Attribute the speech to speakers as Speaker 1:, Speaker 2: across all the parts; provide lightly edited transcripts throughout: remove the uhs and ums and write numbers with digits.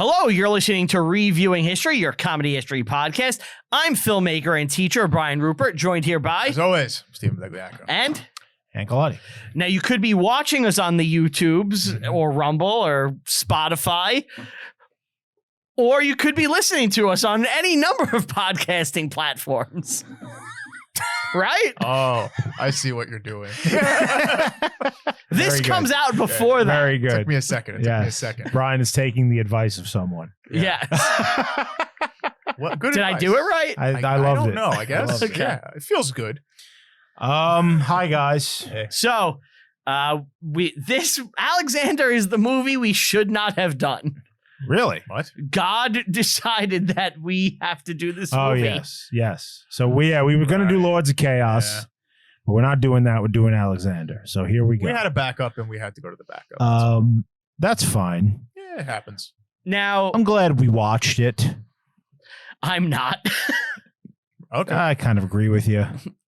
Speaker 1: Hello, you're listening to Reviewing History, your comedy history podcast. I'm filmmaker and teacher Brian Rupert, joined here by...
Speaker 2: As always, Stephen Begliacco.
Speaker 1: And...
Speaker 3: Ancalotti.
Speaker 1: Now, you could be watching us on the YouTubes or Rumble or Spotify, or you could be listening to us on any number of podcasting platforms. Right?
Speaker 2: Oh, I see what you're doing.
Speaker 1: This comes out before that.
Speaker 3: Very good.
Speaker 2: It took me a second. It took me a second.
Speaker 3: Brian is taking the advice of someone.
Speaker 1: Yes.
Speaker 2: What good
Speaker 1: Did
Speaker 2: advice.
Speaker 1: I do it right?
Speaker 3: I loved it.
Speaker 2: I don't know, I guess.
Speaker 3: loved it.
Speaker 2: Yeah, it feels good.
Speaker 3: Hi guys.
Speaker 1: So, this Alexander is the movie we should not have done.
Speaker 3: Really?
Speaker 2: What?
Speaker 1: God decided that we have to do this movie.
Speaker 3: Oh yes. So we were going to do Lords of Chaos, but we're not doing that. We're doing Alexander. So here we go.
Speaker 2: We had a backup and we had to go to the backup.
Speaker 3: That's fine.
Speaker 2: Yeah, it happens.
Speaker 1: Now,
Speaker 3: I'm glad we watched it.
Speaker 1: I'm not.
Speaker 2: Okay.
Speaker 3: I kind of agree with you.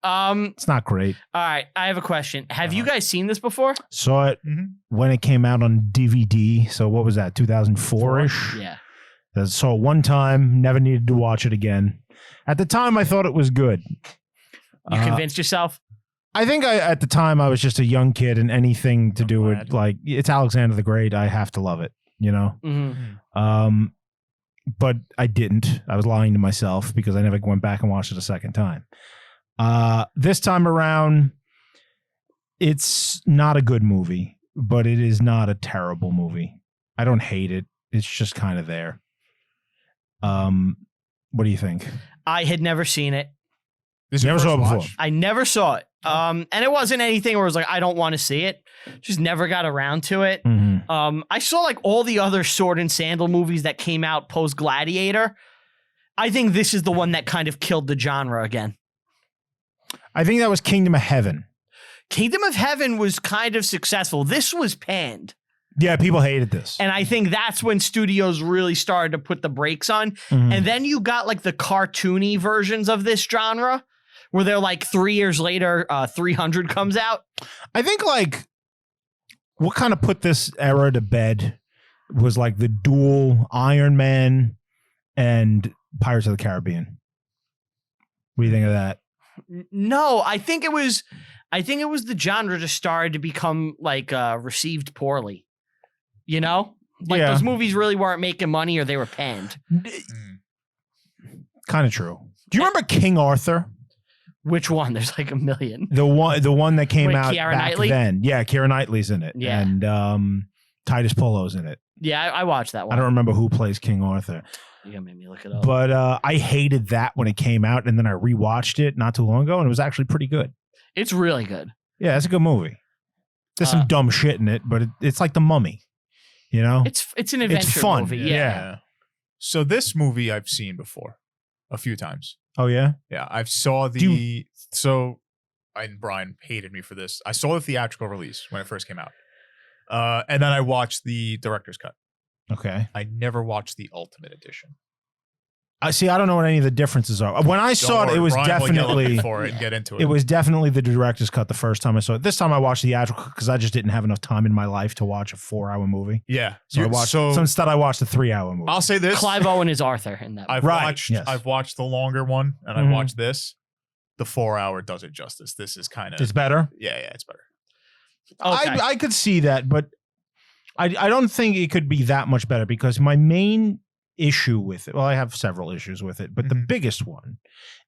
Speaker 3: It's not great.
Speaker 1: All right, I have a question. Have you guys seen this before?
Speaker 3: Saw it when it came out on DVD. So what was that? 2004-ish?
Speaker 1: Yeah.
Speaker 3: I saw it one time, never needed to watch it again. At the time, I thought it was good.
Speaker 1: You convinced yourself?
Speaker 3: I think at the time I was just a young kid, and anything to do with like it's Alexander the Great, I have to love it, you know.
Speaker 1: Mm-hmm.
Speaker 3: But I didn't. I was lying to myself because I never went back and watched it a second time. This time around, it's not a good movie, but it is not a terrible movie. I don't hate it. It's just kind of there. What do you think?
Speaker 1: I had never seen it.
Speaker 3: Never saw it before.
Speaker 1: I never saw it. And it wasn't anything where I was like, I don't want to see it. Just never got around to it. I saw like all the other sword and sandal movies that came out post Gladiator. I think this is the one that kind of killed the genre again.
Speaker 3: I think that was Kingdom of Heaven.
Speaker 1: Kingdom of Heaven was kind of successful. This was panned.
Speaker 3: Yeah, people hated this.
Speaker 1: And I think that's when studios really started to put the brakes on. And then you got like the cartoony versions of this genre where they're like 3 years later, 300 comes out.
Speaker 3: I think like what kind of put this era to bed was like the dual Iron Man and Pirates of the Caribbean. What do you think of that?
Speaker 1: No, I think it was the genre just started to become like received poorly. You know? Like those movies really weren't making money or they were panned.
Speaker 3: Kind of true. Do you remember King Arthur?
Speaker 1: Which one? There's like a million.
Speaker 3: The one that came out
Speaker 1: Keira
Speaker 3: back
Speaker 1: Knightley?
Speaker 3: then. Yeah, Keira Knightley's in it.
Speaker 1: Yeah.
Speaker 3: And Titus Polo's in it.
Speaker 1: Yeah, I watched that one.
Speaker 3: I don't remember who plays King Arthur.
Speaker 1: You gotta make me look it up.
Speaker 3: But I hated that when it came out, and then I rewatched it not too long ago, and it was actually pretty good.
Speaker 1: It's really good.
Speaker 3: Yeah, it's a good movie. There's some dumb shit in it, but it's like The Mummy. You know?
Speaker 1: It's an adventure
Speaker 3: it's fun.
Speaker 1: movie.
Speaker 3: Yeah.
Speaker 2: So this movie I've seen before a few times.
Speaker 3: Oh, yeah?
Speaker 2: Yeah, I saw and Brian hated me for this. I saw the theatrical release when it first came out. And then I watched the director's cut.
Speaker 3: Okay.
Speaker 2: I never watched the Ultimate Edition.
Speaker 3: I don't know what any of the differences are. When I saw it, it was definitely
Speaker 2: for it and get into it.
Speaker 3: It was definitely the director's cut the first time I saw it. This time I watched the theatrical because I just didn't have enough time in my life to watch a 4-hour movie.
Speaker 2: Yeah.
Speaker 3: So instead I watched a 3-hour movie.
Speaker 2: I'll say this.
Speaker 1: Clive Owen is Arthur in that.
Speaker 2: I've watched the longer one and I watched this. The 4-hour does it justice. This is kind of...
Speaker 3: It's better?
Speaker 2: Yeah, it's better.
Speaker 1: Okay.
Speaker 3: I could see that, but I don't think it could be that much better because my main issue with it, well, I have several issues with it, but the biggest one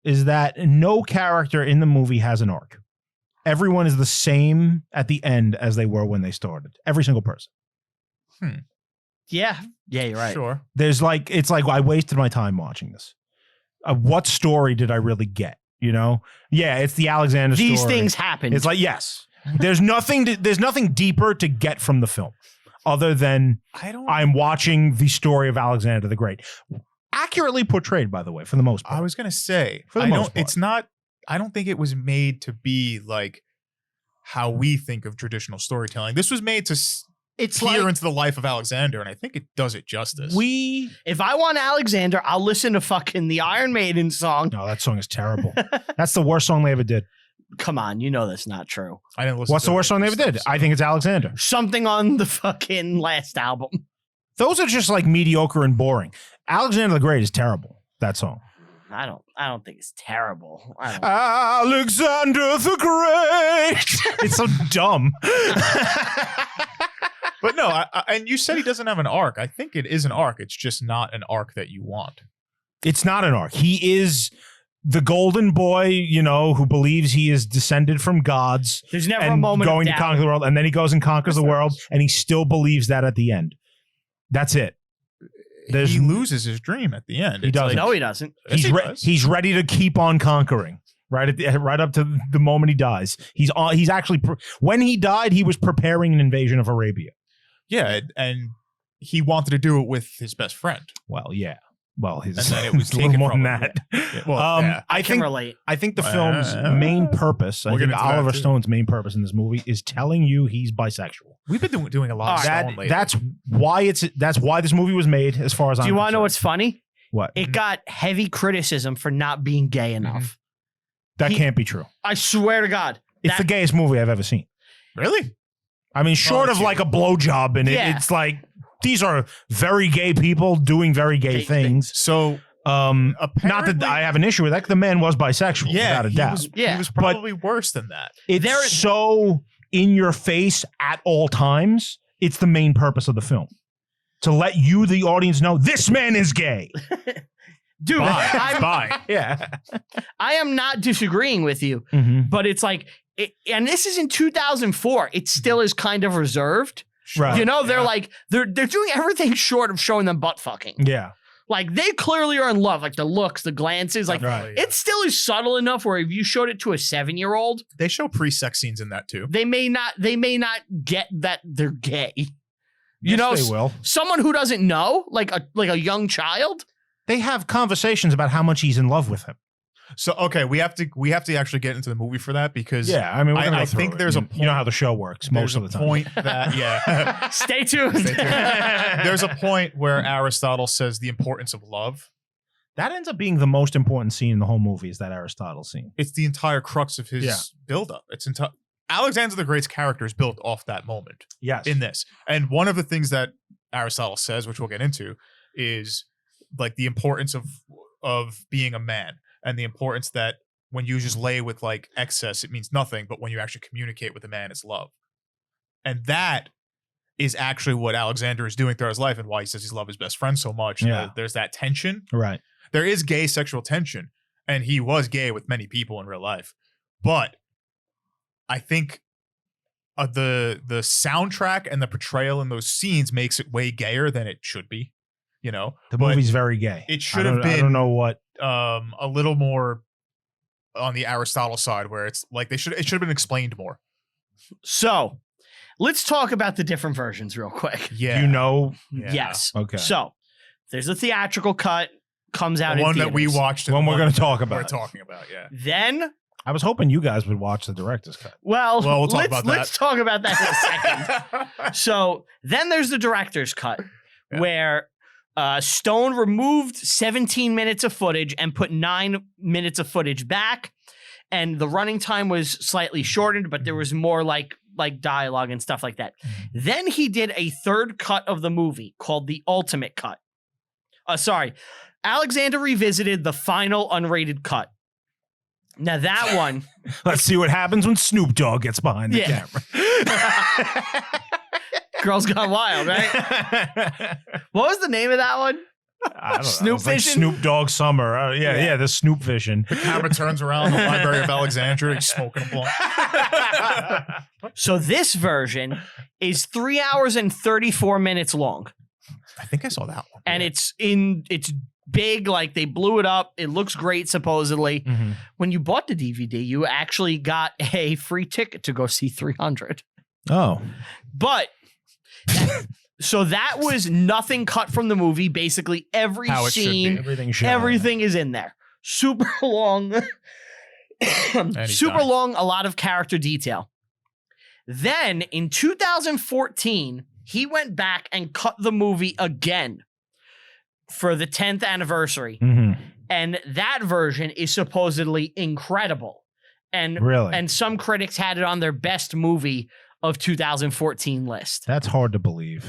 Speaker 3: is that no character in the movie has an arc. Everyone is the same at the end as they were when they started. Every single person.
Speaker 1: Yeah, you're right.
Speaker 2: Sure.
Speaker 3: It's like I wasted my time watching this. What story did I really get? You know? Yeah, it's the Alexander story.
Speaker 1: These things happen.
Speaker 3: It's like, yes. There's nothing deeper to get from the film other than I'm watching the story of Alexander the Great. Accurately portrayed, by the way, for the most part.
Speaker 2: I was going to say,
Speaker 3: for the most part.
Speaker 2: I don't think it was made to be like how we think of traditional storytelling. This was made to peer into the life of Alexander, and I think it does it justice.
Speaker 1: If I want Alexander, I'll listen to fucking the Iron Maiden song.
Speaker 3: No, that song is terrible. That's the worst song they ever did.
Speaker 1: Come on, you know that's not true.
Speaker 2: I didn't listen.
Speaker 3: What's the worst song they ever did? I think it's Alexander.
Speaker 1: Something on the fucking last album.
Speaker 3: Those are just like mediocre and boring. Alexander the Great is terrible. That song.
Speaker 1: I don't think it's terrible.
Speaker 3: Alexander the Great. It's so dumb.
Speaker 2: But no, and you said he doesn't have an arc. I think it is an arc. It's just not an arc that you want.
Speaker 3: It's not an arc. He is the golden boy, you know, who believes he is descended from gods.
Speaker 1: There's never
Speaker 3: and
Speaker 1: a moment
Speaker 3: going
Speaker 1: of
Speaker 3: to
Speaker 1: doubt.
Speaker 3: conquer the world, and then he goes and conquers the world, and he still believes that at the end. That's it.
Speaker 2: He loses his dream at the end.
Speaker 3: He doesn't.
Speaker 1: No, he doesn't.
Speaker 2: Yes, he does.
Speaker 3: He's ready to keep on conquering. Right up to the moment he dies. He's actually when he died, he was preparing an invasion of Arabia.
Speaker 2: Yeah, and he wanted to do it with his best friend.
Speaker 3: Well, yeah. Well,
Speaker 2: And then it was
Speaker 3: a little
Speaker 2: taken
Speaker 3: more
Speaker 2: from
Speaker 3: than
Speaker 2: him.
Speaker 3: that.
Speaker 2: Yeah. Well, yeah.
Speaker 1: I can relate.
Speaker 3: I think the film's main purpose, I
Speaker 2: We'll
Speaker 3: think
Speaker 2: get into that,
Speaker 3: Oliver
Speaker 2: too.
Speaker 3: Stone's main purpose in this movie is telling you he's bisexual.
Speaker 2: We've been doing a lot of Stone lately.
Speaker 3: That's why this movie was made, as far as I'm
Speaker 1: Do you want to know
Speaker 3: concerned.
Speaker 1: what's funny?
Speaker 3: What?
Speaker 1: It got heavy criticism for not being gay enough.
Speaker 3: That
Speaker 1: he-
Speaker 3: can't be true.
Speaker 1: I swear to God.
Speaker 3: It's the gayest movie I've ever seen.
Speaker 2: Really?
Speaker 3: I mean, short of
Speaker 2: it's
Speaker 3: like a blowjob in it,
Speaker 1: Yeah.
Speaker 3: it's like these are very gay people doing very gay things.
Speaker 2: So,
Speaker 3: Not that
Speaker 2: apparently-
Speaker 3: I have an issue with that. 'Cause the man was bisexual,
Speaker 2: yeah,
Speaker 3: without a doubt.
Speaker 2: he was probably worse than that.
Speaker 3: It's so in your face at all times. It's the main purpose of the film. To let you, the audience, know this man is gay.
Speaker 1: Dude,
Speaker 2: Bye.
Speaker 3: Yeah.
Speaker 1: I am not disagreeing with you, but it's like, and this is in 2004. It still is kind of reserved.
Speaker 3: Right.
Speaker 1: You know, they're like, they're doing everything short of showing them butt fucking.
Speaker 3: Yeah.
Speaker 1: Like, they clearly are in love. Like, the looks, the glances. Like,
Speaker 3: Right.
Speaker 1: it still is subtle enough where if you showed it to a 7-year-old,
Speaker 2: They show pre-sex scenes in that too.
Speaker 1: they may not get that they're gay. You
Speaker 3: Yes,
Speaker 1: know,
Speaker 3: they will.
Speaker 1: someone who doesn't know, like a young child.
Speaker 3: They have conversations about how much he's in love with him.
Speaker 2: So okay, we have to actually get into the movie for that because
Speaker 3: Yeah, I mean, we're gonna
Speaker 2: I
Speaker 3: go through
Speaker 2: think
Speaker 3: it.
Speaker 2: there's a
Speaker 3: you know how the show works most
Speaker 2: there's
Speaker 3: of
Speaker 2: a
Speaker 3: the time.
Speaker 2: point that yeah.
Speaker 1: Stay tuned.
Speaker 2: Stay tuned. There's a point where Aristotle says the importance of love.
Speaker 3: That ends up being the most important scene in the whole movie. Is that Aristotle scene?
Speaker 2: It's the entire crux of his
Speaker 3: Yeah.
Speaker 2: buildup. It's Alexander the Great's character is built off that moment
Speaker 3: Yes.
Speaker 2: in this. And one of the things that Aristotle says, which we'll get into, is like the importance of being a man and the importance that when you just lay with like excess, it means nothing, but when you actually communicate with a man, it's love. And that is actually what Alexander is doing throughout his life and why he says he's loved his best friend so much.
Speaker 3: Yeah.
Speaker 2: There's that tension.
Speaker 3: Right.
Speaker 2: There is gay sexual tension, and he was gay with many people in real life. But I think the soundtrack and the portrayal in those scenes makes it way gayer than it should be. You know,
Speaker 3: The
Speaker 2: But
Speaker 3: movie's very gay.
Speaker 2: it should have
Speaker 3: I
Speaker 2: been
Speaker 3: don't know what.
Speaker 2: a little more on the Aristotle side, where it's like it should have been explained more.
Speaker 1: So, let's talk about the different versions real quick.
Speaker 2: Yeah,
Speaker 3: You know.
Speaker 2: Yeah.
Speaker 1: Yes.
Speaker 3: Okay.
Speaker 1: So, there's a theatrical cut, comes out
Speaker 2: the one
Speaker 1: in
Speaker 2: that we
Speaker 1: theaters.
Speaker 2: watched.
Speaker 3: One
Speaker 2: and the
Speaker 3: we're gonna talk
Speaker 2: We're
Speaker 3: about.
Speaker 2: talking about, yeah.
Speaker 1: Then,
Speaker 3: I was hoping you guys would watch the director's cut.
Speaker 1: well,
Speaker 2: Well, we'll talk
Speaker 1: let's,
Speaker 2: about that.
Speaker 1: let's talk about that in a second. So, then there's the director's cut,
Speaker 2: Yeah.
Speaker 1: where Stone removed 17 minutes of footage and put 9 minutes of footage back. And the running time was slightly shortened, but there was more like dialogue and stuff like that. Then he did a third cut of the movie called the Ultimate Cut. Alexander revisited the final unrated cut. Now that one,
Speaker 3: Let's see what happens when Snoop Dogg gets behind the
Speaker 1: Yeah.
Speaker 3: camera.
Speaker 1: Girls Gone Wild, right? What was the name of that one?
Speaker 3: I don't know.
Speaker 1: Snoop
Speaker 3: It was like
Speaker 1: Vision?
Speaker 3: Snoop Dogg Summer. Yeah, the Snoop Vision.
Speaker 2: The camera turns around the Library of Alexandria. He's smoking a blunt.
Speaker 1: So this version is 3 hours and 34 minutes long.
Speaker 2: I think I saw that one.
Speaker 1: And it's big, like they blew it up. It looks great, supposedly.
Speaker 3: Mhm.
Speaker 1: When you bought the DVD, you actually got a free ticket to go see 300.
Speaker 3: Oh.
Speaker 1: But so that was nothing cut from the movie. Basically, every
Speaker 2: How it should be.
Speaker 1: scene,
Speaker 3: Everything shot.
Speaker 1: everything is in there. Super long. Super
Speaker 2: done.
Speaker 1: long, a lot of character detail. Then in 2014, he went back and cut the movie again for the 10th anniversary.
Speaker 3: Mhm.
Speaker 1: And that version is supposedly incredible. And
Speaker 3: Really?
Speaker 1: and some critics had it on their best movie of 2014 list.
Speaker 3: That's hard to believe.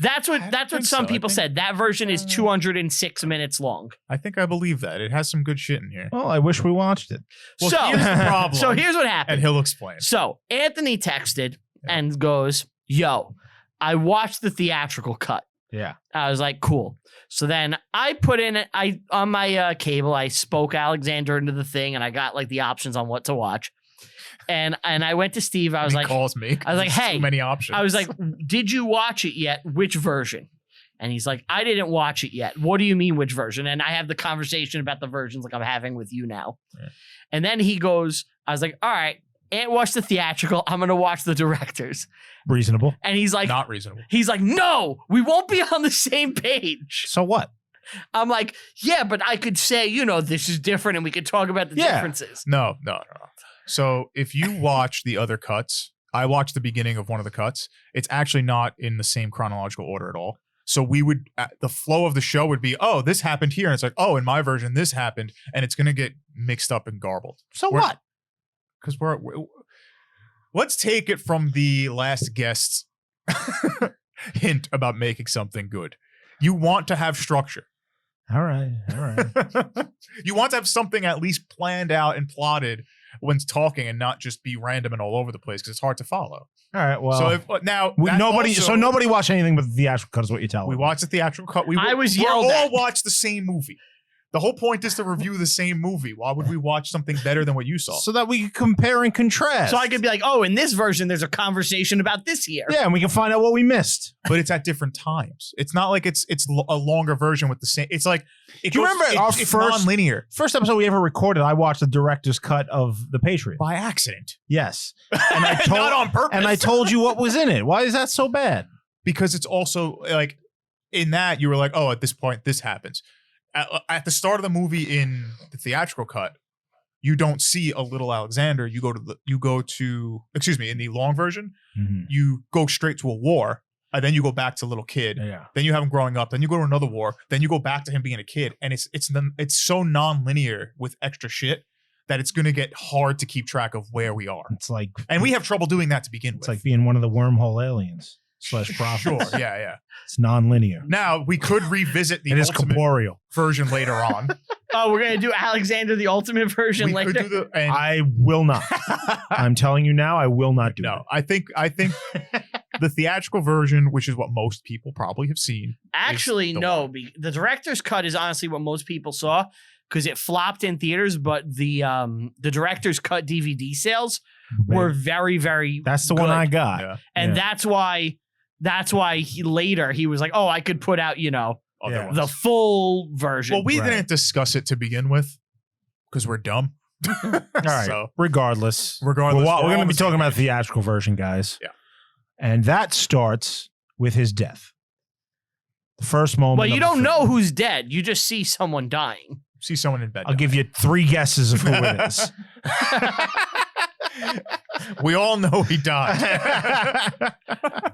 Speaker 1: That's what
Speaker 2: think
Speaker 1: some
Speaker 2: so. I
Speaker 1: people
Speaker 2: think-
Speaker 1: said. That version is 206 minutes long.
Speaker 2: I think I believe that. It has some good shit in here.
Speaker 3: Well, I wish we watched it.
Speaker 2: Well,
Speaker 1: so
Speaker 2: here's the problem.
Speaker 1: So here's what happened.
Speaker 2: And he'll explain.
Speaker 1: So Anthony texted and goes, "Yo, I watched the theatrical cut."
Speaker 3: Yeah.
Speaker 1: I was like, "Cool." So then I put in on my cable. I spoke Alexander into the thing, and I got like the options on what to watch. And I went to Steve. I was
Speaker 2: He
Speaker 1: like,
Speaker 2: calls me.
Speaker 1: I was like,
Speaker 2: there's
Speaker 1: "Hey,"
Speaker 2: too many options.
Speaker 1: I was like, "Did you watch it yet? Which version?" And he's like, "I didn't watch it yet." "What do you mean, which version?" And I have the conversation about the versions like I'm having with you now.
Speaker 2: Yeah.
Speaker 1: And then he goes, I was like, "All right, Ant watched the theatrical. I'm going to watch the director's."
Speaker 3: Reasonable.
Speaker 1: And he's like,
Speaker 2: not reasonable.
Speaker 1: "No, we won't be on the same page."
Speaker 3: So what?
Speaker 1: I'm like, "Yeah, but I could say, this is different and we could talk about the differences."
Speaker 2: No. So if you watch the other cuts, I watched the beginning of one of the cuts. It's actually not in the same chronological order at all. So we would, the flow of the show would be, oh, this happened here. And it's like, oh, in my version, this happened. And it's going to get mixed up and garbled.
Speaker 3: So
Speaker 2: We're-
Speaker 3: what?
Speaker 2: Because let's take it from the last guest's hint about making something good. You want to have structure.
Speaker 3: All right.
Speaker 2: You want to have something at least planned out and plotted when talking, and not just be random and all over the place because it's hard to follow.
Speaker 3: All right. Well,
Speaker 2: So if now
Speaker 3: nobody watched anything but the theatrical cut is what you're telling
Speaker 2: we
Speaker 3: me.
Speaker 2: watched the theatrical cut.
Speaker 1: I was
Speaker 2: we
Speaker 1: yelled
Speaker 2: all
Speaker 1: at.
Speaker 2: watched the same movie. The whole point is to review the same movie. Why would we watch something better than what you saw?
Speaker 3: So that we can compare and contrast.
Speaker 1: So I could be like, "Oh, in this version, there's a conversation about this here."
Speaker 3: Yeah, and we can find out what we missed.
Speaker 2: But it's at different times. It's not like it's a longer version with the same. It's like
Speaker 3: Do you remember our
Speaker 2: it's
Speaker 3: first-
Speaker 2: non-linear
Speaker 3: First episode we ever recorded, I watched the director's cut of The Patriot.
Speaker 2: by accident,
Speaker 3: Yes. And I told,
Speaker 2: not on purpose.
Speaker 3: and I told you what was in it. Why is that so bad?
Speaker 2: because it's also like in that you were like, oh, at this point this happens. At the start of the movie in the theatrical cut, you don't see a little Alexander. You go to in the long version, you go straight to a war, and then you go back to little kid.
Speaker 3: Yeah.
Speaker 2: Then you have him growing up. Then you go to another war. Then you go back to him being a kid, and it's so non-linear with extra shit that it's going to get hard to keep track of where we are.
Speaker 3: It's like
Speaker 2: And we have trouble doing that to begin with.
Speaker 3: it's like being one of the wormhole aliens / prophets.
Speaker 2: Sure, yeah.
Speaker 3: It's non-linear.
Speaker 2: Now we could revisit the
Speaker 3: It is
Speaker 2: ultimate
Speaker 3: corporeal.
Speaker 2: version later on.
Speaker 1: Oh, we're gonna do Alexander the Ultimate version
Speaker 2: We
Speaker 1: later.
Speaker 2: could do the. And
Speaker 3: I will not. I'm telling you now, I will not do
Speaker 2: no,
Speaker 3: it.
Speaker 2: I think the theatrical version, which is what most people probably have seen.
Speaker 1: Actually,
Speaker 2: is the
Speaker 1: no.
Speaker 2: one.
Speaker 1: The director's cut is honestly what most people saw because it flopped in theaters, but the director's cut DVD sales were very, very.
Speaker 3: That's the
Speaker 1: good.
Speaker 3: one I got.
Speaker 2: Yeah.
Speaker 1: and
Speaker 3: Yeah.
Speaker 1: that's why he was like, "Oh, I could put out
Speaker 2: Other
Speaker 3: Yeah.
Speaker 2: ones.
Speaker 1: the full version."
Speaker 2: Well, we
Speaker 3: Right.
Speaker 2: didn't discuss it to begin with because we're dumb.
Speaker 3: All right.
Speaker 2: So,
Speaker 3: Regardless,
Speaker 2: regardless,
Speaker 3: we're
Speaker 2: all
Speaker 3: going
Speaker 2: on
Speaker 3: to be
Speaker 2: the same
Speaker 3: talking about
Speaker 2: page.
Speaker 3: the theatrical version, guys.
Speaker 2: Yeah.
Speaker 3: And that starts with his death. The first moment.
Speaker 1: well, you
Speaker 3: of the
Speaker 1: don't
Speaker 3: film.
Speaker 1: know who's dead. You just see someone dying.
Speaker 2: See someone in bed.
Speaker 3: I'll give you 3 guesses of who it is.
Speaker 2: We all know he died.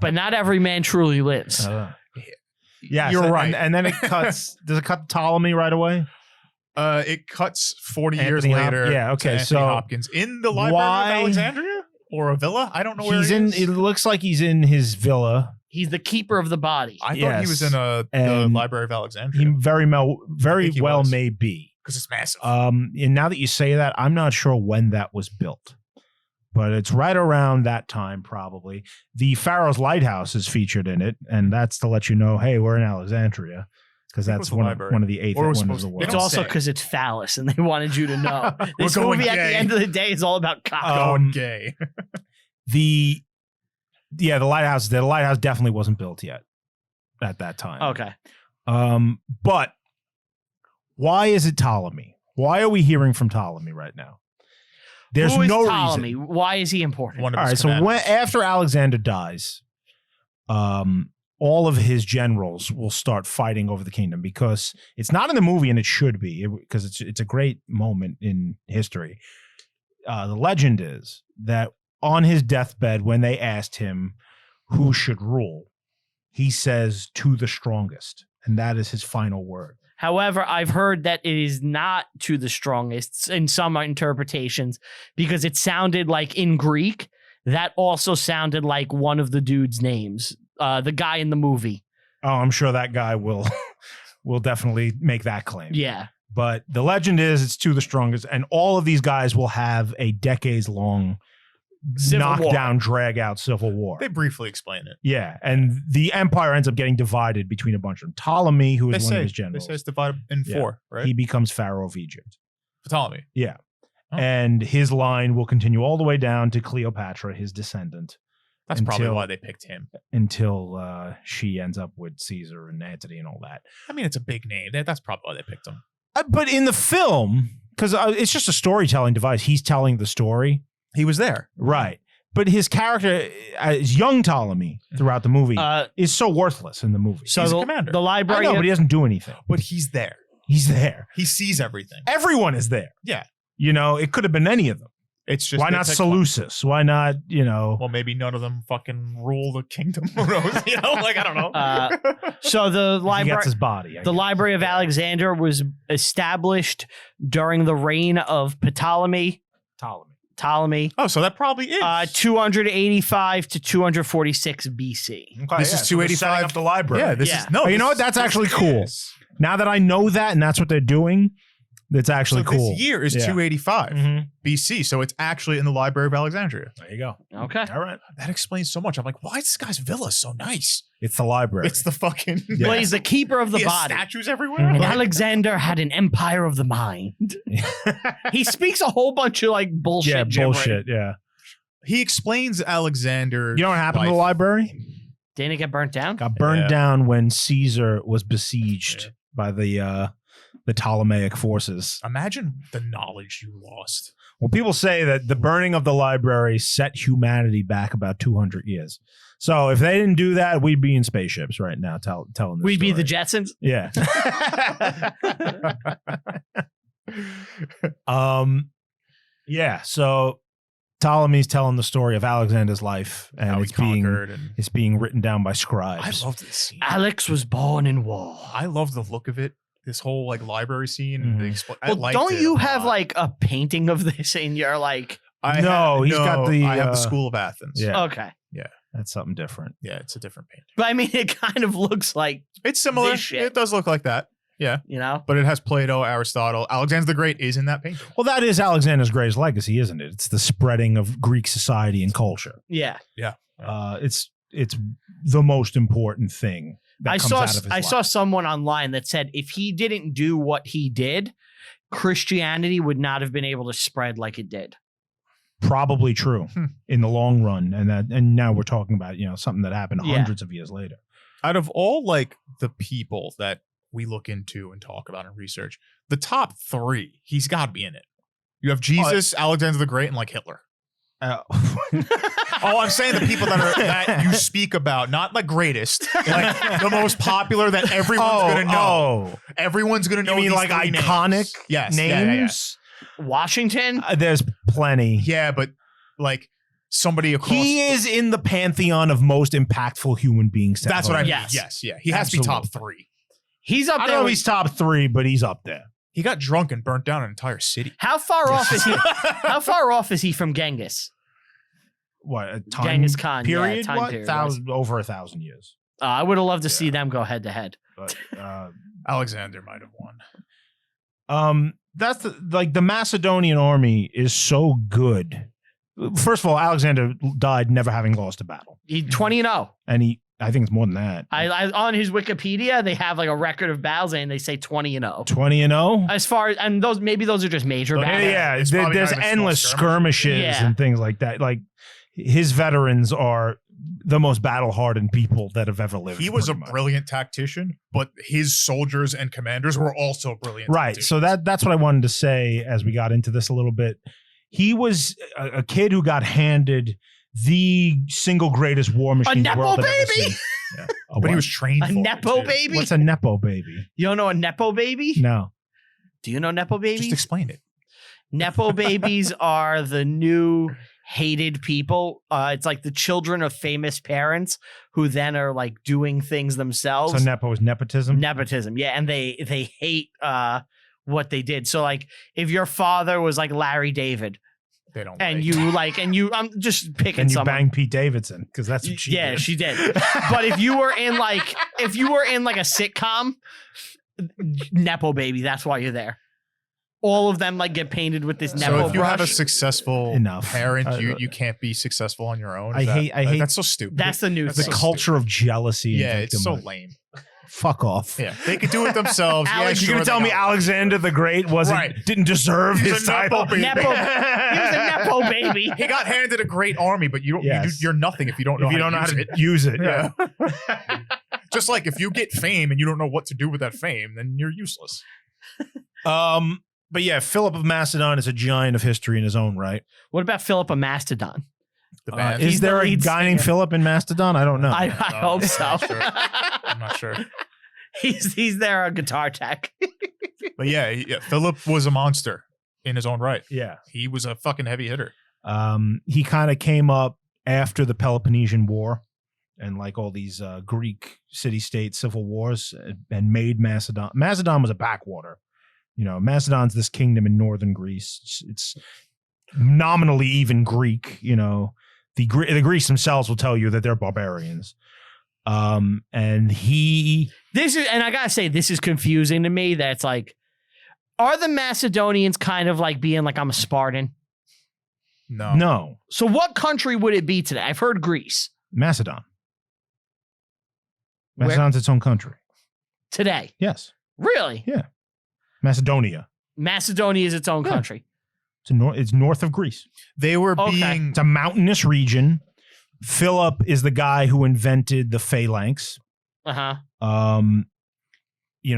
Speaker 1: But not every man truly lives.
Speaker 3: Yeah,
Speaker 2: You're right.
Speaker 3: And then it cuts. Does it cut Ptolemy right away?
Speaker 2: It cuts 40 years
Speaker 3: Anthony
Speaker 2: later.
Speaker 3: Yeah, okay,
Speaker 2: to Anthony
Speaker 3: so
Speaker 2: Hopkins in the library
Speaker 3: why-
Speaker 2: of Alexandria or a villa. I don't know where
Speaker 3: He's
Speaker 2: he
Speaker 3: in.
Speaker 2: is.
Speaker 3: It looks like he's in his villa.
Speaker 1: He's the keeper of the body.
Speaker 2: I thought he
Speaker 3: Yes.
Speaker 2: was in the
Speaker 3: And
Speaker 2: library of
Speaker 3: He
Speaker 2: Alexandria
Speaker 3: very
Speaker 2: think he
Speaker 3: well
Speaker 2: was.
Speaker 3: may be.
Speaker 2: because it's massive.
Speaker 3: And now that you say that, I'm not sure when that was built, but it's right around that time, probably. The Pharaoh's Lighthouse is featured in it, and that's to let you know, hey, we're in Alexandria, because
Speaker 2: think it
Speaker 3: that's
Speaker 2: was the library.
Speaker 3: one of the 8
Speaker 2: Or it was
Speaker 3: wonders
Speaker 2: supposed
Speaker 3: of the
Speaker 2: to-
Speaker 3: world.
Speaker 2: they
Speaker 1: It's
Speaker 2: don't
Speaker 1: also
Speaker 2: say.
Speaker 1: because it's phallus, and they wanted you to know. This
Speaker 2: going
Speaker 1: movie, at
Speaker 2: gay.
Speaker 1: the end of the day, is all about cock.
Speaker 2: Going gay.
Speaker 3: The lighthouse. The lighthouse definitely wasn't built yet at that time.
Speaker 1: Okay.
Speaker 3: But why is it Ptolemy? Why are we hearing from Ptolemy right now? There's
Speaker 1: Who is
Speaker 3: no
Speaker 1: Ptolemy?
Speaker 3: reason.
Speaker 1: Why is he important?
Speaker 2: One of
Speaker 3: All
Speaker 2: his
Speaker 3: right, so
Speaker 2: commanders.
Speaker 3: after Alexander dies, all of his generals will start fighting over the kingdom because it's not in the movie, and it should be because it's a great moment in history. The legend is that on his deathbed, when they asked him who should rule, he says, "To the strongest," and that is his final word.
Speaker 1: However, I've heard that it is not to the strongest in some interpretations because it sounded like in Greek that also sounded like one of the dude's names. The guy in the movie.
Speaker 3: Oh, I'm sure that guy will definitely make that claim.
Speaker 1: Yeah.
Speaker 3: But the legend is it's two of the strongest, and all of these guys will have a decades-long knockdown, drag-out civil war.
Speaker 2: They briefly explain it.
Speaker 3: Yeah, and the empire ends up getting divided between a bunch of them. Ptolemy, who is one of his generals.
Speaker 2: They say it's divided in 4, right?
Speaker 3: He becomes pharaoh of Egypt.
Speaker 2: Ptolemy.
Speaker 3: Yeah.
Speaker 2: Oh.
Speaker 3: And his line will continue all the way down to Cleopatra, his descendant.
Speaker 2: That's probably why they picked him.
Speaker 3: Until she ends up with Caesar and Antony and all that.
Speaker 2: I mean, it's a big name. That's probably why they picked him.
Speaker 3: But in the film, because it's just a storytelling device, he's telling the story.
Speaker 2: He was there.
Speaker 3: Right. But his character, as young Ptolemy throughout the movie, is so worthless in the movie.
Speaker 1: So
Speaker 2: he's a commander.
Speaker 1: The library.
Speaker 3: I know, but he doesn't do anything.
Speaker 2: But he's there.
Speaker 3: He's there.
Speaker 2: He sees everything.
Speaker 3: Everyone is there.
Speaker 2: Yeah.
Speaker 3: You know, it could have been any of them.
Speaker 2: It's just
Speaker 3: why not Seleucus? Why not, you know?
Speaker 2: Well, maybe none of them fucking rule the kingdom. Who knows? You know, like I don't know.
Speaker 1: So the
Speaker 3: He
Speaker 1: library,
Speaker 3: gets his body.
Speaker 1: the Library of Alexander was established during the reign of Ptolemy.
Speaker 2: Oh, so that probably is
Speaker 1: 285 to 246 BC.
Speaker 3: Okay,
Speaker 2: this is 285
Speaker 3: up the library.
Speaker 2: Yeah, this is no.
Speaker 3: Oh, you know what? That's actually cool. Now that I know that, and that's what they're doing, it's actually cool.
Speaker 2: This year is 285 BC, so it's actually in the Library of Alexandria.
Speaker 3: There you go.
Speaker 1: Okay.
Speaker 3: All right.
Speaker 2: That explains so much. I'm like, why is this guy's villa so nice?
Speaker 3: It's the library.
Speaker 2: It's the fucking.
Speaker 1: Well, he's the keeper of the
Speaker 2: He has
Speaker 1: body.
Speaker 2: statues everywhere.
Speaker 1: And
Speaker 2: Like-
Speaker 1: Alexander had an empire of the mind. He speaks a whole bunch of like bullshit.
Speaker 3: Yeah,
Speaker 1: gibberish.
Speaker 3: bullshit. Yeah.
Speaker 2: He explains Alexander.
Speaker 3: You know what happened to the library?
Speaker 1: Didn't it get burnt down?
Speaker 3: Got burned down when Caesar was besieged by the Ptolemaic forces.
Speaker 2: Imagine the knowledge you lost.
Speaker 3: Well, people say that the burning of the library set humanity back about 200 years. So if they didn't do that, we'd be in spaceships right now telling this
Speaker 1: We'd be
Speaker 3: story.
Speaker 1: the Jetsons.
Speaker 3: Yeah. Yeah. So Ptolemy's telling the story of Alexander's life, and
Speaker 2: How he conquered and
Speaker 3: it's being written down by scribes.
Speaker 2: I loved this scene.
Speaker 1: Alex was born in war.
Speaker 2: I loved the look of it. This whole like library scene.
Speaker 3: Mhm.
Speaker 2: I
Speaker 1: Well,
Speaker 2: liked
Speaker 1: don't
Speaker 2: it
Speaker 1: you
Speaker 2: a
Speaker 1: have
Speaker 2: lot.
Speaker 1: like a painting of this in your like?
Speaker 2: I
Speaker 3: No,
Speaker 2: have,
Speaker 3: he's got the,
Speaker 2: I have the School of Athens.
Speaker 3: Yeah.
Speaker 1: Okay,
Speaker 3: That's something different.
Speaker 2: Yeah, it's a different painting.
Speaker 1: but I mean, it kind of looks like
Speaker 2: It's similar.
Speaker 1: This shit.
Speaker 2: It does look like that. Yeah,
Speaker 1: you know.
Speaker 2: but it has Plato, Aristotle, Alexander the Great is in that painting.
Speaker 3: Well, that is Alexander's greatest legacy, isn't it? It's the spreading of Greek society and culture.
Speaker 1: Yeah,
Speaker 3: It's the most important thing that
Speaker 1: I
Speaker 3: comes
Speaker 1: saw
Speaker 3: out of his
Speaker 1: I
Speaker 3: life.
Speaker 1: saw someone online that said if he didn't do what he did, Christianity would not have been able to spread like it did.
Speaker 3: Probably true in the long run, and now we're talking about something that happened
Speaker 1: Yeah.
Speaker 3: hundreds of years later.
Speaker 2: Out of all like the people that we look into and talk about and research, the top 3, he's got to be in it. You have Jesus, Alexander the Great, and like Hitler. Oh, I'm saying the people that you speak about, not the greatest, like the most popular that everyone's gonna know. Everyone's gonna know.
Speaker 3: You mean
Speaker 2: these
Speaker 3: like
Speaker 2: 3
Speaker 3: iconic
Speaker 2: names. Yes,
Speaker 3: names?
Speaker 1: Washington.
Speaker 3: There's plenty.
Speaker 2: Yeah, but like somebody across.
Speaker 3: He is in the pantheon of most impactful human beings. to
Speaker 2: That's
Speaker 3: ever
Speaker 2: what I mean.
Speaker 1: Yes.
Speaker 2: Yes, yeah. He has to be top 3.
Speaker 1: He's up
Speaker 3: I
Speaker 1: there.
Speaker 3: don't know if
Speaker 1: with-
Speaker 3: he's top 3, but he's up there.
Speaker 2: He got drunk and burnt down an entire city.
Speaker 1: How far off is he? How far off is he from Genghis?
Speaker 3: What a time
Speaker 1: Genghis Khan, yeah,
Speaker 3: period?
Speaker 1: time
Speaker 3: What?
Speaker 1: period,
Speaker 3: Over 1,000 years.
Speaker 1: I would have loved to see them go head to head.
Speaker 3: But
Speaker 2: Alexander might have won.
Speaker 3: that's the Macedonian army is so good. First of all, Alexander died never having lost a battle,
Speaker 1: He 20-0.
Speaker 3: and I think it's more than that.
Speaker 1: I on his Wikipedia they have like a record of battles and they say 20-0.
Speaker 3: 20-0.
Speaker 1: As far as and maybe those are just major
Speaker 2: Okay.
Speaker 1: battles.
Speaker 3: Yeah,
Speaker 2: It's probably
Speaker 3: there's
Speaker 2: not even
Speaker 3: endless
Speaker 2: small
Speaker 3: skirmishes
Speaker 1: Yeah.
Speaker 3: and things like that. Like his veterans are the most battle-hardened people that have ever lived.
Speaker 2: He was a
Speaker 3: pretty much.
Speaker 2: brilliant tactician, but his soldiers and commanders were also brilliant.
Speaker 3: Right. So that's what I wanted to say as we got into this a little bit. He was a kid who got handed the single greatest war machine the
Speaker 1: Nepo
Speaker 3: world had ever
Speaker 1: baby?
Speaker 3: seen. Yeah.
Speaker 2: but he was trained
Speaker 1: A
Speaker 2: for it,
Speaker 1: Nepo
Speaker 2: too.
Speaker 1: baby?
Speaker 3: What's a Nepo baby?
Speaker 1: You don't know a Nepo baby?
Speaker 3: No.
Speaker 1: Do you know Nepo babies?
Speaker 2: Just explain it.
Speaker 1: Nepo babies are the new hated people. It's like the children of famous parents who then are like doing things themselves.
Speaker 3: So Nepo is nepotism?
Speaker 1: Nepotism, yeah, and they hate what they did. So like if your father was like Larry David,
Speaker 2: They don't.
Speaker 1: I'm just picking
Speaker 3: And you
Speaker 1: someone.
Speaker 3: bang Pete Davidson because that's what she did.
Speaker 1: She did. But if you were in like a sitcom, Nepo baby, that's why you're there. All of them like get painted with this Nepo
Speaker 2: So if you have a
Speaker 1: brush.
Speaker 2: successful parent, you can't be successful on your own.
Speaker 3: I hate
Speaker 2: that's so stupid.
Speaker 1: That's the new
Speaker 3: the
Speaker 1: thing.
Speaker 3: culture of jealousy.
Speaker 2: Yeah,
Speaker 3: and
Speaker 2: it's so
Speaker 3: victimhood.
Speaker 2: lame.
Speaker 3: Fuck off.
Speaker 2: Yeah, they could do it themselves.
Speaker 1: Alex,
Speaker 3: You're gonna tell me Alexander the Great didn't deserve
Speaker 2: He's
Speaker 3: his
Speaker 2: a Nepo
Speaker 3: title?
Speaker 2: baby.
Speaker 1: He was a Nepo baby.
Speaker 2: He got handed a great army, but you don't.
Speaker 3: Yes.
Speaker 2: You're nothing if you don't know.
Speaker 3: If you don't know how to use it.
Speaker 2: Yeah. Just like if you get fame and you don't know what to do with that fame, then you're useless.
Speaker 3: But yeah, Philip of Macedon is a giant of history in his own right.
Speaker 1: What about Philip of Mastodon?
Speaker 2: The band.
Speaker 3: Is
Speaker 1: He's
Speaker 3: there
Speaker 1: the
Speaker 3: a
Speaker 1: lead
Speaker 3: guy named
Speaker 1: singer.
Speaker 3: Philip in Mastodon? I don't know.
Speaker 1: I hope so.
Speaker 2: I'm not sure.
Speaker 1: He's there, a guitar tech.
Speaker 2: But yeah, Philip was a monster in his own right.
Speaker 3: yeah.
Speaker 2: He was a fucking heavy hitter.
Speaker 3: He kind of came up after the Peloponnesian War and like all these Greek city-state civil wars and made Macedon. Macedon was a backwater. Macedon's this kingdom in northern Greece. It's nominally even Greek. The Greeks themselves will tell you that they're barbarians. And I
Speaker 1: gotta say, this is confusing to me. That's like, are the Macedonians kind of like being like, I'm a Spartan?
Speaker 3: No,
Speaker 1: So what country would it be today? I've heard Greece.
Speaker 3: Macedon. Macedon's its own country.
Speaker 1: Today.
Speaker 3: Yes.
Speaker 1: Really?
Speaker 3: Yeah. Macedonia.
Speaker 1: Macedonia is its own country.
Speaker 3: It's north of Greece.
Speaker 2: They were
Speaker 1: Okay.
Speaker 2: being.
Speaker 3: It's a mountainous region. Philip is the guy who invented the phalanx.
Speaker 1: Uh-huh.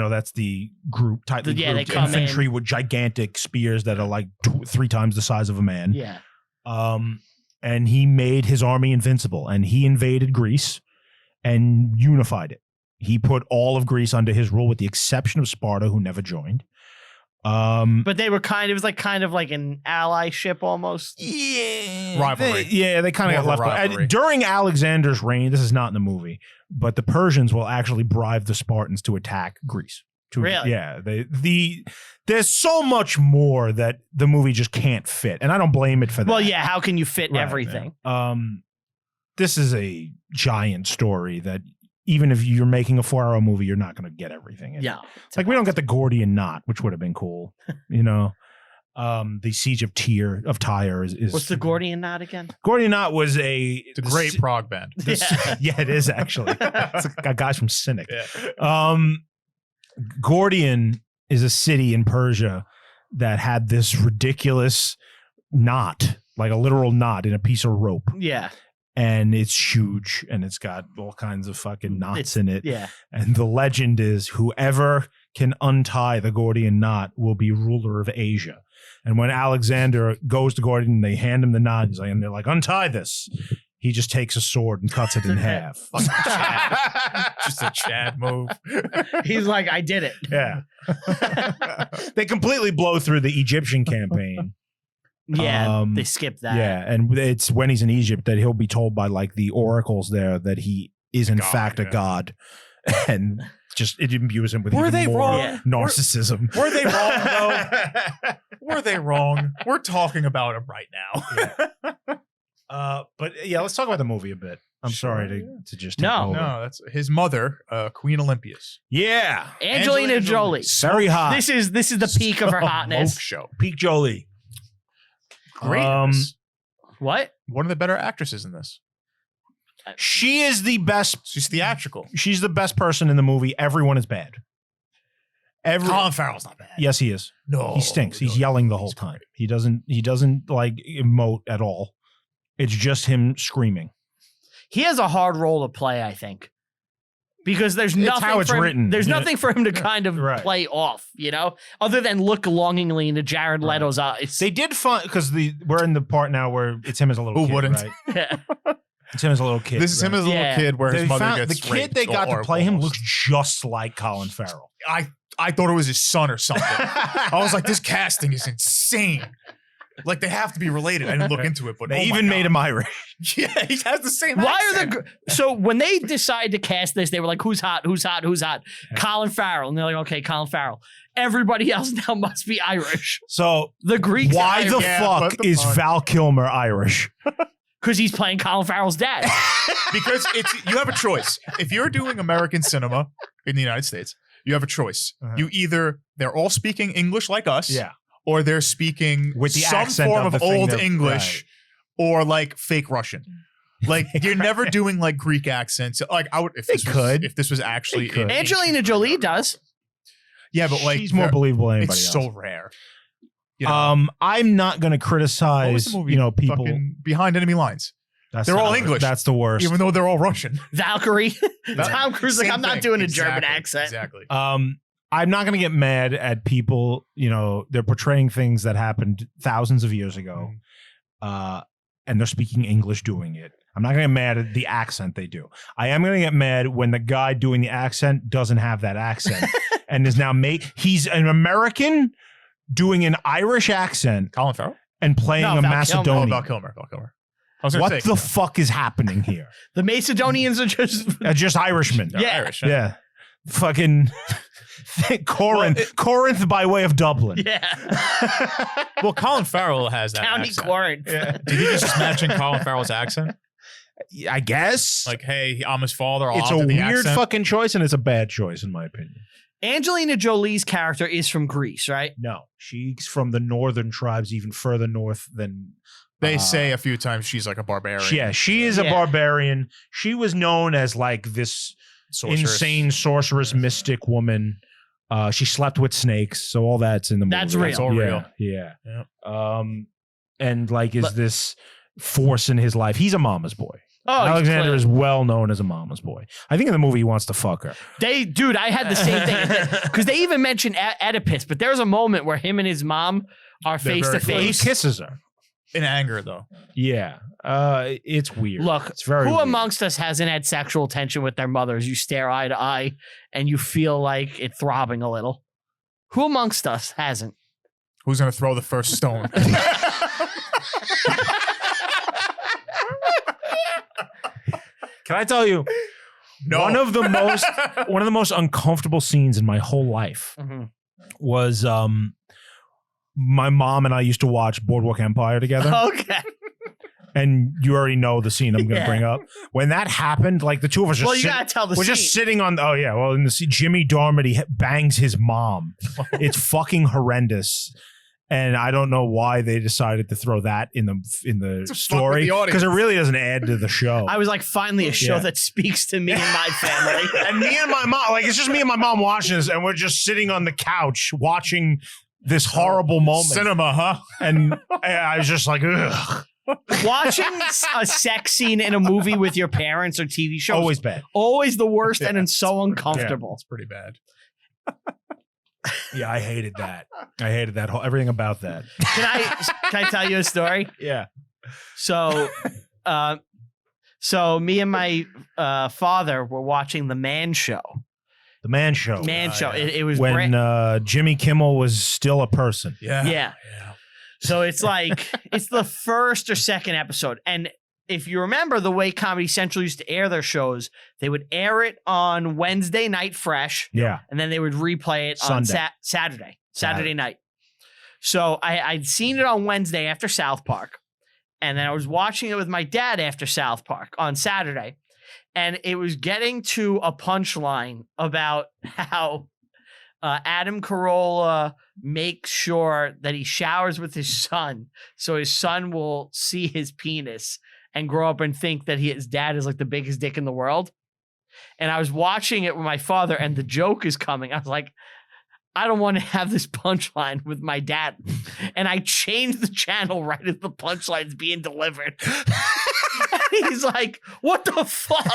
Speaker 3: That's the group, tightly
Speaker 1: Yeah, they
Speaker 3: grouped
Speaker 1: come
Speaker 3: infantry with gigantic spears that are like 3 times the size of a man.
Speaker 1: Yeah.
Speaker 3: And he made his army invincible, and he invaded Greece and unified it. He put all of Greece under his rule, with the exception of Sparta, who never joined.
Speaker 1: But they were kind of like an allyship almost.
Speaker 3: Yeah,
Speaker 2: Rivalry.
Speaker 3: They kind of
Speaker 2: More
Speaker 3: got
Speaker 2: of a
Speaker 3: left
Speaker 2: rivalry.
Speaker 3: during Alexander's reign. This is not in the movie, but the Persians will actually bribe the Spartans to attack Greece.
Speaker 1: Really?
Speaker 3: Yeah. There's so much more that the movie just can't fit, and I don't blame it for that.
Speaker 1: Well, yeah. How can you fit
Speaker 3: Right,
Speaker 1: everything?
Speaker 3: This is a giant story that even if you're making a 4-hour movie, you're not going to get everything. in it.
Speaker 1: Yeah.
Speaker 3: Like we don't get the Gordian knot, which would have been cool. The siege of Tyre is
Speaker 1: What's the Gordian knot again?
Speaker 3: Gordian knot was
Speaker 2: It's a great prog band.
Speaker 3: yeah, it is actually. It's got guys from Cynic.
Speaker 2: Yeah.
Speaker 3: Gordian is a city in Persia that had this ridiculous knot, like a literal knot in a piece of rope.
Speaker 1: Yeah.
Speaker 3: And it's huge, and it's got all kinds of fucking knots in it.
Speaker 1: Yeah.
Speaker 3: And the legend is whoever can untie the Gordian knot will be ruler of Asia. And when Alexander goes to Gordian, they hand him the knot, and they're like, untie this. He just takes a sword and cuts it in half.
Speaker 2: Fucking Chad. Just a Chad move.
Speaker 1: He's like, I did it.
Speaker 3: Yeah. They completely blow through the Egyptian campaign.
Speaker 1: Yeah. They skipped that.
Speaker 3: Yeah, and it's when he's in Egypt that he'll be told by like the oracles there that he is in
Speaker 2: God,
Speaker 3: fact a
Speaker 2: yeah.
Speaker 3: god, and just it imbues him with
Speaker 2: Were
Speaker 3: even
Speaker 2: they
Speaker 3: more
Speaker 2: wrong?
Speaker 1: Yeah.
Speaker 3: narcissism.
Speaker 2: Were they wrong, though? Were they wrong? We're talking about him right now.
Speaker 3: But yeah, let's talk about the movie a bit. I'm sorry to just take
Speaker 1: No.
Speaker 3: over.
Speaker 2: No, that's his mother, Queen Olympius.
Speaker 3: Yeah,
Speaker 1: Angelina Jolie.
Speaker 3: very hot.
Speaker 1: This is the peak of her
Speaker 2: Smoke
Speaker 1: hotness.
Speaker 2: show.
Speaker 3: Peak Jolie.
Speaker 2: Great. in this.
Speaker 1: What?
Speaker 2: One of the better actresses in this.
Speaker 3: She is the best.
Speaker 2: She's theatrical.
Speaker 3: She's the best person in the movie. Everyone is bad.
Speaker 2: Colin Farrell's not bad.
Speaker 3: Yes, he is.
Speaker 2: No,
Speaker 3: He stinks.
Speaker 2: no,
Speaker 3: He's yelling the
Speaker 2: he's
Speaker 3: whole time.
Speaker 2: great.
Speaker 3: He doesn't like emote at all. It's just him screaming.
Speaker 1: He has a hard role to play, I think. Because there's nothing
Speaker 3: how it's
Speaker 1: for him,
Speaker 3: written.
Speaker 1: There's
Speaker 3: Yeah.
Speaker 1: nothing for him to kind of
Speaker 3: Right.
Speaker 1: play off, other than look longingly into Jared
Speaker 3: Right.
Speaker 1: Leto's eyes.
Speaker 3: They did fun because we're in the part now where it's him as a little
Speaker 2: Who
Speaker 3: kid,
Speaker 2: wouldn't?
Speaker 3: right?
Speaker 1: Yeah.
Speaker 3: It's him as a little kid.
Speaker 2: This is him
Speaker 3: right?
Speaker 2: as a little
Speaker 1: Yeah.
Speaker 2: kid where his
Speaker 3: They
Speaker 2: mother
Speaker 3: found-
Speaker 2: gets
Speaker 3: the kid
Speaker 2: raped
Speaker 3: they got
Speaker 2: or
Speaker 3: to play him
Speaker 2: almost.
Speaker 3: looks just like Colin Farrell.
Speaker 2: I thought it was his son or something. I was like, this casting is insane. Like they have to be related. I didn't look into it, but
Speaker 3: They even made him Irish.
Speaker 2: Yeah, he has the same.
Speaker 1: Why
Speaker 2: accent.
Speaker 1: are so when they decided to cast this, they were like, who's hot? Who's hot? Who's hot?
Speaker 3: Yeah.
Speaker 1: Colin Farrell. And they're like, okay, Colin Farrell. Everybody else now must be Irish.
Speaker 3: So
Speaker 1: The Greeks.
Speaker 3: why the
Speaker 2: Yeah,
Speaker 3: fuck
Speaker 2: but the
Speaker 3: is
Speaker 2: fun.
Speaker 3: Val Kilmer Irish?
Speaker 1: Because he's playing Colin Farrell's dad.
Speaker 2: Because you have a choice. If you're doing American cinema in the United States, you have a choice.
Speaker 3: Uh-huh.
Speaker 2: They're all speaking English like us,
Speaker 3: Yeah.
Speaker 2: or they're speaking
Speaker 3: With the
Speaker 2: some
Speaker 3: accent
Speaker 2: form
Speaker 3: of
Speaker 2: of
Speaker 3: the thing
Speaker 2: old
Speaker 3: that-
Speaker 2: English or like fake Russian. Like you're never doing like Greek accents. Like I would if this was actually
Speaker 3: They could.
Speaker 2: in
Speaker 1: Angelina Jolie does.
Speaker 2: yeah, but like
Speaker 3: She's more
Speaker 2: they're-
Speaker 3: believable than anybody
Speaker 2: it's
Speaker 3: else.
Speaker 2: so rare. You know?
Speaker 3: I'm not going to
Speaker 2: What was
Speaker 3: criticize,
Speaker 2: the movie?
Speaker 3: people.
Speaker 2: Fucking Behind Enemy Lines.
Speaker 3: That's
Speaker 2: they're
Speaker 3: the
Speaker 2: all
Speaker 3: worst.
Speaker 2: English.
Speaker 3: That's the worst.
Speaker 2: Even though they're all Russian.
Speaker 1: Valkyrie.
Speaker 2: That-
Speaker 1: Tom Cruise like,
Speaker 2: Same
Speaker 1: I'm not
Speaker 2: thing.
Speaker 1: doing a
Speaker 2: Exactly.
Speaker 1: German accent.
Speaker 2: Exactly.
Speaker 3: I'm not going to get mad at people. They're portraying things that happened thousands of years ago, and they're speaking English doing it. I'm not going to get mad at the accent they do. I am going to get mad when the guy doing the accent doesn't have that accent and is now he's an American doing an Irish accent
Speaker 2: Colin Farrell?
Speaker 3: and playing
Speaker 1: No,
Speaker 3: a
Speaker 1: Val Kilmer.
Speaker 2: Oh,
Speaker 3: Macedonian.
Speaker 2: Val Kilmer. I was gonna
Speaker 3: What
Speaker 2: say,
Speaker 3: the fuck is happening here?
Speaker 1: The Macedonians are just
Speaker 3: Just Irishmen.
Speaker 2: they're
Speaker 1: Yeah.
Speaker 2: Irish. huh?
Speaker 3: Yeah. Fucking Corinth. Corinth by way of Dublin.
Speaker 1: yeah.
Speaker 2: Well, Colin Farrell has that
Speaker 1: County
Speaker 2: accent.
Speaker 1: Corinth.
Speaker 3: Yeah.
Speaker 2: Did you just imagine Colin Farrell's accent?
Speaker 3: I guess.
Speaker 2: Like, hey, I'm his father.
Speaker 3: It's
Speaker 2: I'll
Speaker 3: a
Speaker 2: do the
Speaker 3: weird
Speaker 2: accent.
Speaker 3: fucking choice, and it's a bad choice, in my opinion.
Speaker 1: Angelina Jolie's character is from Greece, right?
Speaker 3: No, she's from the northern tribes, even further north than.
Speaker 2: They say a few times she's like a barbarian.
Speaker 3: Yeah, she is a
Speaker 1: Yeah.
Speaker 3: barbarian. She was known as like this
Speaker 2: Sorceress.
Speaker 3: insane sorceress, mystic woman. She slept with snakes, so all that's in the movie.
Speaker 1: That's real.
Speaker 2: It's all real.
Speaker 3: Yeah.
Speaker 2: Yep.
Speaker 3: And like is
Speaker 1: But-
Speaker 3: this force in his life? He's a mama's boy.
Speaker 1: Oh, he's
Speaker 3: Alexander
Speaker 1: clear.
Speaker 3: is well known as a mama's boy. I think in the movie he wants to fuck her.
Speaker 1: Dude, I had the same thing because they even mentioned Oedipus, but there's a moment where him and his mom are
Speaker 2: They're
Speaker 1: face to
Speaker 2: very
Speaker 3: He
Speaker 1: face.
Speaker 3: kisses her.
Speaker 2: In anger, though.
Speaker 3: Yeah. It's weird.
Speaker 1: Look,
Speaker 3: it's very
Speaker 1: who
Speaker 3: weird.
Speaker 1: amongst us hasn't had sexual tension with their mothers? You stare eye to eye and you feel like it throbbing a little. Who amongst us hasn't?
Speaker 2: Who's going to throw the first stone?
Speaker 3: Can I tell you
Speaker 2: No.
Speaker 3: one of the most uncomfortable scenes in my whole life was my mom and I used to watch Boardwalk Empire together.
Speaker 1: Okay.
Speaker 3: And you already know the scene I'm going to
Speaker 1: Yeah.
Speaker 3: bring up. When that happened, like the two of us
Speaker 1: Well,
Speaker 3: just
Speaker 1: you gotta tell the
Speaker 3: we're
Speaker 1: scene.
Speaker 3: just sitting on. Oh yeah, well in the scene, Jimmy Darmody bangs his mom. It's fucking horrendous, and I don't know why they decided to throw that in the
Speaker 2: To fuck with
Speaker 3: story
Speaker 2: the audience.
Speaker 3: because it really doesn't add to the show.
Speaker 1: I was like, finally a show
Speaker 3: Yeah.
Speaker 1: that speaks to me and my family.
Speaker 3: And me and my mom, like it's just me and my mom watching this, and we're just sitting on the couch watching this horrible moment.
Speaker 2: Cinema, huh?
Speaker 3: And I was just like, ugh,
Speaker 1: Watching a sex scene in a movie with your parents or TV shows
Speaker 3: always bad.
Speaker 1: always the worst
Speaker 2: Yeah.
Speaker 1: and it's so uncomfortable.
Speaker 2: It's pretty bad.
Speaker 3: Yeah, I hated that. I hated that whole everything about that.
Speaker 1: Can I tell you a story?
Speaker 3: Yeah.
Speaker 1: So, me and my father were watching The Man Show.
Speaker 3: The Man Show.
Speaker 1: Man Show.
Speaker 2: yeah.
Speaker 1: It was
Speaker 3: When Jimmy Kimmel was still a person.
Speaker 2: Yeah.
Speaker 1: Yeah. So it's like it's the first or second episode, and if you remember the way Comedy Central used to air their shows, they would air it on Wednesday night fresh,
Speaker 3: Yeah.
Speaker 1: and then they would replay it on
Speaker 3: Sunday.
Speaker 1: Saturday night. So I'd seen it on Wednesday after South Park, and then I was watching it with my dad after South Park on Saturday, and it was getting to a punchline about how Adam Carolla makes sure that he showers with his son so his son will see his penis and grow up and think that his dad is like the biggest dick in the world. And I was watching it with my father and the joke is coming. I was like, I don't want to have this punchline with my dad. And I changed the channel right as the punchline's being delivered. He's like, what the fuck?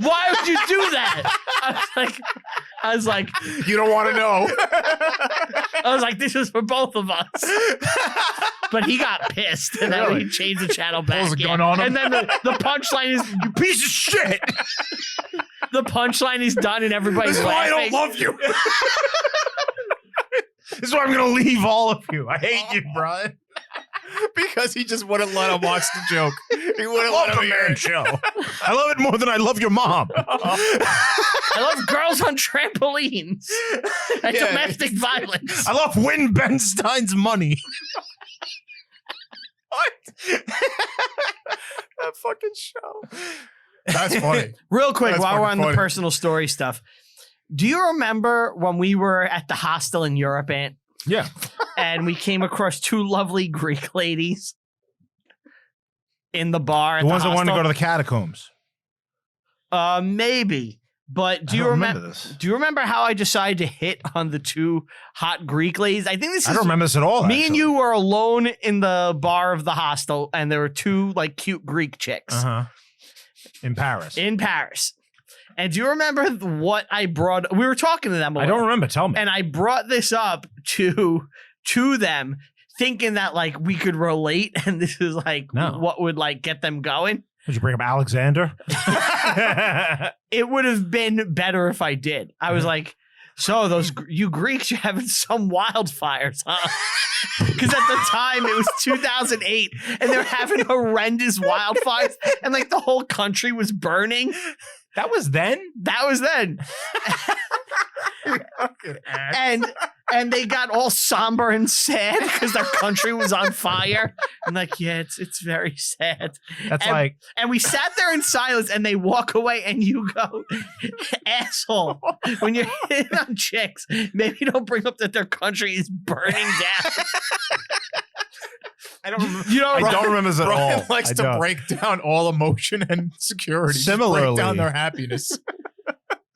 Speaker 1: Why would you do that? I was like,
Speaker 2: You don't want to know.
Speaker 1: I was like, this is for both of us. But he got pissed, and then
Speaker 2: Really?
Speaker 1: he changed the channel back.
Speaker 2: Pulls a
Speaker 1: in.
Speaker 2: gun on him?
Speaker 1: And then the punchline is, you piece of shit. The punchline is done, and everybody's
Speaker 2: That's why I
Speaker 1: laughing.
Speaker 2: don't love you.
Speaker 3: This is why I'm going to leave all of you. I hate you, Brian.
Speaker 2: Because he just wouldn't let him watch the joke. He wouldn't let him hear it.
Speaker 3: Show. I love it more than I love your mom.
Speaker 1: I love girls on trampolines and
Speaker 2: Yeah.
Speaker 1: domestic violence.
Speaker 3: I love Win Ben Stein's money.
Speaker 2: What? That fucking show. That's funny.
Speaker 1: Real quick,
Speaker 2: That's
Speaker 1: while we're on
Speaker 2: fucking
Speaker 1: the
Speaker 2: funny.
Speaker 1: personal story stuff, do you remember when we were at the hostel in Europe, Ant,
Speaker 3: Yeah.
Speaker 1: and we came across two lovely Greek ladies in the bar? At
Speaker 3: The ones that
Speaker 1: hostel?
Speaker 3: wanted to go to the catacombs.
Speaker 1: Maybe. But do
Speaker 3: I
Speaker 1: you
Speaker 3: don't
Speaker 1: remember
Speaker 3: this?
Speaker 1: Do you remember how I decided to hit on the two hot Greek ladies? I think this is
Speaker 3: I don't remember this at all.
Speaker 1: me and
Speaker 3: actually.
Speaker 1: you were alone in the bar of the hostel, and there were two like cute Greek chicks
Speaker 3: Uh-huh. In Paris.
Speaker 1: in Paris. And do you remember what I brought? We were talking to them.
Speaker 3: I don't remember. Tell me.
Speaker 1: And I brought this up to them, thinking that like we could relate, and this is like
Speaker 3: No.
Speaker 1: what would like get them going.
Speaker 3: Did you bring up Alexander?
Speaker 1: It would have been better if I did. I was like, so those you Greeks, you're having some wildfires, huh? Because at the time it was 2008 and they were having horrendous wildfires and like the whole country was burning.
Speaker 3: That was then?
Speaker 1: That was then. And they got all somber and sad because their country was on fire. I'm like, yeah, it's very sad.
Speaker 3: That's
Speaker 1: And-
Speaker 3: like,
Speaker 1: And we sat there in silence and they walk away and you go, asshole, when you're hitting on chicks, maybe don't bring up that their country is burning down.
Speaker 3: I don't remember.
Speaker 1: You don't
Speaker 3: I don't remember this at
Speaker 2: Brian
Speaker 3: all.
Speaker 2: likes
Speaker 3: I
Speaker 2: to
Speaker 3: don't.
Speaker 2: break down all emotion and security. Just
Speaker 3: Similarly-
Speaker 2: break down their happiness.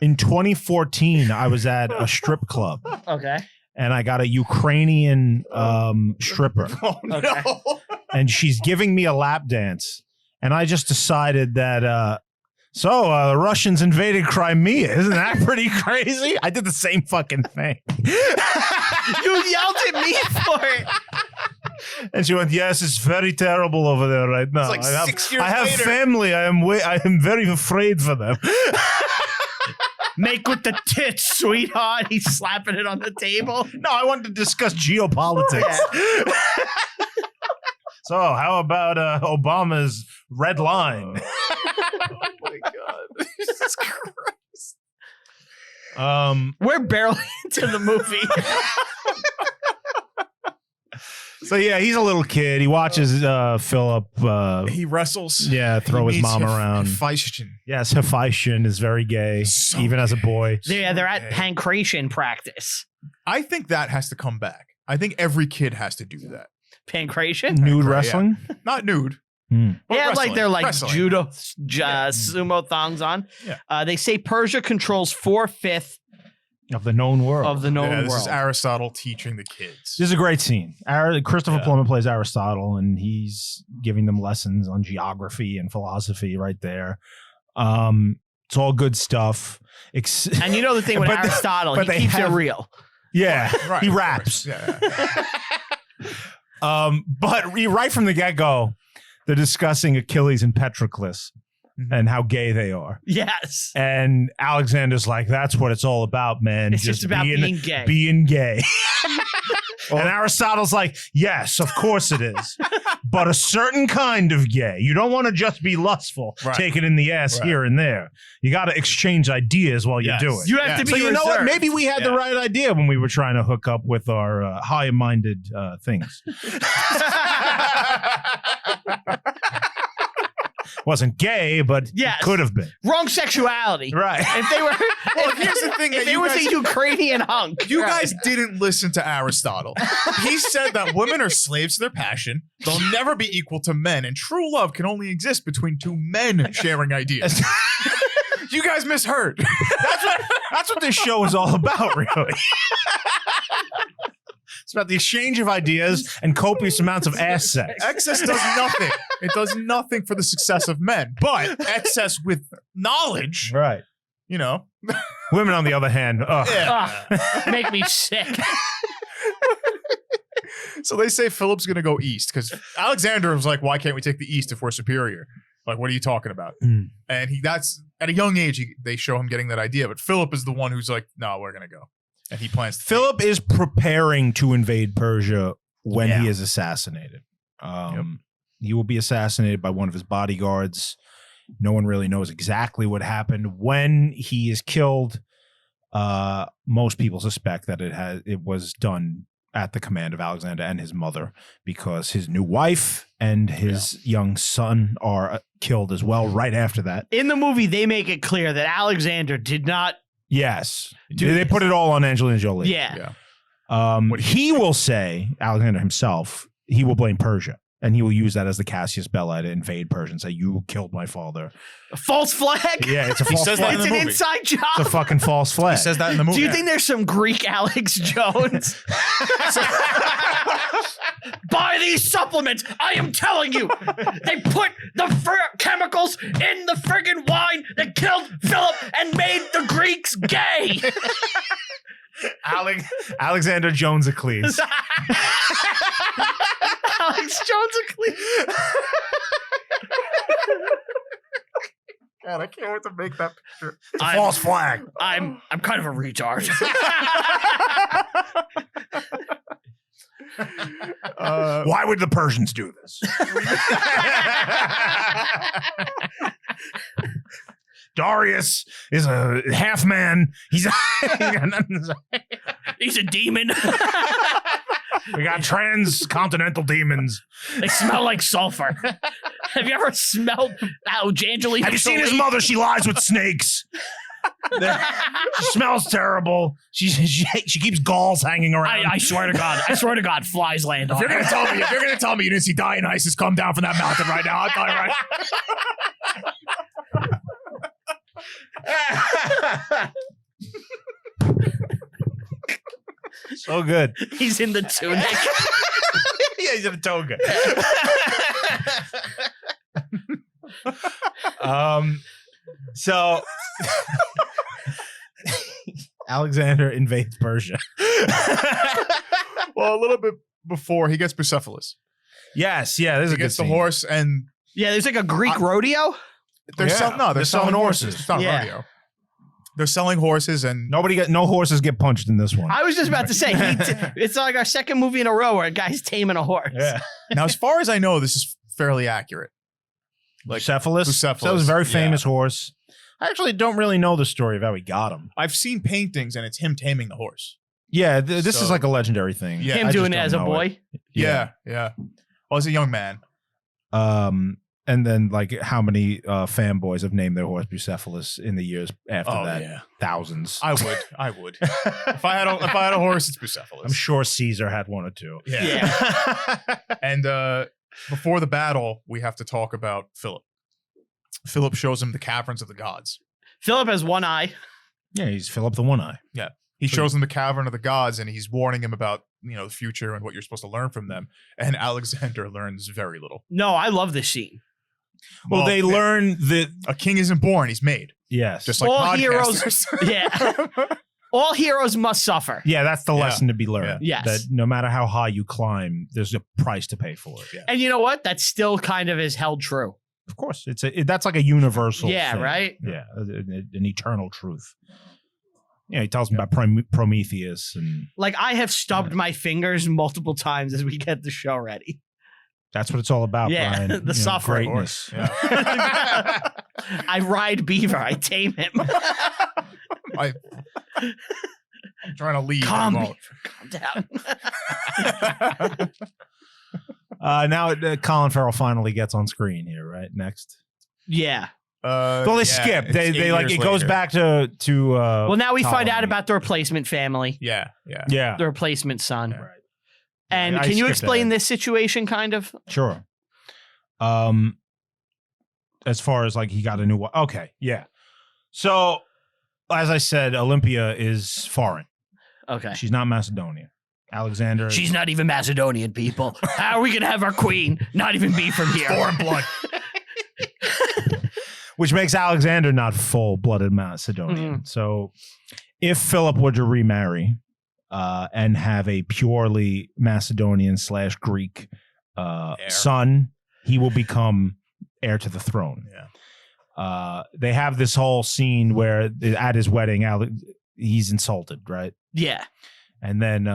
Speaker 3: In 2014, I was at a strip club
Speaker 1: Okay.
Speaker 3: and I got a Ukrainian stripper,
Speaker 2: Oh no!
Speaker 1: Okay.
Speaker 3: and she's giving me a lap dance. And I just decided that, the Russians invaded Crimea. Isn't that pretty crazy? I did the same fucking thing.
Speaker 1: You yelled at me for it.
Speaker 3: And she went, "Yes, it's very terrible over there right now.
Speaker 2: like
Speaker 3: I have,
Speaker 2: 6 years
Speaker 3: I have
Speaker 2: later."
Speaker 3: family. I am very afraid for them."
Speaker 1: Make with the tits, sweetheart. He's slapping it on the table.
Speaker 3: No, I wanted to discuss geopolitics. So, how about Obama's red line?
Speaker 2: Oh my god! Jesus Christ!
Speaker 1: We're barely into the movie.
Speaker 3: So yeah, he's a little kid. He watches Philip.
Speaker 2: He wrestles.
Speaker 3: Throw
Speaker 2: He
Speaker 3: his
Speaker 2: meets
Speaker 3: mom around.
Speaker 2: Hephaestion.
Speaker 3: Yes, Hephaestion is very gay,
Speaker 2: So
Speaker 3: even as a boy.
Speaker 1: Yeah, they're at
Speaker 2: Okay.
Speaker 1: pancreation practice.
Speaker 2: I think that has to come back. I think every kid has to do that.
Speaker 1: Pancreation?
Speaker 3: Nude
Speaker 2: Yeah.
Speaker 3: wrestling.
Speaker 2: Not nude.
Speaker 3: Hmm.
Speaker 2: but
Speaker 1: Yeah, like
Speaker 2: wrestling.
Speaker 1: they're like
Speaker 2: Wrestling.
Speaker 1: judo,
Speaker 2: Yeah.
Speaker 1: sumo thongs on.
Speaker 2: Yeah.
Speaker 1: They say Persia controls 4/5
Speaker 3: Of the known world.
Speaker 1: of the known
Speaker 2: Yeah, this
Speaker 1: world.
Speaker 2: is Aristotle teaching the kids.
Speaker 3: This is a great scene. Christopher
Speaker 2: Yeah.
Speaker 3: Plummer plays Aristotle, and he's giving them lessons on geography and philosophy right there. It's all good stuff.
Speaker 1: And you know the thing with
Speaker 3: But the-
Speaker 1: Aristotle,
Speaker 3: but
Speaker 1: he
Speaker 3: they
Speaker 1: keeps
Speaker 3: have-
Speaker 1: it real.
Speaker 3: Yeah,
Speaker 2: Right,
Speaker 3: he
Speaker 2: of
Speaker 3: raps.
Speaker 2: course. Yeah.
Speaker 3: But right from the get-go, they're discussing Achilles and Patroclus
Speaker 2: Mhm.
Speaker 3: and how gay they are.
Speaker 1: Yes.
Speaker 3: And Alexander's like, that's what it's all about, man.
Speaker 1: It's just about being gay.
Speaker 3: Being gay. And Aristotle's like, yes, of course it is. But a certain kind of gay. You don't want to just be lustful,
Speaker 2: Right.
Speaker 3: take it in the ass
Speaker 2: Right.
Speaker 3: here and there. You got to exchange ideas while
Speaker 2: Yes.
Speaker 3: you do it.
Speaker 1: You have to be
Speaker 3: So you know what?
Speaker 1: reserved.
Speaker 3: Maybe we had the
Speaker 2: Yeah.
Speaker 3: right idea when we were trying to hook up with our high-minded things. Wasn't gay, but
Speaker 1: Yes.
Speaker 3: it could have been.
Speaker 1: Wrong sexuality.
Speaker 3: Right.
Speaker 1: If they were,
Speaker 2: Well, here's the thing
Speaker 1: if
Speaker 2: that
Speaker 1: it
Speaker 2: you
Speaker 1: was
Speaker 2: guys-
Speaker 1: a Ukrainian hunk,
Speaker 2: You
Speaker 1: right.
Speaker 2: guys didn't listen to Aristotle. He said that women are slaves to their passion. They'll never be equal to men, and true love can only exist between two men sharing ideas. You guys misheard.
Speaker 3: That's what this show is all about, really. It's about the exchange of ideas and copious amounts of ass sex.
Speaker 2: Excess does nothing. It does nothing for the success of men. But excess with knowledge,
Speaker 3: Right.
Speaker 2: you know.
Speaker 3: Women, on the other hand, ugh.
Speaker 1: Ugh, make me sick.
Speaker 2: So they say Philip's going to go east because Alexander was like, why can't we take the east if we're superior? Like, what are you talking about?
Speaker 3: Mm.
Speaker 2: And that's at a young age, they show him getting that idea. But Philip is the one who's like, no, we're going to go. And he plans to.
Speaker 3: Philip is preparing to invade Persia when
Speaker 2: Yeah.
Speaker 3: he is assassinated. He will be assassinated by one of his bodyguards. No one really knows exactly what happened. When he is killed, most people suspect that it was done at the command of Alexander and his mother, because his new wife and his young son are killed as well right after that.
Speaker 1: In the movie, they make it clear that Alexander did not.
Speaker 3: Yes. They put it all on Angelina Jolie.
Speaker 1: Yeah.
Speaker 3: He will say, Alexander himself, he will blame Persia. And he will use that as the Cassius Belli to invade Persia and say, you killed my father.
Speaker 1: A false flag?
Speaker 3: Yeah, it's a false
Speaker 2: says
Speaker 3: flag.
Speaker 2: that in
Speaker 1: It's
Speaker 2: the
Speaker 1: an
Speaker 2: movie.
Speaker 1: inside job.
Speaker 3: It's a fucking false flag.
Speaker 2: He says that in the movie.
Speaker 1: Do you think there's some Greek Alex Jones? Buy these supplements. I am telling you. They put the chemicals in the friggin' wine that killed Philip and made the Greeks gay.
Speaker 3: Alexander Jonesacles.
Speaker 1: Alex Jones.
Speaker 2: God, I can't wait to make that picture.
Speaker 3: False flag.
Speaker 1: I'm kind of a retard.
Speaker 3: Why would the Persians do this? Darius is a half man. He's
Speaker 1: He's a demon.
Speaker 3: we got transcontinental demons.
Speaker 1: They smell like sulfur. Have you ever smelled Angelina?
Speaker 3: Have you seen his mother? She lies with snakes. She smells terrible. She keeps galls hanging around.
Speaker 1: I swear to God, flies land on
Speaker 2: If you're
Speaker 1: her.
Speaker 2: gonna tell me you didn't see Dionysus come down from that mountain right now, I'll tell you right.
Speaker 3: So good.
Speaker 1: He's in the tunic.
Speaker 3: Yeah, he's in a toga. So Alexander invades Persia.
Speaker 2: Well, a little bit before he gets Bucephalus.
Speaker 3: Yes, yeah, there's
Speaker 2: He
Speaker 3: a good
Speaker 2: gets the
Speaker 3: scene.
Speaker 2: horse, and
Speaker 1: Yeah, there's like a Greek rodeo.
Speaker 2: they're
Speaker 3: Yeah,
Speaker 2: selling horses. It's not a
Speaker 1: Yeah.
Speaker 2: rodeo. They're selling horses, and
Speaker 3: No horses get punched in this one.
Speaker 1: I was just about to say, it's like our second movie in a row where a guy's taming a horse.
Speaker 3: Yeah.
Speaker 2: now, as far as I know, this is fairly accurate.
Speaker 3: Like Bucephalus. That was a
Speaker 2: Bucephalus,
Speaker 3: very
Speaker 2: yeah.
Speaker 3: famous horse. I actually don't really know the story of how he got him.
Speaker 2: I've seen paintings, and it's him taming the horse.
Speaker 3: Yeah, this is
Speaker 2: So-
Speaker 3: like a legendary thing.
Speaker 2: Yeah,
Speaker 1: Him
Speaker 3: I just
Speaker 1: doing it
Speaker 3: don't
Speaker 1: as a
Speaker 3: know
Speaker 1: boy.
Speaker 2: Yeah. Well, as a young man,
Speaker 3: And then like how many fanboys have named their horse Bucephalus in the years after that?
Speaker 2: yeah,
Speaker 3: Thousands.
Speaker 2: I would. If I had a horse, it's Bucephalus.
Speaker 3: I'm sure Caesar had one or two.
Speaker 2: Yeah. And before the battle, we have to talk about Philip. Philip shows him the caverns of the gods.
Speaker 1: Philip has one eye.
Speaker 3: Yeah, he's Philip the One Eye.
Speaker 2: He shows him the cavern of the gods, and he's warning him about the future and what you're supposed to learn from them. And Alexander learns very little.
Speaker 1: No, I love this scene.
Speaker 3: Well, they learn that.
Speaker 2: a king isn't born; he's made.
Speaker 3: Yes.
Speaker 2: Just like
Speaker 1: All
Speaker 2: podcasters.
Speaker 1: Yeah. All heroes must suffer.
Speaker 3: Yeah, that's the
Speaker 2: Yeah.
Speaker 3: lesson to be learned.
Speaker 1: Yeah. Yes.
Speaker 3: That no matter how high you climb, there's a price to pay for it. Yeah.
Speaker 1: And you know what? That still kind of is held true.
Speaker 3: Of course, that's like a universal.
Speaker 1: Yeah,
Speaker 3: thing.
Speaker 1: right?
Speaker 3: Yeah, an eternal truth. Yeah, he tells him about Prometheus, and
Speaker 1: Like, I have stubbed my fingers multiple times as we get the show ready.
Speaker 3: that's what it's all about.
Speaker 1: Yeah,
Speaker 3: Brian.
Speaker 1: the
Speaker 3: You know,
Speaker 1: suffering.
Speaker 3: greatness.
Speaker 2: Yeah.
Speaker 1: I ride Beaver. I tame him.
Speaker 2: I'm trying to leave.
Speaker 1: Calm,
Speaker 2: and
Speaker 1: Beaver.
Speaker 2: won't.
Speaker 1: Calm down.
Speaker 3: Now Colin Farrell finally gets on screen here. Right next.
Speaker 1: Yeah.
Speaker 3: Well, they skip. They like it goes back to.
Speaker 1: Well, now we find out
Speaker 3: Colin.
Speaker 1: about the replacement family,
Speaker 2: Yeah.
Speaker 3: Yeah.
Speaker 1: the replacement son.
Speaker 3: Right.
Speaker 1: And
Speaker 3: I
Speaker 1: can you
Speaker 3: skipped
Speaker 1: explain
Speaker 3: ahead.
Speaker 1: this situation, kind of?
Speaker 3: Sure. As far as like he got a new one. Okay. Yeah. So, as I said, Olympia is foreign.
Speaker 1: Okay.
Speaker 3: She's not Macedonian. Alexander.
Speaker 1: She's not even Macedonian, people. How are we going to have our queen not even be from here?
Speaker 2: Foreign blood.
Speaker 3: Which makes Alexander not full-blooded Macedonian. So, if Philip were to remarry and have a purely Macedonian/Greek son, he will become heir to the throne.
Speaker 2: Yeah.
Speaker 3: They have this whole scene where at his wedding, he's insulted, right?
Speaker 1: Yeah.
Speaker 3: And then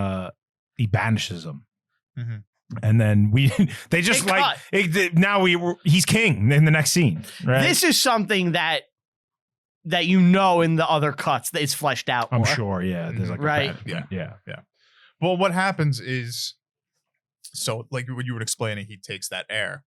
Speaker 3: he banishes him.
Speaker 2: Mhm.
Speaker 3: And then they just he's king in the next scene. Right?
Speaker 1: This is something that in the other cuts that is fleshed out more.
Speaker 3: I'm sure, yeah. There's like
Speaker 1: right.
Speaker 3: Yeah.
Speaker 2: Well, what happens is, so like when you were explaining, he takes that heir.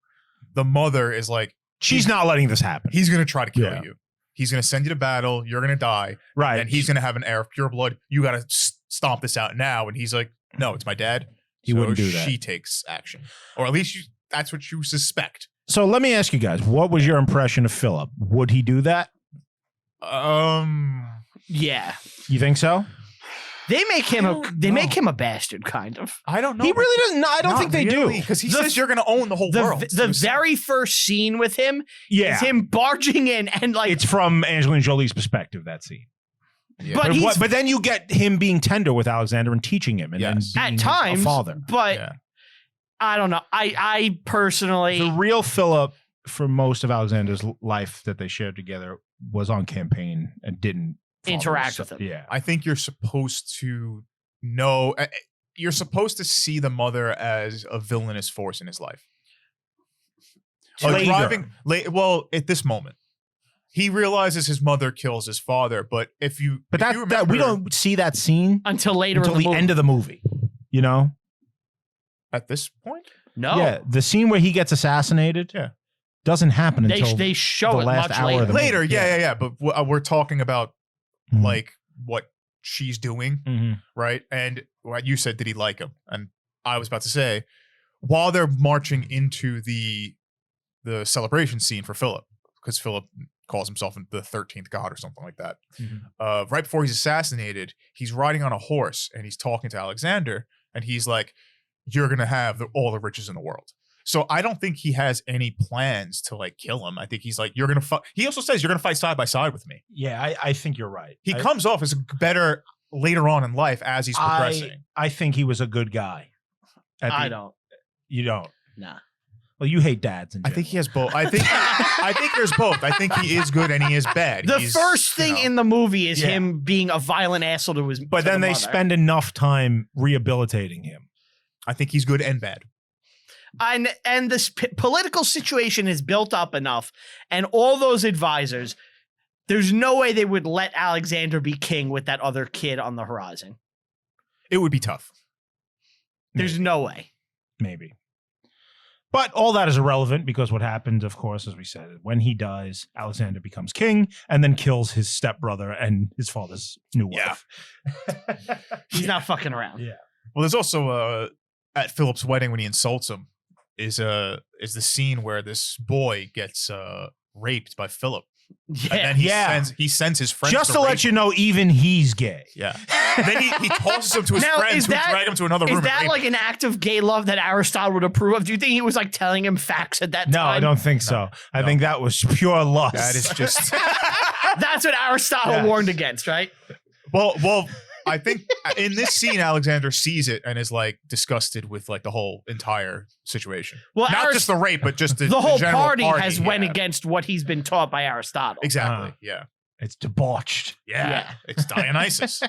Speaker 2: The mother is like,
Speaker 3: she's not letting this happen.
Speaker 2: He's going to try to kill you. He's going to send you to battle. You're going to die.
Speaker 3: Right.
Speaker 2: And he's going to have an heir of pure blood. You got to stomp this out now. And he's like, no, it's my dad.
Speaker 3: He wouldn't do that.
Speaker 2: She takes action. Or at least that's what you suspect.
Speaker 3: So let me ask you guys, what was your impression of Philip? Would he do that?
Speaker 1: Yeah.
Speaker 3: You think so?
Speaker 1: They make him a bastard, kind of.
Speaker 2: I don't know.
Speaker 3: He really doesn't. No, I don't think they do.
Speaker 2: Because he says you're going to own the whole world.
Speaker 1: The very first scene with him is him barging in and like...
Speaker 3: It's from Angelina Jolie's perspective, that scene.
Speaker 2: Yeah.
Speaker 3: But then you get him being tender with Alexander and teaching him and then being
Speaker 1: at times,
Speaker 3: a father.
Speaker 1: But I don't know. I personally...
Speaker 3: The real Philip for most of Alexander's life that they shared together was on campaign and didn't
Speaker 1: interact with him.
Speaker 3: Yeah.
Speaker 2: I think you're supposed to know... You're supposed to see the mother as a villainous force in his life. Well, at this moment. He realizes his mother kills his father, but you remember,
Speaker 3: we don't see that scene
Speaker 1: until later
Speaker 3: until
Speaker 1: in the
Speaker 3: end of the movie. You know,
Speaker 2: at this point,
Speaker 1: no.
Speaker 3: Yeah, the scene where he gets assassinated, doesn't happen until
Speaker 1: they show
Speaker 3: the
Speaker 1: it
Speaker 3: last
Speaker 1: much
Speaker 3: hour
Speaker 1: later.
Speaker 3: of the
Speaker 2: later,
Speaker 3: movie.
Speaker 2: yeah. But we're talking about like what she's doing, right? And what you said, did he like him? And I was about to say, while they're marching into the celebration scene for Philip, because Philip calls himself the 13th god or something like that. Right before he's assassinated, he's riding on a horse and he's talking to Alexander and he's like, you're going to have all the riches in the world. So I don't think he has any plans to like kill him. I think he's like, you're going to fight. He also says, you're going to fight side by side with me.
Speaker 3: Yeah, I think you're right.
Speaker 2: He comes off as better later on in life as he's progressing.
Speaker 3: I think he was a good guy.
Speaker 1: I don't.
Speaker 3: You don't?
Speaker 1: Nah.
Speaker 3: Well, you hate dads.
Speaker 2: I think he has both. I think there's both. I think he is good and he is bad.
Speaker 1: The first thing in the movie is him being a violent asshole to his.
Speaker 3: But then they spend enough time rehabilitating him.
Speaker 2: I think he's good and bad.
Speaker 1: And this political situation is built up enough, and all those advisors. There's no way they would let Alexander be king with that other kid on the horizon.
Speaker 2: It would be tough.
Speaker 1: There's no way.
Speaker 3: Maybe. But all that is irrelevant because what happens, of course, as we said, when he dies, Alexander becomes king and then kills his stepbrother and his father's new wife.
Speaker 1: He's not fucking around.
Speaker 3: Yeah.
Speaker 2: Well, there's also at Philip's wedding when he insults him is the scene where this boy gets raped by Philip.
Speaker 1: Yeah.
Speaker 2: And then he sends his friends
Speaker 3: just to let you know, even he's gay.
Speaker 2: Yeah. Then he tosses him to his friends who drag him to another room.
Speaker 1: Is that like an act of gay love that Aristotle would approve of? Do you think he was like telling him facts at that time?
Speaker 3: No, I don't think so. I think that was pure lust.
Speaker 2: That is just...
Speaker 1: That's what Aristotle warned against, right?
Speaker 2: Well, I think in this scene, Alexander sees it and is like disgusted with like the whole entire situation. Well, not just the rape, but just the
Speaker 1: whole
Speaker 2: general
Speaker 1: party has went against what he's been taught by Aristotle.
Speaker 2: Exactly. Yeah.
Speaker 3: It's debauched.
Speaker 2: Yeah. It's Dionysus.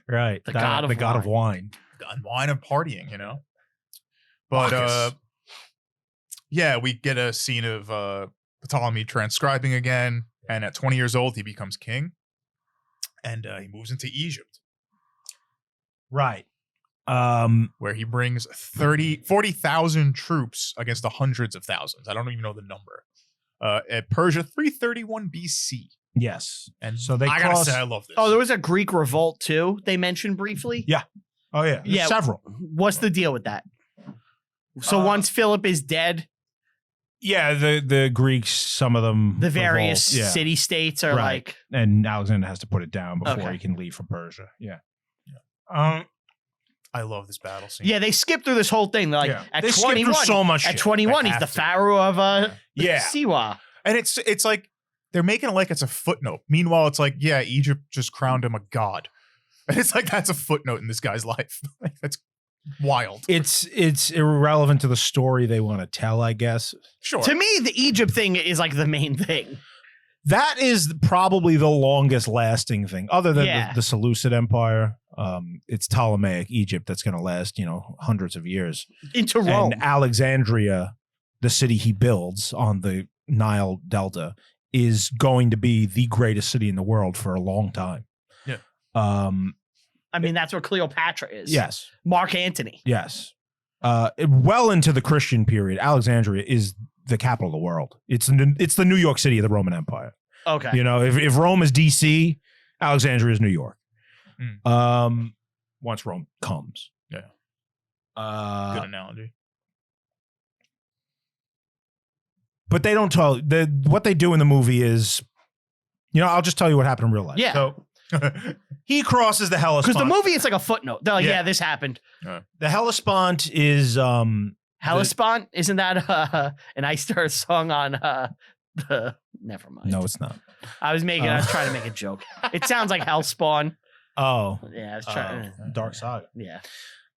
Speaker 3: Right.
Speaker 1: The god of
Speaker 3: wine.
Speaker 2: And wine and partying, you know? But we get a scene of Ptolemy transcribing again. And at 20 years old, he becomes king. And he moves into Egypt.
Speaker 3: Right.
Speaker 2: Where he brings 40,000 troops against the hundreds of thousands. I don't even know the number. At Persia, 331 BC.
Speaker 3: Yes.
Speaker 2: And
Speaker 3: so they
Speaker 2: I gotta say, I love this.
Speaker 1: Oh, there was a Greek revolt too, they mentioned briefly?
Speaker 3: Yeah. Oh, yeah.
Speaker 1: Yeah.
Speaker 3: Several.
Speaker 1: What's the deal with that? So once Philip is dead...
Speaker 3: Yeah, the Greeks, some of them...
Speaker 1: The various city-states are like...
Speaker 3: And Alexander has to put it down before he can leave for Persia. Yeah.
Speaker 2: I love this battle scene.
Speaker 1: Yeah, they skip through this whole thing. They're like, at
Speaker 3: they
Speaker 1: 21,
Speaker 3: so much
Speaker 1: at
Speaker 3: shit.
Speaker 1: 21, he's the pharaoh of Siwa.
Speaker 2: And it's like, they're making it like it's a footnote. Meanwhile, it's like, yeah, Egypt just crowned him a god. And it's like, that's a footnote in this guy's life. That's wild.
Speaker 3: It's irrelevant to the story they want to tell, I guess.
Speaker 2: Sure.
Speaker 1: To me, the Egypt thing is like the main thing.
Speaker 3: That is probably the longest lasting thing, other than the Seleucid Empire. It's Ptolemaic Egypt that's going to last, hundreds of years.
Speaker 1: Into Rome.
Speaker 3: And Alexandria, the city he builds on the Nile Delta, is going to be the greatest city in the world for a long time.
Speaker 2: Yeah.
Speaker 1: I mean, that's where Cleopatra is.
Speaker 3: Yes.
Speaker 1: Mark Antony.
Speaker 3: Yes. Well into the Christian period, Alexandria is the capital of the world. It's the New York City of the Roman Empire.
Speaker 1: Okay.
Speaker 3: If Rome is DC, Alexandria is New York. Once Rome comes.
Speaker 2: Yeah. Good analogy.
Speaker 3: But they don't tell what they do in the movie is, I'll just tell you what happened in real life.
Speaker 1: Yeah.
Speaker 3: So he crosses the Hellespont.
Speaker 1: Because the movie, it's like a footnote. They're like,
Speaker 3: Yeah.
Speaker 1: yeah, this happened.
Speaker 3: The Hellespont is
Speaker 1: Hellespont? Isn't that an Ice Earth song on the... Never mind.
Speaker 3: No, it's not.
Speaker 1: I was trying to make a joke. It sounds like Hellspawn.
Speaker 3: Oh.
Speaker 1: Yeah, I was trying.
Speaker 3: Dark Saga.
Speaker 1: Yeah.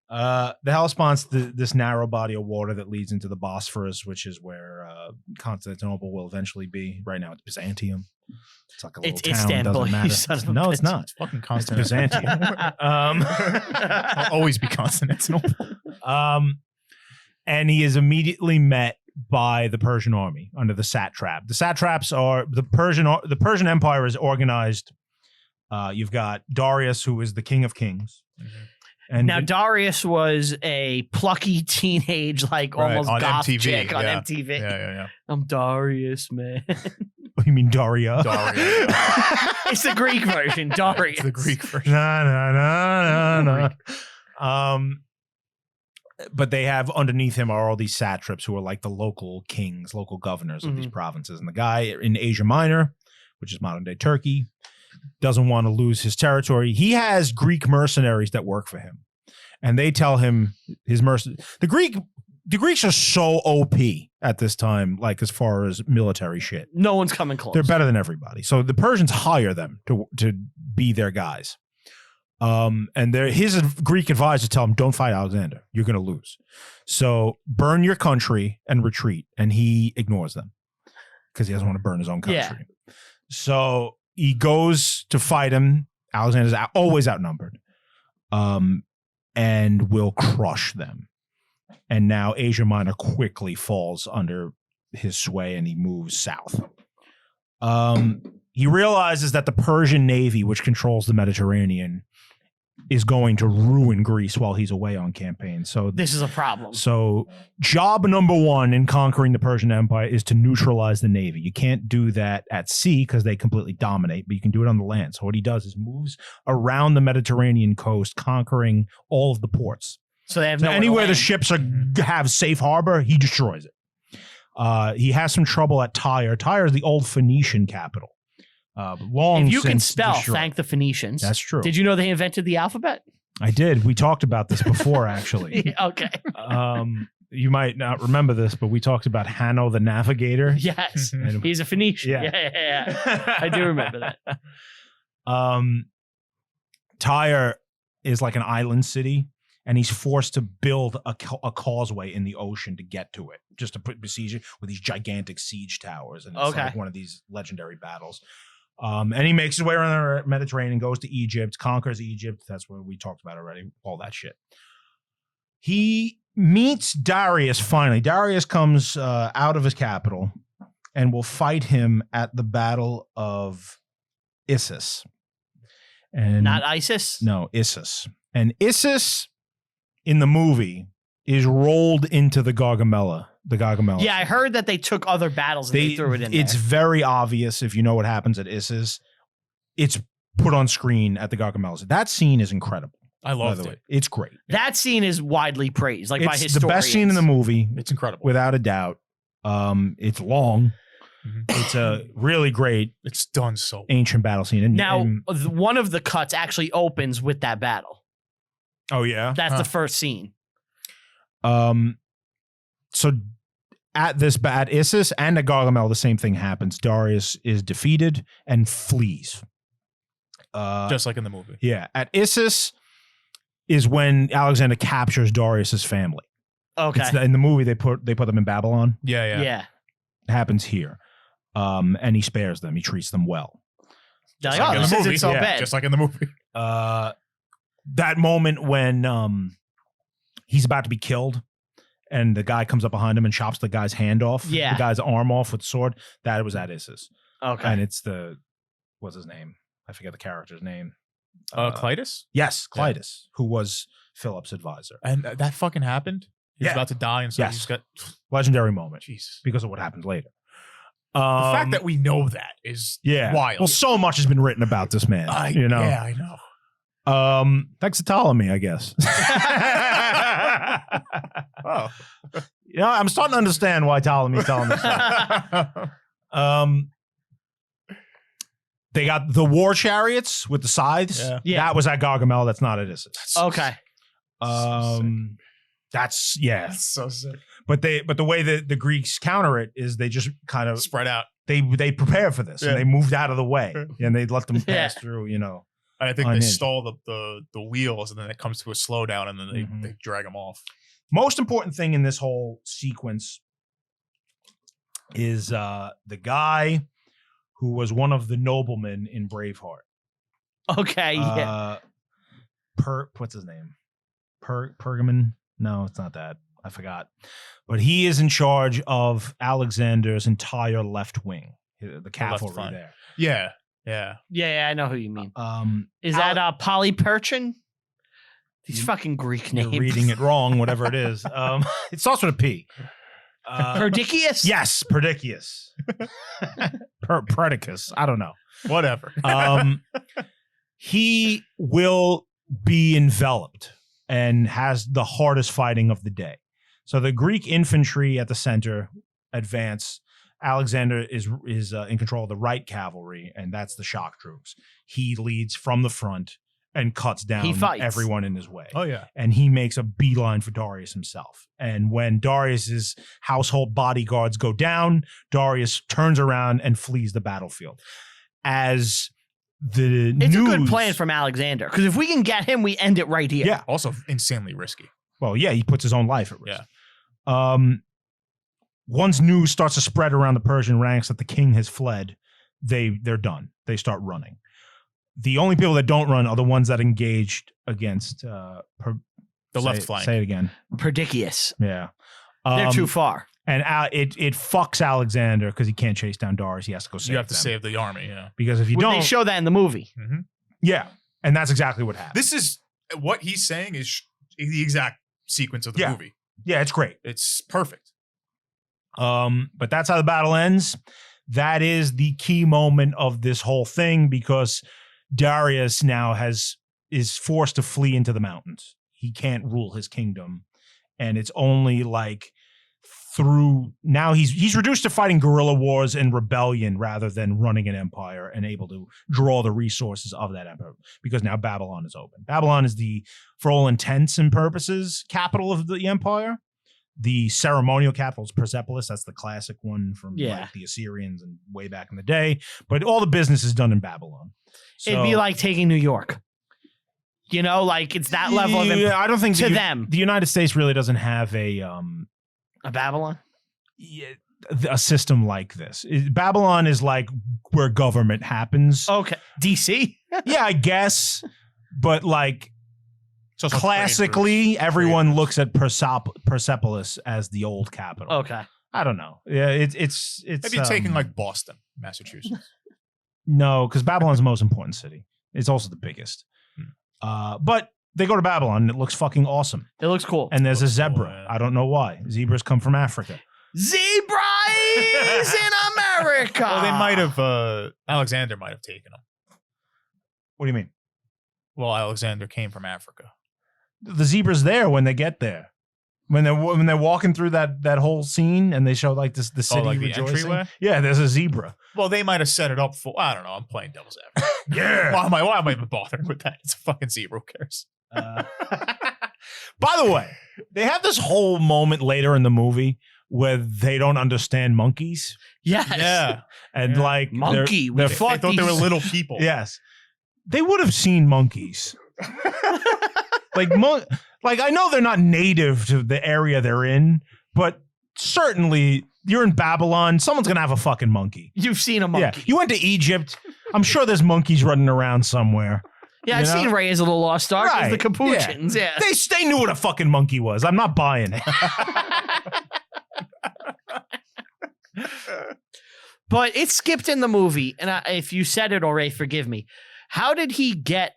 Speaker 3: The Hellespont's this narrow body of water that leads into the Bosphorus, which is where Constantinople will eventually be. Right now, it's Byzantium. It's like a little town.
Speaker 1: Istanbul,
Speaker 3: Doesn't matter.
Speaker 1: you son of a
Speaker 3: No,
Speaker 1: bitch.
Speaker 3: it's not.
Speaker 2: It's fucking
Speaker 3: It's
Speaker 2: Constantinople.
Speaker 3: Byzantium.
Speaker 2: I'll always be Constantinople.
Speaker 3: And he is immediately met by the Persian army under the satrap. The satraps are the Persian Empire is organized. You've got Darius, who is the king of kings. And
Speaker 1: Now, Darius was a plucky teenage, almost
Speaker 2: on
Speaker 1: goth
Speaker 2: MTV,
Speaker 1: chick on
Speaker 2: yeah.
Speaker 1: MTV.
Speaker 2: Yeah.
Speaker 1: I'm Darius, man.
Speaker 3: you mean Daria?
Speaker 2: Daria.
Speaker 1: It's the Greek version, Darius.
Speaker 2: It's the Greek version.
Speaker 3: Na. But they have underneath him are all these satraps who are like the local kings, local governors of these provinces. And the guy in Asia Minor, which is modern day Turkey, doesn't want to lose his territory. He has Greek mercenaries that work for him. And they tell him the Greeks are so OP at this time, as far as military shit.
Speaker 1: No one's coming close.
Speaker 3: They're better than everybody. So the Persians hire them to be their guys. And his Greek advisors tell him, don't fight Alexander. You're going to lose. So burn your country and retreat. And he ignores them because he doesn't want to burn his own country. Yeah. So he goes to fight him. Alexander's always outnumbered. And will crush them. And now Asia Minor quickly falls under his sway and he moves south. He realizes that the Persian Navy, which controls the Mediterranean, is going to ruin Greece while he's away on campaign. So
Speaker 1: this is a problem.
Speaker 3: So job number one in conquering the Persian Empire is to neutralize the Navy. You can't do that at sea because they completely dominate, but you can do it on the land. So what he does is moves around the Mediterranean coast, conquering all of the ports.
Speaker 1: So they have
Speaker 3: anywhere the ships have safe harbor, he destroys it. He has some trouble at Tyre. Tyre is the old Phoenician capital.
Speaker 1: If you can spell,
Speaker 3: destroyed.
Speaker 1: thank the Phoenicians.
Speaker 3: That's true.
Speaker 1: Did you know they invented the alphabet?
Speaker 3: I did. We talked about this before, actually.
Speaker 1: Okay.
Speaker 3: You might not remember this, but we talked about Hanno the Navigator.
Speaker 1: Yes. He's a Phoenician. Yeah. I do remember that.
Speaker 3: Tyre is like an island city, and he's forced to build a causeway in the ocean to get to it, just to put besiege it with these gigantic siege towers. And it's like one of these legendary battles. And he makes his way around the Mediterranean, goes to Egypt, conquers Egypt. That's what we talked about already, all that shit. He meets Darius finally. Darius comes out of his capital and will fight him at the Battle of Issus. And
Speaker 1: not ISIS?
Speaker 3: No, Issus. And Issus in the movie is rolled into the Gargamella.
Speaker 1: Yeah, I heard that they took other battles and they threw it in
Speaker 3: It's
Speaker 1: there.
Speaker 3: very obvious if you know what happens at Issus. It's put on screen at the Gargamella. That scene is incredible.
Speaker 2: I loved it.
Speaker 3: It's great.
Speaker 1: That scene is widely praised, by historians.
Speaker 3: It's the best scene in the movie.
Speaker 2: It's incredible.
Speaker 3: Without a doubt. It's long. It's a really great.
Speaker 2: It's done so
Speaker 3: ancient battle scene.
Speaker 1: And one of the cuts actually opens with that battle.
Speaker 3: Oh yeah,
Speaker 1: that's the first scene.
Speaker 3: So at Issus and at Gargamel, the same thing happens. Darius is defeated and flees.
Speaker 2: Just like in the movie.
Speaker 3: Yeah. At Issus is when Alexander captures Darius's family.
Speaker 1: Okay.
Speaker 3: In the movie, they put them in Babylon.
Speaker 1: Yeah.
Speaker 3: It happens here. And he spares them. He treats them well.
Speaker 1: Like, this isn't so bad.
Speaker 2: Just like in the movie.
Speaker 3: that moment when he's about to be killed and the guy comes up behind him and chops the guy's hand off, the guy's arm off with the sword, that was at Issus.
Speaker 1: Okay.
Speaker 3: And it's what's his name? I forget the character's name.
Speaker 2: Clytus?
Speaker 3: Yes, Clytus, who was Philip's advisor.
Speaker 2: And that fucking happened? He was about to die, and so he's got...
Speaker 3: Legendary moment.
Speaker 2: Jesus.
Speaker 3: Because of what happens later.
Speaker 2: The fact that we know that is wild.
Speaker 3: Well, so much has been written about this man. You know?
Speaker 2: Yeah, I know.
Speaker 3: Thanks to Ptolemy, I guess.
Speaker 2: Oh.
Speaker 3: You know, I'm starting to understand why Ptolemy's telling this story. They got the war chariots with the scythes.
Speaker 1: Yeah.
Speaker 3: That was at Gargamel. That's not at Issus.
Speaker 1: Okay.
Speaker 3: That's
Speaker 2: That's so sick.
Speaker 3: But the way that the Greeks counter it is they just kind of
Speaker 2: Spread out.
Speaker 3: They prepare for this and they moved out of the way and they let them pass through, you know.
Speaker 2: And I think they
Speaker 3: unhinged.
Speaker 2: stall the wheels, and then it comes to a slowdown, and then they drag them off.
Speaker 3: Most important thing in this whole sequence is the guy who was one of the noblemen in Braveheart.
Speaker 1: Okay. Yeah.
Speaker 3: What's his name? Pergamon? No, it's not that. I forgot. But he is in charge of Alexander's entire left wing, the cavalry there.
Speaker 2: Yeah.
Speaker 1: Yeah, I know who you mean. Is
Speaker 3: that
Speaker 1: that Polyperchon? These fucking Greek names.
Speaker 3: You're reading it wrong, whatever it is. It starts with a P.
Speaker 1: Perdicius?
Speaker 3: Yes, Perdicius. Predicus. I don't know.
Speaker 2: Whatever.
Speaker 3: He will be enveloped and has the hardest fighting of the day. So the Greek infantry at the center advance. Alexander is in control of the right cavalry, and that's the shock troops. He leads from the front and cuts down everyone in his way.
Speaker 2: Oh, yeah.
Speaker 3: And he makes a beeline for Darius himself. And when Darius's household bodyguards go down, Darius turns around and flees the battlefield. It's a good
Speaker 1: plan from Alexander, because if we can get him, we end it right here.
Speaker 3: Yeah.
Speaker 2: Also insanely risky.
Speaker 3: Well, yeah, he puts his own life at risk. Yeah. Once news starts to spread around the Persian ranks that the king has fled, they're done. They start running. The only people that don't run are the ones that engaged against the
Speaker 2: left flank.
Speaker 3: Say it again.
Speaker 1: Perdicius.
Speaker 3: Yeah.
Speaker 1: They're too far.
Speaker 3: And it fucks Alexander because he can't chase down Darius. He has to go save them.
Speaker 2: You have to save the army, yeah.
Speaker 3: Because if you don't...
Speaker 1: They show that in the movie.
Speaker 2: Mm-hmm.
Speaker 3: Yeah. And that's exactly what happened.
Speaker 2: This is... What he's saying is the exact sequence of the movie.
Speaker 3: Yeah, it's great.
Speaker 2: It's perfect.
Speaker 3: But that's how the battle ends. That is the key moment of this whole thing because Darius now is forced to flee into the mountains. He can't rule his kingdom. And it's only like through now he's reduced to fighting guerrilla wars and rebellion rather than running an empire and able to draw the resources of that empire because now Babylon is open. Babylon is for all intents and purposes, capital of the empire. The ceremonial capital is Persepolis. That's the classic one from like the Assyrians and way back in the day. But all the business is done in Babylon. So,
Speaker 1: it'd be like taking New York. You know, like it's that level of
Speaker 3: I don't think
Speaker 1: them.
Speaker 3: The United States really doesn't have a
Speaker 1: Babylon?
Speaker 3: A system like this. Babylon is like where government happens.
Speaker 1: Okay. DC?
Speaker 3: Yeah, I guess. But like classically, everyone looks at Persepolis as the old capital.
Speaker 1: Okay.
Speaker 3: I don't know. Yeah, it's
Speaker 2: maybe taking like Boston, Massachusetts.
Speaker 3: No, because Babylon's the most important city. It's also the biggest. But they go to Babylon and it looks fucking awesome.
Speaker 1: It looks cool.
Speaker 3: And there's a zebra. Cool, I don't know why. Zebras come from Africa.
Speaker 1: Zebras in America.
Speaker 2: Well, they might have, Alexander might have taken them.
Speaker 3: What do you mean?
Speaker 2: Well, Alexander came from Africa.
Speaker 3: The zebra's there when they get there. When they're walking through that whole scene and they show like the city
Speaker 2: like
Speaker 3: rejoicing.
Speaker 2: The entryway?
Speaker 3: Yeah, there's a zebra.
Speaker 2: Well, they might have set it up for, I don't know, I'm playing devil's advocate.
Speaker 3: Yeah.
Speaker 2: Why am I even bothering with that? It's a fucking zebra. Who cares?
Speaker 3: By the way, they have this whole moment later in the movie where they don't understand monkeys.
Speaker 1: Yes.
Speaker 2: Yeah.
Speaker 3: And like
Speaker 1: monkey.
Speaker 3: They
Speaker 2: thought they were little people.
Speaker 3: Yes. They would have seen monkeys. Like I know they're not native to the area they're in, but certainly you're in Babylon. Someone's going to have a fucking monkey.
Speaker 1: You've seen a monkey.
Speaker 3: Yeah. You went to Egypt. I'm sure there's monkeys running around somewhere.
Speaker 1: Yeah, I've seen Raiders of the Lost Ark. Right. The Capuchins. Yeah.
Speaker 3: They knew what a fucking monkey was. I'm not buying it.
Speaker 1: But it skipped in the movie, and if you said it already, forgive me. How did he get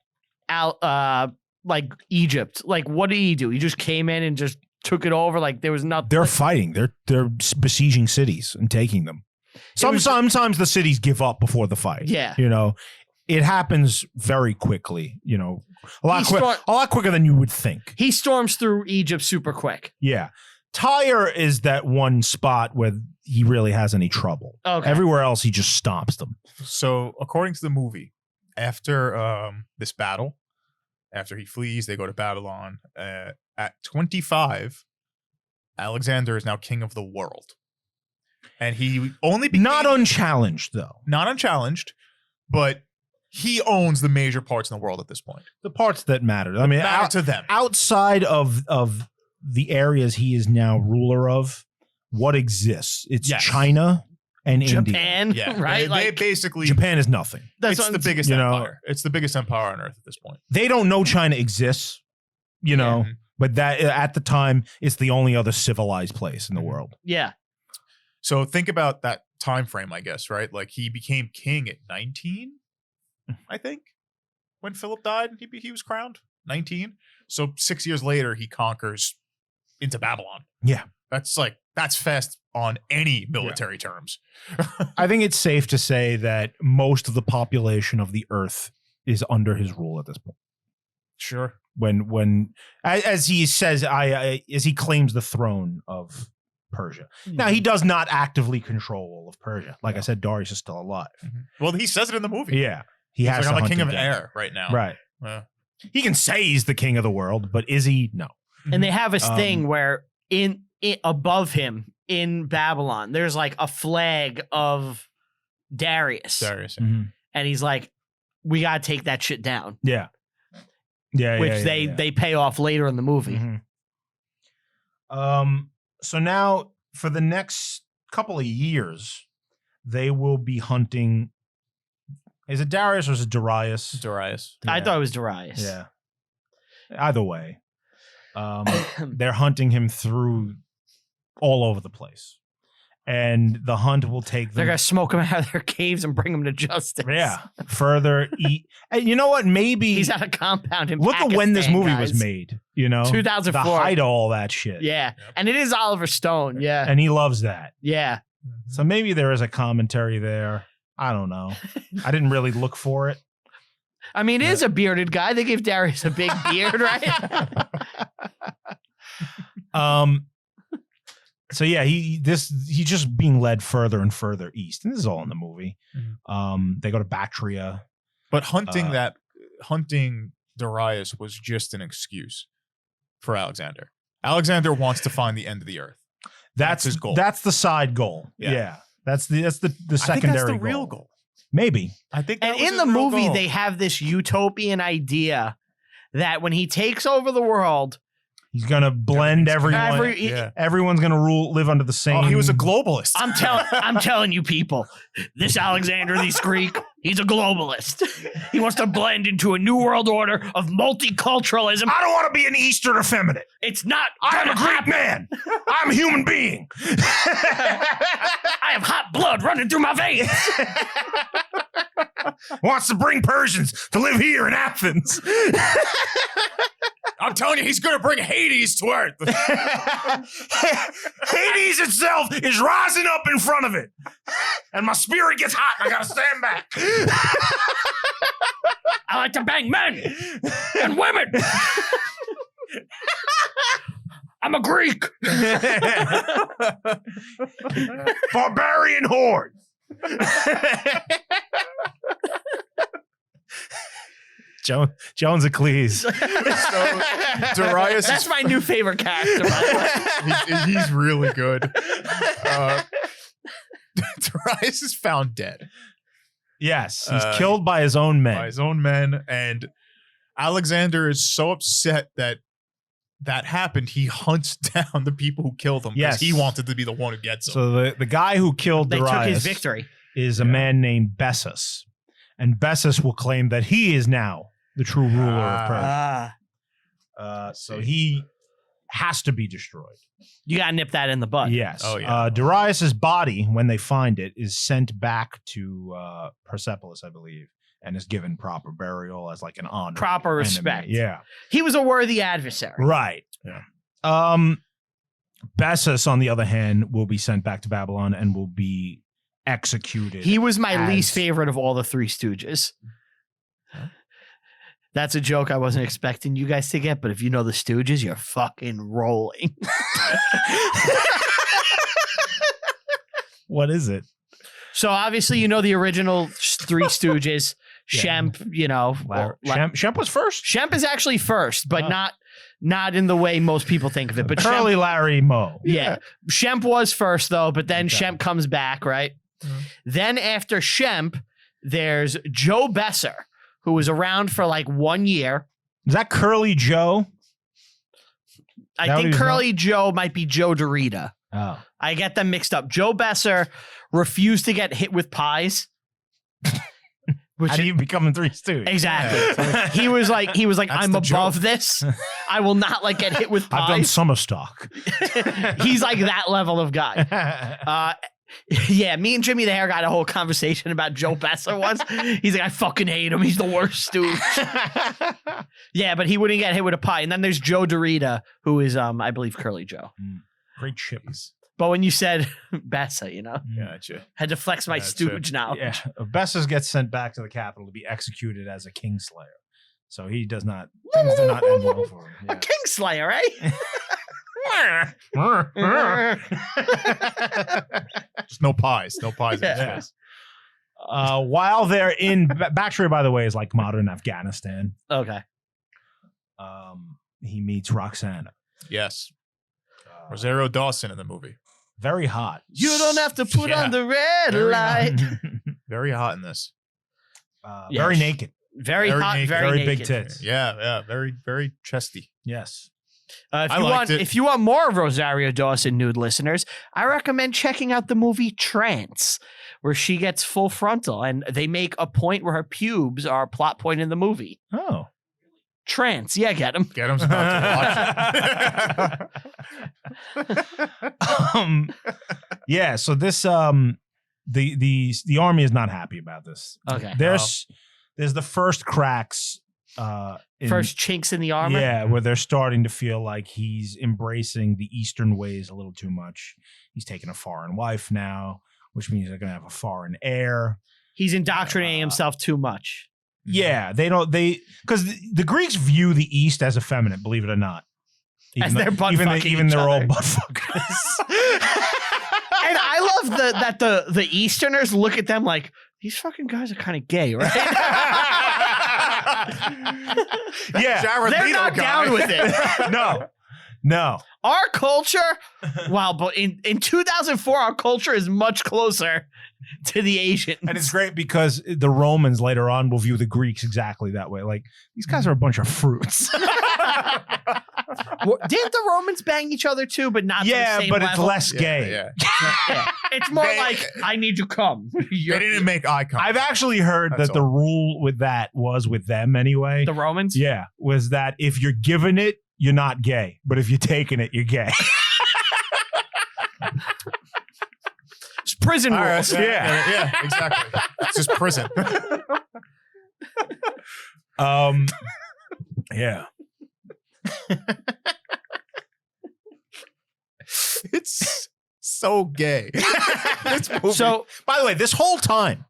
Speaker 1: out, like Egypt? Like, what did he do? He just came in and just took it over. Like there was nothing.
Speaker 3: They're fighting. They're besieging cities and taking them. Sometimes the cities give up before the fight.
Speaker 1: Yeah,
Speaker 3: it happens very quickly. A lot quicker than you would think.
Speaker 1: He storms through Egypt super quick.
Speaker 3: Yeah, Tyre is that one spot where he really has any trouble. Okay. Everywhere else, he just stomps them.
Speaker 2: So, according to the movie, after this battle, after he flees, they go to Babylon. At 25, Alexander is now king of the world. And he only became...
Speaker 3: Not unchallenged, though.
Speaker 2: Not unchallenged, but he owns the major parts in the world at this point.
Speaker 3: The parts that matter. I mean,
Speaker 2: to them.
Speaker 3: Outside of the areas he is now ruler of, what exists? It's China and
Speaker 1: Japan,
Speaker 3: India.
Speaker 2: Yeah,
Speaker 1: right?
Speaker 2: They basically...
Speaker 3: Japan is nothing.
Speaker 2: It's the biggest empire. It's the biggest empire on Earth at this point.
Speaker 3: They don't know China exists, but that at the time, it's the only other civilized place in the world.
Speaker 1: Yeah.
Speaker 2: So think about that time frame, I guess, right? Like he became king at 19, I think, when Philip died. He was crowned 19. So 6 years later, he conquers into Babylon.
Speaker 3: Yeah.
Speaker 2: That's fast on any military terms.
Speaker 3: I think it's safe to say that most of the population of the earth is under his rule at this point.
Speaker 2: Sure.
Speaker 3: When as he says, as he claims the throne of Persia. Mm-hmm. Now, he does not actively control all of Persia. Like I said, Darius is still alive.
Speaker 2: Mm-hmm. Well, he says it in the movie.
Speaker 3: Yeah. He's
Speaker 2: like, I'm the king of air right now.
Speaker 3: Right. He can say he's the king of the world, but is he? No.
Speaker 1: And they have this thing where in above him in Babylon, there's like a flag of Darius.
Speaker 3: Mm-hmm.
Speaker 1: And he's like, we got to take that shit down.
Speaker 3: Yeah. Yeah.
Speaker 1: Which they pay off later in the movie.
Speaker 3: Mm-hmm. So now for the next couple of years, they will be hunting. Is it Darius or is it Darius?
Speaker 2: Darius.
Speaker 1: Yeah. I thought it was Darius.
Speaker 3: Yeah. Either way, they're hunting him through all over the place. And the hunt will take them.
Speaker 1: They're going to smoke him out of their caves and bring him to justice.
Speaker 3: Yeah. Further eat. And you know what? Maybe.
Speaker 1: He's at a compound in
Speaker 3: Look
Speaker 1: Pakistan,
Speaker 3: at when this movie was made.
Speaker 1: 2004.
Speaker 3: The height of all that shit.
Speaker 1: Yeah. Yep. And it is Oliver Stone. Yeah.
Speaker 3: And he loves that.
Speaker 1: Yeah.
Speaker 3: So maybe there is a commentary there. I don't know. I didn't really look for it.
Speaker 1: I mean, it is a bearded guy. They gave Darius a big beard, right?
Speaker 3: So yeah, he's just being led further and further east, and this is all in the movie. Mm-hmm. They go to Bactria,
Speaker 2: but hunting Darius was just an excuse for Alexander. Alexander wants to find the end of the earth. That's his goal.
Speaker 3: That's the side goal. Yeah. That's the secondary
Speaker 2: I think that's the real goal.
Speaker 3: Maybe.
Speaker 2: I think
Speaker 1: and in the movie they have this utopian idea that when he takes over the world,
Speaker 3: he's gonna blend everyone. Everyone's gonna live under the same.
Speaker 2: Oh, he was a globalist.
Speaker 1: I'm telling you, people, this Alexander, this Greek, he's a globalist. He wants to blend into a new world order of multiculturalism.
Speaker 3: I don't want to be an Eastern effeminate.
Speaker 1: It's not.
Speaker 3: I'm a Greek man. I'm a human being.
Speaker 1: I have hot blood running through my veins.
Speaker 3: Wants to bring Persians to live here in Athens.
Speaker 2: I'm telling you, he's going to bring Hades to Earth.
Speaker 3: Hades itself is rising up in front of it. And my spirit gets hot and I got to stand back.
Speaker 1: I like to bang men and women. I'm a Greek.
Speaker 3: Barbarian horde. Jones Eccles.
Speaker 2: So Darius,
Speaker 1: that's my new favorite character. By the way.
Speaker 2: He's really good. Darius is found dead.
Speaker 3: Yes, he's killed by his own men.
Speaker 2: By his own men, and Alexander is so upset that happened. He hunts down the people who killed him because he wanted to be the one who gets him.
Speaker 3: So the guy who killed Darius
Speaker 1: took his victory.
Speaker 3: Is a man named Bessus, and Bessus will claim that he is now the true ruler of Persia. So he has to be destroyed.
Speaker 1: You gotta nip that in the bud.
Speaker 3: Yes.
Speaker 2: Oh, yeah.
Speaker 3: Darius's body, when they find it, is sent back to Persepolis, I believe, and is given proper burial as like an honor.
Speaker 1: Proper
Speaker 3: enemy.
Speaker 1: respect.
Speaker 3: Yeah.
Speaker 1: He was a worthy adversary.
Speaker 3: Right.
Speaker 2: Yeah.
Speaker 3: Bessus, on the other hand, will be sent back to Babylon and will be executed.
Speaker 1: He was my
Speaker 3: as-
Speaker 1: least favorite of all the Three Stooges. That's a joke I wasn't expecting you guys to get, but if you know the Stooges, you're fucking rolling.
Speaker 3: What is it?
Speaker 1: So obviously, you know the original Three Stooges.
Speaker 3: Yeah.
Speaker 1: Shemp, you know.
Speaker 3: Shemp was first?
Speaker 1: Shemp is actually first, but
Speaker 3: Oh.
Speaker 1: not in the way most people think of it. But
Speaker 3: Curly,
Speaker 1: Shemp,
Speaker 3: Larry, Moe.
Speaker 1: yeah. Shemp was first, though, but then
Speaker 3: Okay.
Speaker 1: Shemp comes back, right?
Speaker 2: Mhm.
Speaker 1: Then after Shemp, there's Joe Besser, who was around for like 1 year.
Speaker 3: Is that Curly Joe?
Speaker 1: I
Speaker 3: That what
Speaker 1: think
Speaker 3: he was
Speaker 1: Curly Joe might be Joe Dorita.
Speaker 3: Oh.
Speaker 1: I get them mixed up. Joe Besser refused to get hit with pies. Which
Speaker 3: How do you become a Three Stooge?
Speaker 1: exactly.
Speaker 2: Yeah.
Speaker 1: He was like,
Speaker 2: That's
Speaker 1: I'm
Speaker 2: the
Speaker 1: above
Speaker 2: joke.
Speaker 1: this. I will not like get hit with
Speaker 3: I've done
Speaker 1: pies.
Speaker 3: summer stock.
Speaker 1: He's like that level of guy. Yeah, me and Jimmy the Hair got a whole conversation about Joe Besser once. He's like, I fucking hate him. He's the worst stooge. Yeah, but he wouldn't get hit with a pie. And then there's Joe Dorita, who is, I believe, Curly Joe.
Speaker 3: Great chips.
Speaker 1: But when you said Besser, you know,
Speaker 2: Gotcha.
Speaker 1: had to flex my
Speaker 2: Gotcha.
Speaker 1: stooge now.
Speaker 3: Yeah. Bessus gets sent back to the capital to be executed as a kingslayer. So he does not, things do not end well for him.
Speaker 1: A Kingslayer, eh?
Speaker 2: Just no pies. No pies in his
Speaker 1: Yeah.
Speaker 2: face.
Speaker 3: While they're in Bactria, by the way, is like modern Afghanistan.
Speaker 1: Okay.
Speaker 3: He meets Roxana.
Speaker 2: Yes. Rosario Dawson in the movie.
Speaker 3: Very hot.
Speaker 1: You don't have to put
Speaker 2: Yeah.
Speaker 1: on the red
Speaker 2: Very
Speaker 1: light.
Speaker 2: Very hot in this.
Speaker 1: Yes.
Speaker 3: Very naked.
Speaker 1: Very
Speaker 2: Very
Speaker 1: hot,
Speaker 2: naked.
Speaker 1: very,
Speaker 3: Very
Speaker 1: naked.
Speaker 3: big tits.
Speaker 2: Yeah. Very, very chesty.
Speaker 3: Yes.
Speaker 1: If you want more of Rosario Dawson nude listeners, I recommend checking out the movie Trance, where she gets full frontal, and they make a point where her pubes are a plot point in the movie.
Speaker 3: Oh.
Speaker 1: Trance, yeah, get him.
Speaker 2: Get him about to watch it.
Speaker 3: Yeah. So this the army is not happy about this.
Speaker 1: Okay.
Speaker 3: There's the first cracks.
Speaker 1: First chinks in the armor.
Speaker 3: Yeah, where they're starting to feel like he's embracing the Eastern ways a little too much. He's taking a foreign wife now, which means they're gonna have a foreign heir.
Speaker 1: He's indoctrinating himself too much.
Speaker 3: Yeah, because the Greeks view the East as effeminate, believe it or not.
Speaker 1: As they're butt fucking
Speaker 3: even
Speaker 1: each
Speaker 3: they're all
Speaker 1: other.
Speaker 3: butt fuckers.
Speaker 1: And I love that the Easterners look at them like, these fucking guys are kind of gay, right?
Speaker 3: Yeah,
Speaker 2: Jared
Speaker 1: They're
Speaker 2: Leto
Speaker 1: not
Speaker 2: guy.
Speaker 1: down with it.
Speaker 3: no.
Speaker 1: Our culture, but in 2004, our culture is much closer to the Asians.
Speaker 3: And it's great because the Romans later on will view the Greeks exactly that way. Like, these guys are a bunch of fruits.
Speaker 1: Didn't the Romans bang each other too, but not to the same
Speaker 3: but
Speaker 1: level?
Speaker 3: it's less gay.
Speaker 2: Yeah.
Speaker 1: Yeah. It's more
Speaker 2: They-
Speaker 1: like, I need to come.
Speaker 2: They didn't make eye contact.
Speaker 3: I've actually heard
Speaker 2: That's
Speaker 3: that the
Speaker 2: all.
Speaker 3: rule with that was with them anyway.
Speaker 1: The Romans?
Speaker 3: Yeah, was that if you're giving it, you're not gay. But if you're taking it, you're gay.
Speaker 1: It's prison
Speaker 2: All right,
Speaker 1: rules.
Speaker 2: yeah, exactly. It's just prison.
Speaker 3: Yeah.
Speaker 2: It's so gay. This movie,
Speaker 1: So,
Speaker 3: By the way, this whole time,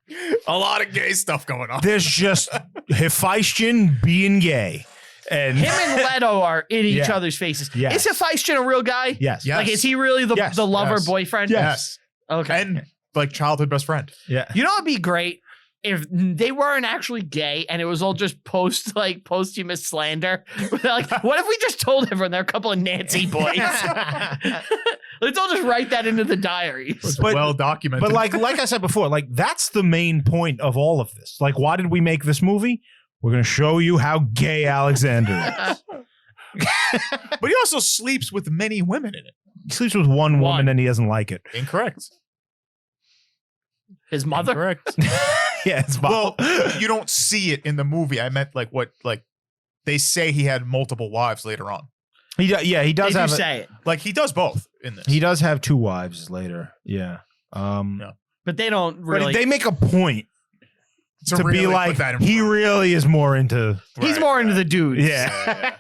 Speaker 2: a lot of gay stuff going on.
Speaker 3: there's just Hephaestion being gay. And
Speaker 1: him and Leto are in each
Speaker 3: Yeah.
Speaker 1: other's faces.
Speaker 3: Yes.
Speaker 1: Is Hephaestion a real guy?
Speaker 3: yes.
Speaker 2: Yeah.
Speaker 1: Like, is he really the
Speaker 3: Yes.
Speaker 1: lover
Speaker 2: Yes.
Speaker 1: boyfriend?
Speaker 3: Yes.
Speaker 1: Okay.
Speaker 2: And like childhood best friend.
Speaker 3: Yeah.
Speaker 1: You know what'd be great? If they weren't actually gay and it was all just posthumous slander. Like, what if we just told everyone they're a couple of Nancy boys? Let's all just write that into the diaries.
Speaker 2: It's
Speaker 3: But-
Speaker 2: well documented.
Speaker 3: But like I said before, like that's the main point of all of this. Like, why did we make this movie? We're going to show you how gay Alexander is.
Speaker 2: but he also sleeps with many women in it.
Speaker 3: He sleeps with one woman
Speaker 1: One.
Speaker 3: and he doesn't like it.
Speaker 2: Incorrect.
Speaker 1: His mother?
Speaker 2: Incorrect.
Speaker 3: Yeah, it's
Speaker 2: Well, you don't see it in the movie. I meant like what they say he had multiple wives later on.
Speaker 3: He does
Speaker 1: They
Speaker 3: have
Speaker 1: do say it,
Speaker 2: Like he does both in this.
Speaker 3: he does have 2 wives later. Yeah.
Speaker 1: but they don't
Speaker 3: But
Speaker 1: really.
Speaker 3: they make a point to
Speaker 2: really
Speaker 3: be
Speaker 2: put
Speaker 3: like
Speaker 2: that in
Speaker 3: he
Speaker 2: front.
Speaker 3: really is more into
Speaker 1: He's
Speaker 2: Right,
Speaker 1: more into the dudes.
Speaker 3: yeah.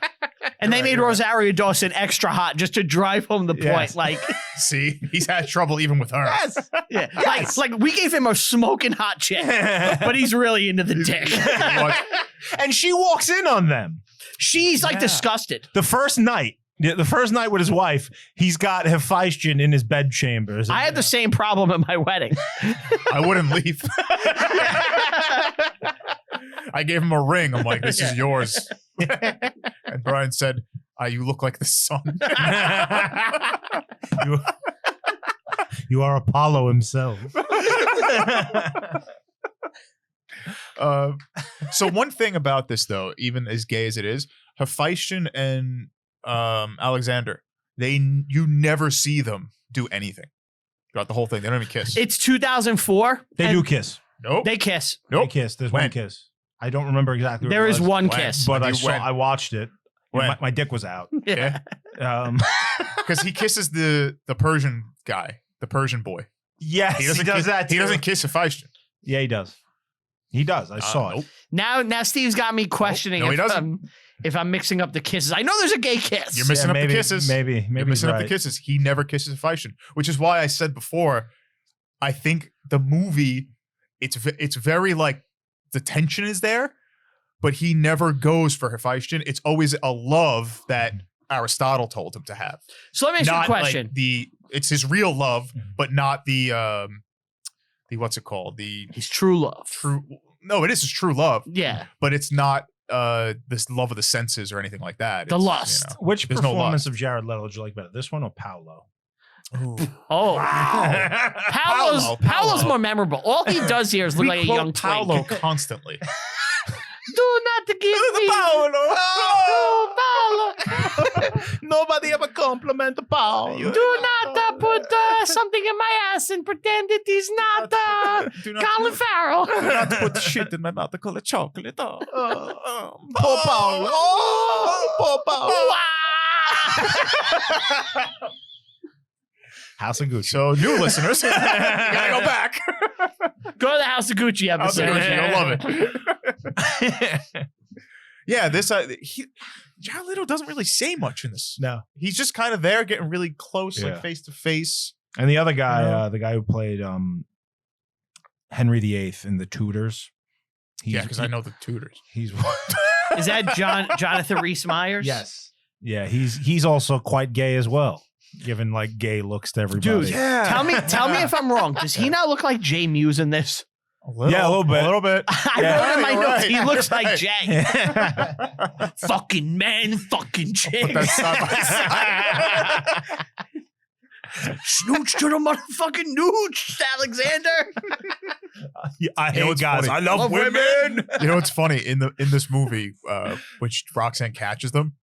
Speaker 1: And they
Speaker 2: You're
Speaker 1: made
Speaker 2: right, you're
Speaker 1: Rosario Dawson extra hot just to drive home the point.
Speaker 3: Yes.
Speaker 1: Like,
Speaker 2: See, he's had trouble even with her.
Speaker 1: yeah, like we gave him a smoking hot chick, but he's really into the dick.
Speaker 3: And she walks in on them.
Speaker 1: She's like
Speaker 2: Yeah.
Speaker 1: disgusted.
Speaker 3: The first night with his wife, he's got Hephaestion in his bed chambers.
Speaker 1: I had the same problem at my wedding.
Speaker 2: I wouldn't leave. I gave him a ring. I'm like, this is yours. And Brian said, you look like the sun.
Speaker 3: You are Apollo himself.
Speaker 2: So one thing about this, though, even as gay as it is, Hephaestion and Alexander, you never see them do anything throughout the whole thing. They don't even kiss.
Speaker 1: It's 2004.
Speaker 3: They
Speaker 1: and
Speaker 3: do kiss.
Speaker 2: Nope.
Speaker 1: They kiss.
Speaker 3: They
Speaker 2: Nope.
Speaker 3: kiss. There's
Speaker 2: When?
Speaker 3: one kiss. I don't remember exactly.
Speaker 1: There is one
Speaker 2: When?
Speaker 1: kiss.
Speaker 3: but
Speaker 2: You went.
Speaker 3: I watched it.
Speaker 2: When?
Speaker 3: My dick was out.
Speaker 1: Yeah.
Speaker 2: Because he kisses the Persian guy, the Persian boy.
Speaker 3: Yes, he does
Speaker 2: kiss,
Speaker 3: that.
Speaker 2: He
Speaker 3: too.
Speaker 2: doesn't kiss Hephaestion.
Speaker 3: Yeah, he does. He does. I saw it.
Speaker 2: Nope.
Speaker 1: Now Steve's got me questioning
Speaker 2: No, he
Speaker 1: if,
Speaker 2: doesn't.
Speaker 1: if I'm mixing up the kisses. I know there's a gay kiss.
Speaker 2: You're missing up
Speaker 3: maybe,
Speaker 2: the kisses.
Speaker 3: Maybe
Speaker 2: You're missing up the
Speaker 3: right.
Speaker 2: kisses. He never kisses Hephaestion, which is why I said before, I think the movie, it's very like the tension is there, but he never goes for Hephaestion. It's always a love that Aristotle told him to have.
Speaker 1: So let me ask you a
Speaker 2: Not
Speaker 1: question.
Speaker 2: like it's his real love, but not the what's it called? The
Speaker 1: His true love.
Speaker 2: no, it is his true love,
Speaker 1: Yeah.
Speaker 2: but it's not this love of the senses or anything like that.
Speaker 1: The
Speaker 2: It's,
Speaker 1: lust.
Speaker 3: Which
Speaker 2: There's no
Speaker 3: performance
Speaker 2: lust.
Speaker 3: of Jared Leto did you like better? This one or Paolo?
Speaker 1: Oh.
Speaker 3: Wow.
Speaker 1: Paolo's more memorable. All he does here is look
Speaker 2: We
Speaker 1: like a
Speaker 2: quote
Speaker 1: young
Speaker 2: Paolo
Speaker 1: twink.
Speaker 2: constantly.
Speaker 1: Do not give me. Oh, Paolo.
Speaker 3: Nobody ever compliment Paolo.
Speaker 1: Do not put something in my ass and pretend it is not Colin Farrell.
Speaker 2: Do not put shit in my mouth to call it chocolate.
Speaker 3: Poor Paolo. Oh, poor Paolo. House of Gucci.
Speaker 2: So, new listeners, you gotta go back.
Speaker 1: Go to the House of Gucci
Speaker 2: House of
Speaker 1: episode.
Speaker 2: Gucci, you'll love it. Yeah, this Jared Leto doesn't really say much in this.
Speaker 3: No.
Speaker 2: He's just kind of there, getting really close,
Speaker 3: Yeah.
Speaker 2: like face to face.
Speaker 3: And the other guy, the guy who played Henry VIII in The Tudors.
Speaker 2: Yeah, because I know the tutors.
Speaker 3: He's
Speaker 1: Is that Jonathan Rhys Meyers?
Speaker 3: yes. Yeah, he's also quite gay as well, giving like gay looks to everybody.
Speaker 1: Dude,
Speaker 2: Yeah.
Speaker 1: tell me if I'm wrong. Does he not look like Jay Muse in this?
Speaker 3: Yeah, a little bit.
Speaker 2: A little bit.
Speaker 1: I
Speaker 3: Yeah,
Speaker 1: wrote in my
Speaker 2: you're
Speaker 1: notes,
Speaker 2: right.
Speaker 1: he looks
Speaker 2: You're
Speaker 1: like
Speaker 2: right.
Speaker 1: Jay. Fucking man, fucking chick.
Speaker 2: Put that side by side.
Speaker 1: Snooch to the motherfucking nooch, Alexander.
Speaker 3: I
Speaker 2: You know
Speaker 3: hate
Speaker 2: what's
Speaker 3: guys.
Speaker 2: funny?
Speaker 3: I love women.
Speaker 2: You know what's funny in this movie, when Roxanne catches them,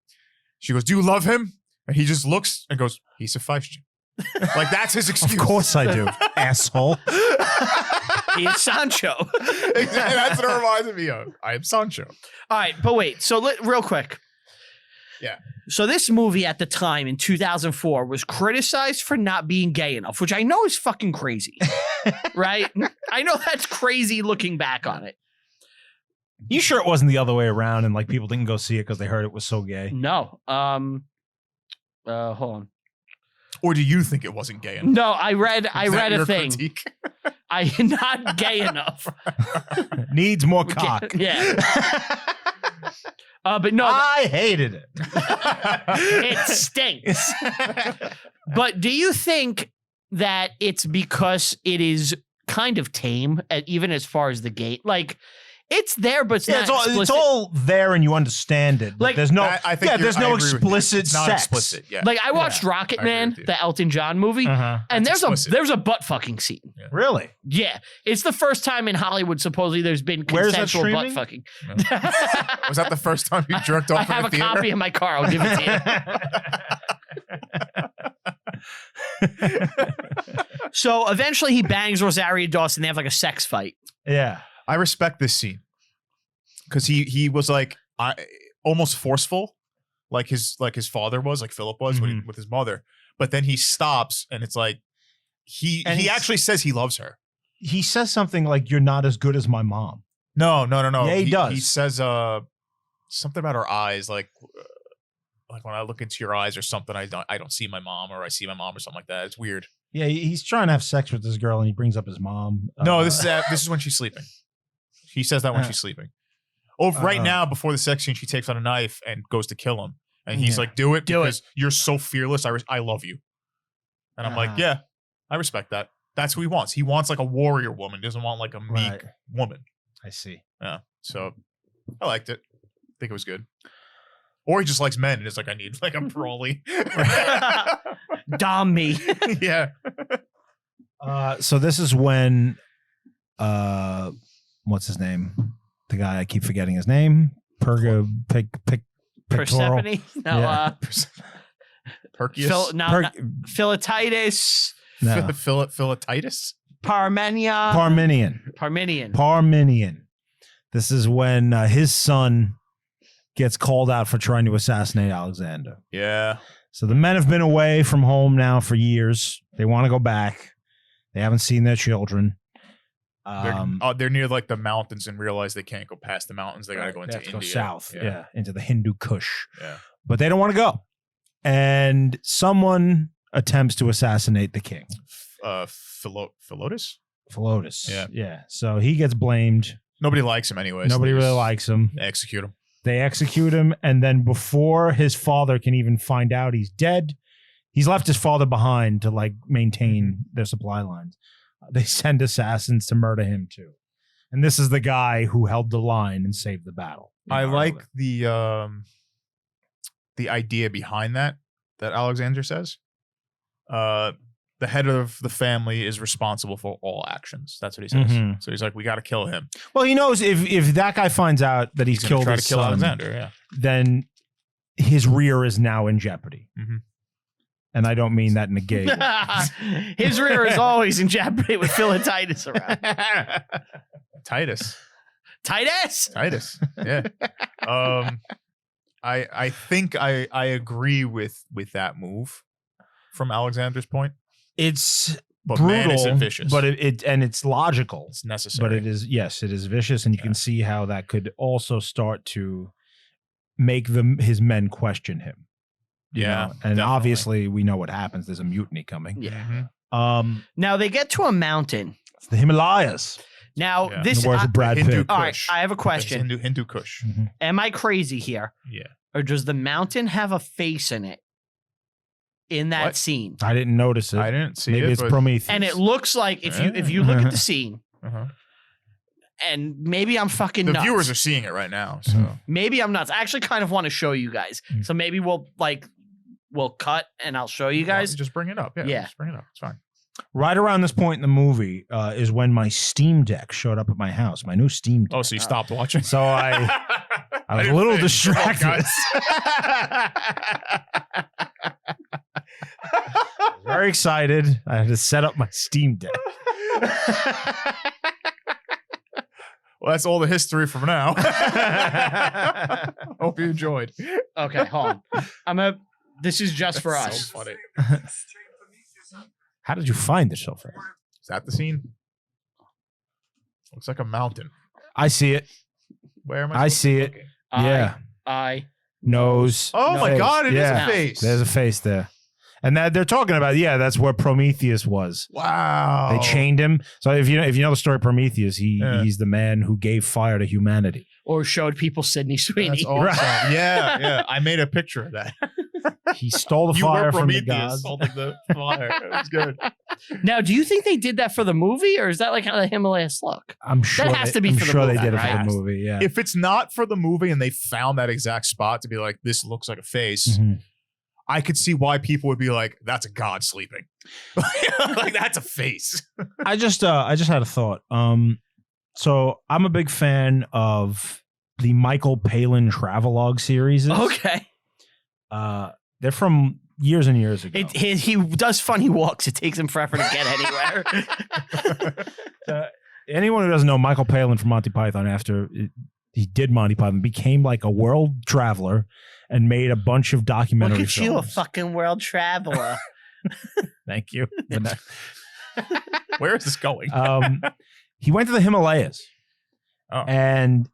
Speaker 2: she goes, "Do you love him?" And he just looks and goes, "He's Hephaestion." Like that's his excuse.
Speaker 3: Of course I do, asshole.
Speaker 1: He is Sancho.
Speaker 2: Exactly. That's what it reminded me of. I am Sancho.
Speaker 1: All right, but wait. So real quick.
Speaker 2: Yeah.
Speaker 1: So this movie at the time in 2004 was criticized for not being gay enough, which I know is fucking crazy. Right? I know that's crazy looking back on it.
Speaker 3: You sure it wasn't the other way around and like people didn't go see it because they heard it was so gay?
Speaker 1: No. Hold on.
Speaker 2: Or do you think it wasn't gay enough?
Speaker 1: No, I read
Speaker 2: Is that
Speaker 1: a
Speaker 2: your
Speaker 1: thing.
Speaker 2: critique?
Speaker 1: I not gay enough.
Speaker 3: Needs more cock.
Speaker 1: Yeah. But no,
Speaker 3: I hated it.
Speaker 1: it stinks. But do you think that it's because it is kind of tame, even as far as the gate? Like, it's there, but it's not explicit.
Speaker 3: It's all there and you understand it. But
Speaker 1: Like,
Speaker 3: there's no,
Speaker 2: I think
Speaker 3: there's
Speaker 2: I
Speaker 3: no
Speaker 2: agree with you.
Speaker 3: explicit
Speaker 2: It's not
Speaker 3: sex.
Speaker 2: explicit. Yeah.
Speaker 1: Like, I watched Rocket
Speaker 2: I agree
Speaker 1: Man,
Speaker 2: with you.
Speaker 1: the Elton John movie,
Speaker 3: Uh-huh.
Speaker 1: and
Speaker 2: That's explicit.
Speaker 1: there's a butt fucking scene.
Speaker 3: Really?
Speaker 1: Yeah, it's the first time in Hollywood supposedly there's been
Speaker 3: Where's that
Speaker 1: consensual butt
Speaker 3: streaming?
Speaker 1: fucking.
Speaker 2: Was that the first time you jerked off
Speaker 1: I
Speaker 2: in
Speaker 1: have
Speaker 2: a
Speaker 1: a
Speaker 2: theater?
Speaker 1: copy in my car. I'll give it to you. So eventually he bangs Rosario Dawson. They have like a sex fight.
Speaker 3: Yeah.
Speaker 2: I respect this scene because he was like almost forceful, like his father was, like Philip was with his mother. But then he stops, and it's like he actually says he loves her.
Speaker 3: He says something like, "You're not as good as my mom."
Speaker 2: No.
Speaker 3: Yeah, he does.
Speaker 2: He says something about her eyes, like when I look into your eyes or something, I don't see my mom, or I see my mom or something like that. It's weird.
Speaker 3: Yeah, he's trying to have sex with this girl, and he brings up his mom.
Speaker 2: No, this is when she's sleeping. He says that when she's sleeping. Oh, right now, before the sex scene, she takes out a knife and goes to kill him. And he's like, do it because you're so fearless. I love you. And I'm like, yeah, I respect that. That's who he wants. He wants like a warrior woman. He doesn't want like a meek woman.
Speaker 3: I see.
Speaker 2: Yeah. So I liked it. I think it was good. Or he just likes men and it's like, I need like a brawly.
Speaker 1: Dom me.
Speaker 2: Yeah.
Speaker 3: So this is when what's his name? The guy, I keep forgetting his name.
Speaker 1: Persephone? No,
Speaker 3: Yeah.
Speaker 2: Perseus?
Speaker 1: Philatitis.
Speaker 3: No.
Speaker 2: Philatitis?
Speaker 3: Parmenion. This is when his son gets called out for trying to assassinate Alexander.
Speaker 2: Yeah.
Speaker 3: So the men have been away from home now for years. They want to go back. They haven't seen their children.
Speaker 2: They're near like the mountains and realize they can't go past the mountains. They got to go into India.
Speaker 3: Go south, into the Hindu Kush.
Speaker 2: Yeah.
Speaker 3: But they don't want to go. And someone attempts to assassinate the king.
Speaker 2: Philotis?
Speaker 3: Philotis. Yeah. So he gets blamed.
Speaker 2: Nobody likes him anyways.
Speaker 3: Nobody really likes him.
Speaker 2: They execute him.
Speaker 3: They execute him, and then before his father can even find out he's dead, he's left his father behind to like maintain their supply lines. They send assassins to murder him too. And this is the guy who held the line and saved the battle.
Speaker 2: I like the idea behind that Alexander says. The head of the family is responsible for all actions. That's what he says.
Speaker 3: Mm-hmm.
Speaker 2: So he's like, we got to kill him.
Speaker 3: Well, he knows if that guy finds out that he's killed his son,
Speaker 2: Alexander,
Speaker 3: then his rear is now in jeopardy.
Speaker 2: Mm-hmm.
Speaker 3: And I don't mean that in a gay way.
Speaker 1: His rear is always in jeopardy with Philatitis around.
Speaker 2: Titus.
Speaker 3: Yeah.
Speaker 2: I think I agree with that move from Alexander's point.
Speaker 3: It's
Speaker 2: but
Speaker 3: brutal,
Speaker 2: man, is it vicious.
Speaker 3: But it's logical.
Speaker 2: It's necessary.
Speaker 3: But it is vicious, and you can see how that could also start to make his men question him. You know? And
Speaker 2: definitely.
Speaker 3: obviously we know what happens. There's a mutiny coming.
Speaker 1: Yeah.
Speaker 2: Mm-hmm.
Speaker 1: Now they get to a mountain.
Speaker 3: It's the Himalayas.
Speaker 1: Now
Speaker 3: In the words of Brad Pitt.
Speaker 1: All right, I have a question.
Speaker 2: Hindu Kush.
Speaker 3: Mm-hmm.
Speaker 1: Am I crazy here?
Speaker 2: Yeah.
Speaker 1: Or does the mountain have a face in it? In that scene,
Speaker 3: I didn't notice it.
Speaker 2: I didn't see it.
Speaker 3: Maybe it's Prometheus.
Speaker 1: and it looks like if you look at the scene, and maybe I'm fucking
Speaker 2: the
Speaker 1: nuts.
Speaker 2: viewers are seeing it right now, so
Speaker 1: maybe I'm nuts. I actually kind of want to show you guys. So maybe we'll cut and I'll show you guys.
Speaker 2: Just bring it up. Yeah. Just bring it up. It's fine.
Speaker 3: Right around this point in the movie is when my Steam Deck showed up at my house. My new Steam Deck.
Speaker 2: Oh, so you stopped watching?
Speaker 3: So I was a little distracted. Very excited. I had to set up my Steam Deck.
Speaker 2: Well, that's all the history from now. Hope you enjoyed.
Speaker 1: Okay, hold on. This is just for us.
Speaker 2: So funny.
Speaker 3: How did you find this so fast?
Speaker 2: Is that the scene? Looks like a mountain.
Speaker 3: I see it.
Speaker 2: Where am I?
Speaker 3: I see it.
Speaker 2: Looking?
Speaker 3: Yeah. Nose.
Speaker 2: Oh my
Speaker 3: face.
Speaker 2: God! It is
Speaker 3: Yeah.
Speaker 2: a face.
Speaker 3: There's a face there. And that they're talking about, that's where Prometheus was.
Speaker 2: Wow.
Speaker 3: They chained him. So if you know the story of Prometheus, he's the man who gave fire to humanity.
Speaker 1: Or showed people Sydney Sweeney.
Speaker 2: That's awesome. Yeah. I made a picture of that.
Speaker 3: He stole the
Speaker 2: You
Speaker 3: fire
Speaker 2: were
Speaker 3: from the
Speaker 2: Prometheus
Speaker 3: gods.
Speaker 2: holding the fire. That's good.
Speaker 1: Now, do you think they did that for the movie, or is that like how the Himalayas look?
Speaker 3: I'm sure
Speaker 1: has to be
Speaker 3: I'm
Speaker 1: for the
Speaker 3: sure
Speaker 1: movie,
Speaker 3: they did it
Speaker 1: right?
Speaker 3: for the movie. Yeah.
Speaker 2: If it's not for the movie and they found that exact spot to be like, this looks like a face,
Speaker 3: Mhm.
Speaker 2: I could see why people would be like, that's a god sleeping. Like, that's a face.
Speaker 3: I just had a thought. So I'm a big fan of the Michael Palin travelogue series.
Speaker 1: Okay.
Speaker 3: They're from years and years ago.
Speaker 1: He does funny walks. It takes him forever to get anywhere.
Speaker 3: anyone who doesn't know, Michael Palin from Monty Python, after he did Monty Python, became like a world traveler and made a bunch of documentary
Speaker 1: Look at
Speaker 3: films.
Speaker 1: you, a fucking world traveler.
Speaker 3: Thank you.
Speaker 2: Where is this going?
Speaker 3: He went to the Himalayas, and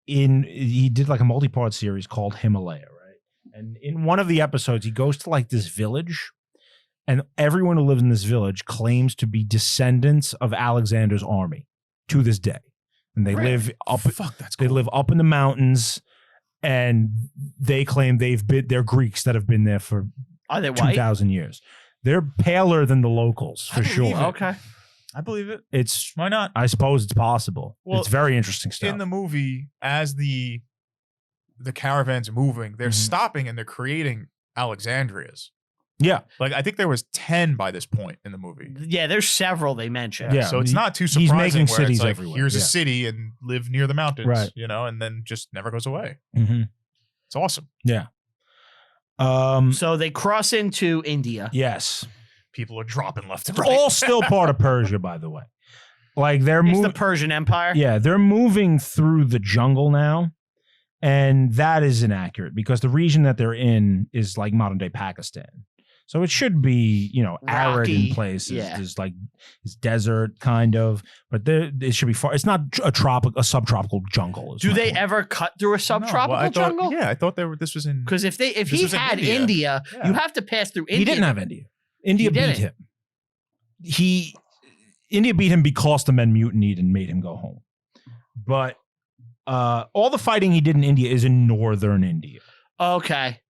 Speaker 3: he did like a multi-part series called Himalaya, right? And in one of the episodes, he goes to like this village, and everyone who lives in this village claims to be descendants of Alexander's army to this day. And they live up.
Speaker 2: Fuck, that's
Speaker 3: They
Speaker 2: cool.
Speaker 3: live up in the mountains, and they claim they're Greeks that have been there for
Speaker 1: Are they white?
Speaker 3: 2,000 years. They're paler than the locals for sure.
Speaker 2: believe it.
Speaker 1: Okay.
Speaker 2: I believe it.
Speaker 3: It's
Speaker 2: Why not?
Speaker 3: I suppose it's possible.
Speaker 2: Well,
Speaker 3: it's very interesting stuff.
Speaker 2: In the movie, as the caravan's moving, they're stopping and they're creating Alexandrias.
Speaker 3: yeah,
Speaker 2: Like I think there was 10 by this point in the movie.
Speaker 1: Yeah, there's several they mentioned.
Speaker 3: Yeah.
Speaker 2: So it's not too
Speaker 3: He's
Speaker 2: surprising.
Speaker 3: making
Speaker 2: where
Speaker 3: cities
Speaker 2: it's like,
Speaker 3: everywhere,
Speaker 2: here's a
Speaker 3: yeah.
Speaker 2: city and live near the mountains,
Speaker 3: Right.
Speaker 2: and then just never goes away.
Speaker 3: mm-hmm.
Speaker 2: It's awesome.
Speaker 3: Yeah.
Speaker 1: So they cross into India.
Speaker 3: Yes.
Speaker 2: People are dropping left and
Speaker 3: It's
Speaker 2: right.
Speaker 3: all still part of Persia, by the way. Like they're
Speaker 1: It's
Speaker 3: moving.
Speaker 1: the Persian Empire.
Speaker 3: Yeah, they're moving through the jungle now, and that is inaccurate because the region that they're in is like modern day Pakistan. So it should be, arid
Speaker 1: Rocky,
Speaker 3: in places.
Speaker 1: yeah.
Speaker 3: There's like it's desert kind of, but it should be far. It's not a subtropical jungle. is
Speaker 1: Do
Speaker 3: my
Speaker 1: they
Speaker 3: point.
Speaker 1: ever cut through a
Speaker 2: No,
Speaker 1: subtropical
Speaker 2: well, I thought-
Speaker 1: jungle?
Speaker 2: Yeah, I thought this was in.
Speaker 1: Because if
Speaker 2: This
Speaker 1: he
Speaker 2: was in
Speaker 1: had
Speaker 2: India.
Speaker 1: India,
Speaker 2: Yeah.
Speaker 1: you have to pass through India.
Speaker 3: He didn't have India. India
Speaker 1: He
Speaker 3: beat
Speaker 1: didn't.
Speaker 3: him. India beat him because the men mutinied and made him go home. But all the fighting he did in India is in northern India.
Speaker 1: Okay.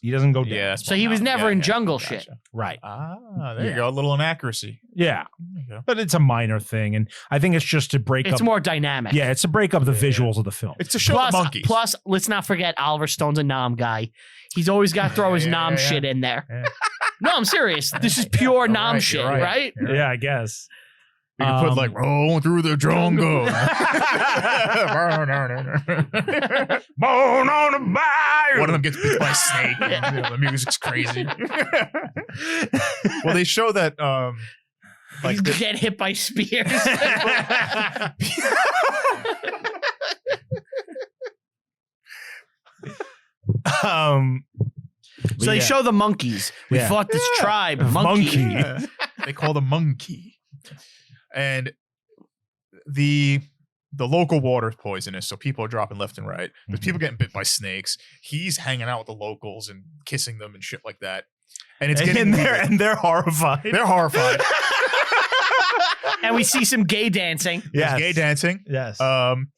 Speaker 3: He doesn't go down.
Speaker 2: Yeah,
Speaker 1: So he was never in jungle shit.
Speaker 3: Right.
Speaker 2: Ah, there
Speaker 3: Yeah.
Speaker 2: you go. A little inaccuracy.
Speaker 3: Yeah.
Speaker 2: There you go.
Speaker 3: But it's a minor thing. And I think it's just to break
Speaker 1: It's
Speaker 3: up.
Speaker 1: more dynamic.
Speaker 3: Yeah, it's to break up the
Speaker 2: Yeah.
Speaker 3: visuals of the film.
Speaker 2: It's to show
Speaker 1: Plus,
Speaker 2: the monkeys.
Speaker 1: plus, let's not forget Oliver Stone's a nom guy. He's always got to throw his
Speaker 2: Yeah,
Speaker 1: nom
Speaker 2: yeah.
Speaker 1: shit in there.
Speaker 2: Yeah.
Speaker 1: No, I'm serious. This is
Speaker 2: Yeah,
Speaker 1: pure
Speaker 2: you're
Speaker 1: nom
Speaker 2: right,
Speaker 1: shit,
Speaker 2: you're
Speaker 1: right?
Speaker 2: right. You're
Speaker 3: Yeah, I guess.
Speaker 2: You can put like rolling through the jungle.
Speaker 3: Born on a bayou.
Speaker 2: One of them gets bit by a snake. And, the music's crazy. Well, they show that like
Speaker 1: You get hit by spears. So they show the monkeys. We
Speaker 3: Yeah.
Speaker 1: fought this
Speaker 2: Yeah.
Speaker 1: tribe.
Speaker 3: Monkey.
Speaker 2: Yeah. They call the monkey. And the local water is poisonous, so people are dropping left and right. There's people getting bit by snakes. He's hanging out with the locals and kissing them and shit like that. And it's getting weird.
Speaker 3: and they're horrified.
Speaker 2: They're horrified.
Speaker 1: And we see some gay dancing.
Speaker 2: There's gay dancing.
Speaker 3: Yes.
Speaker 2: And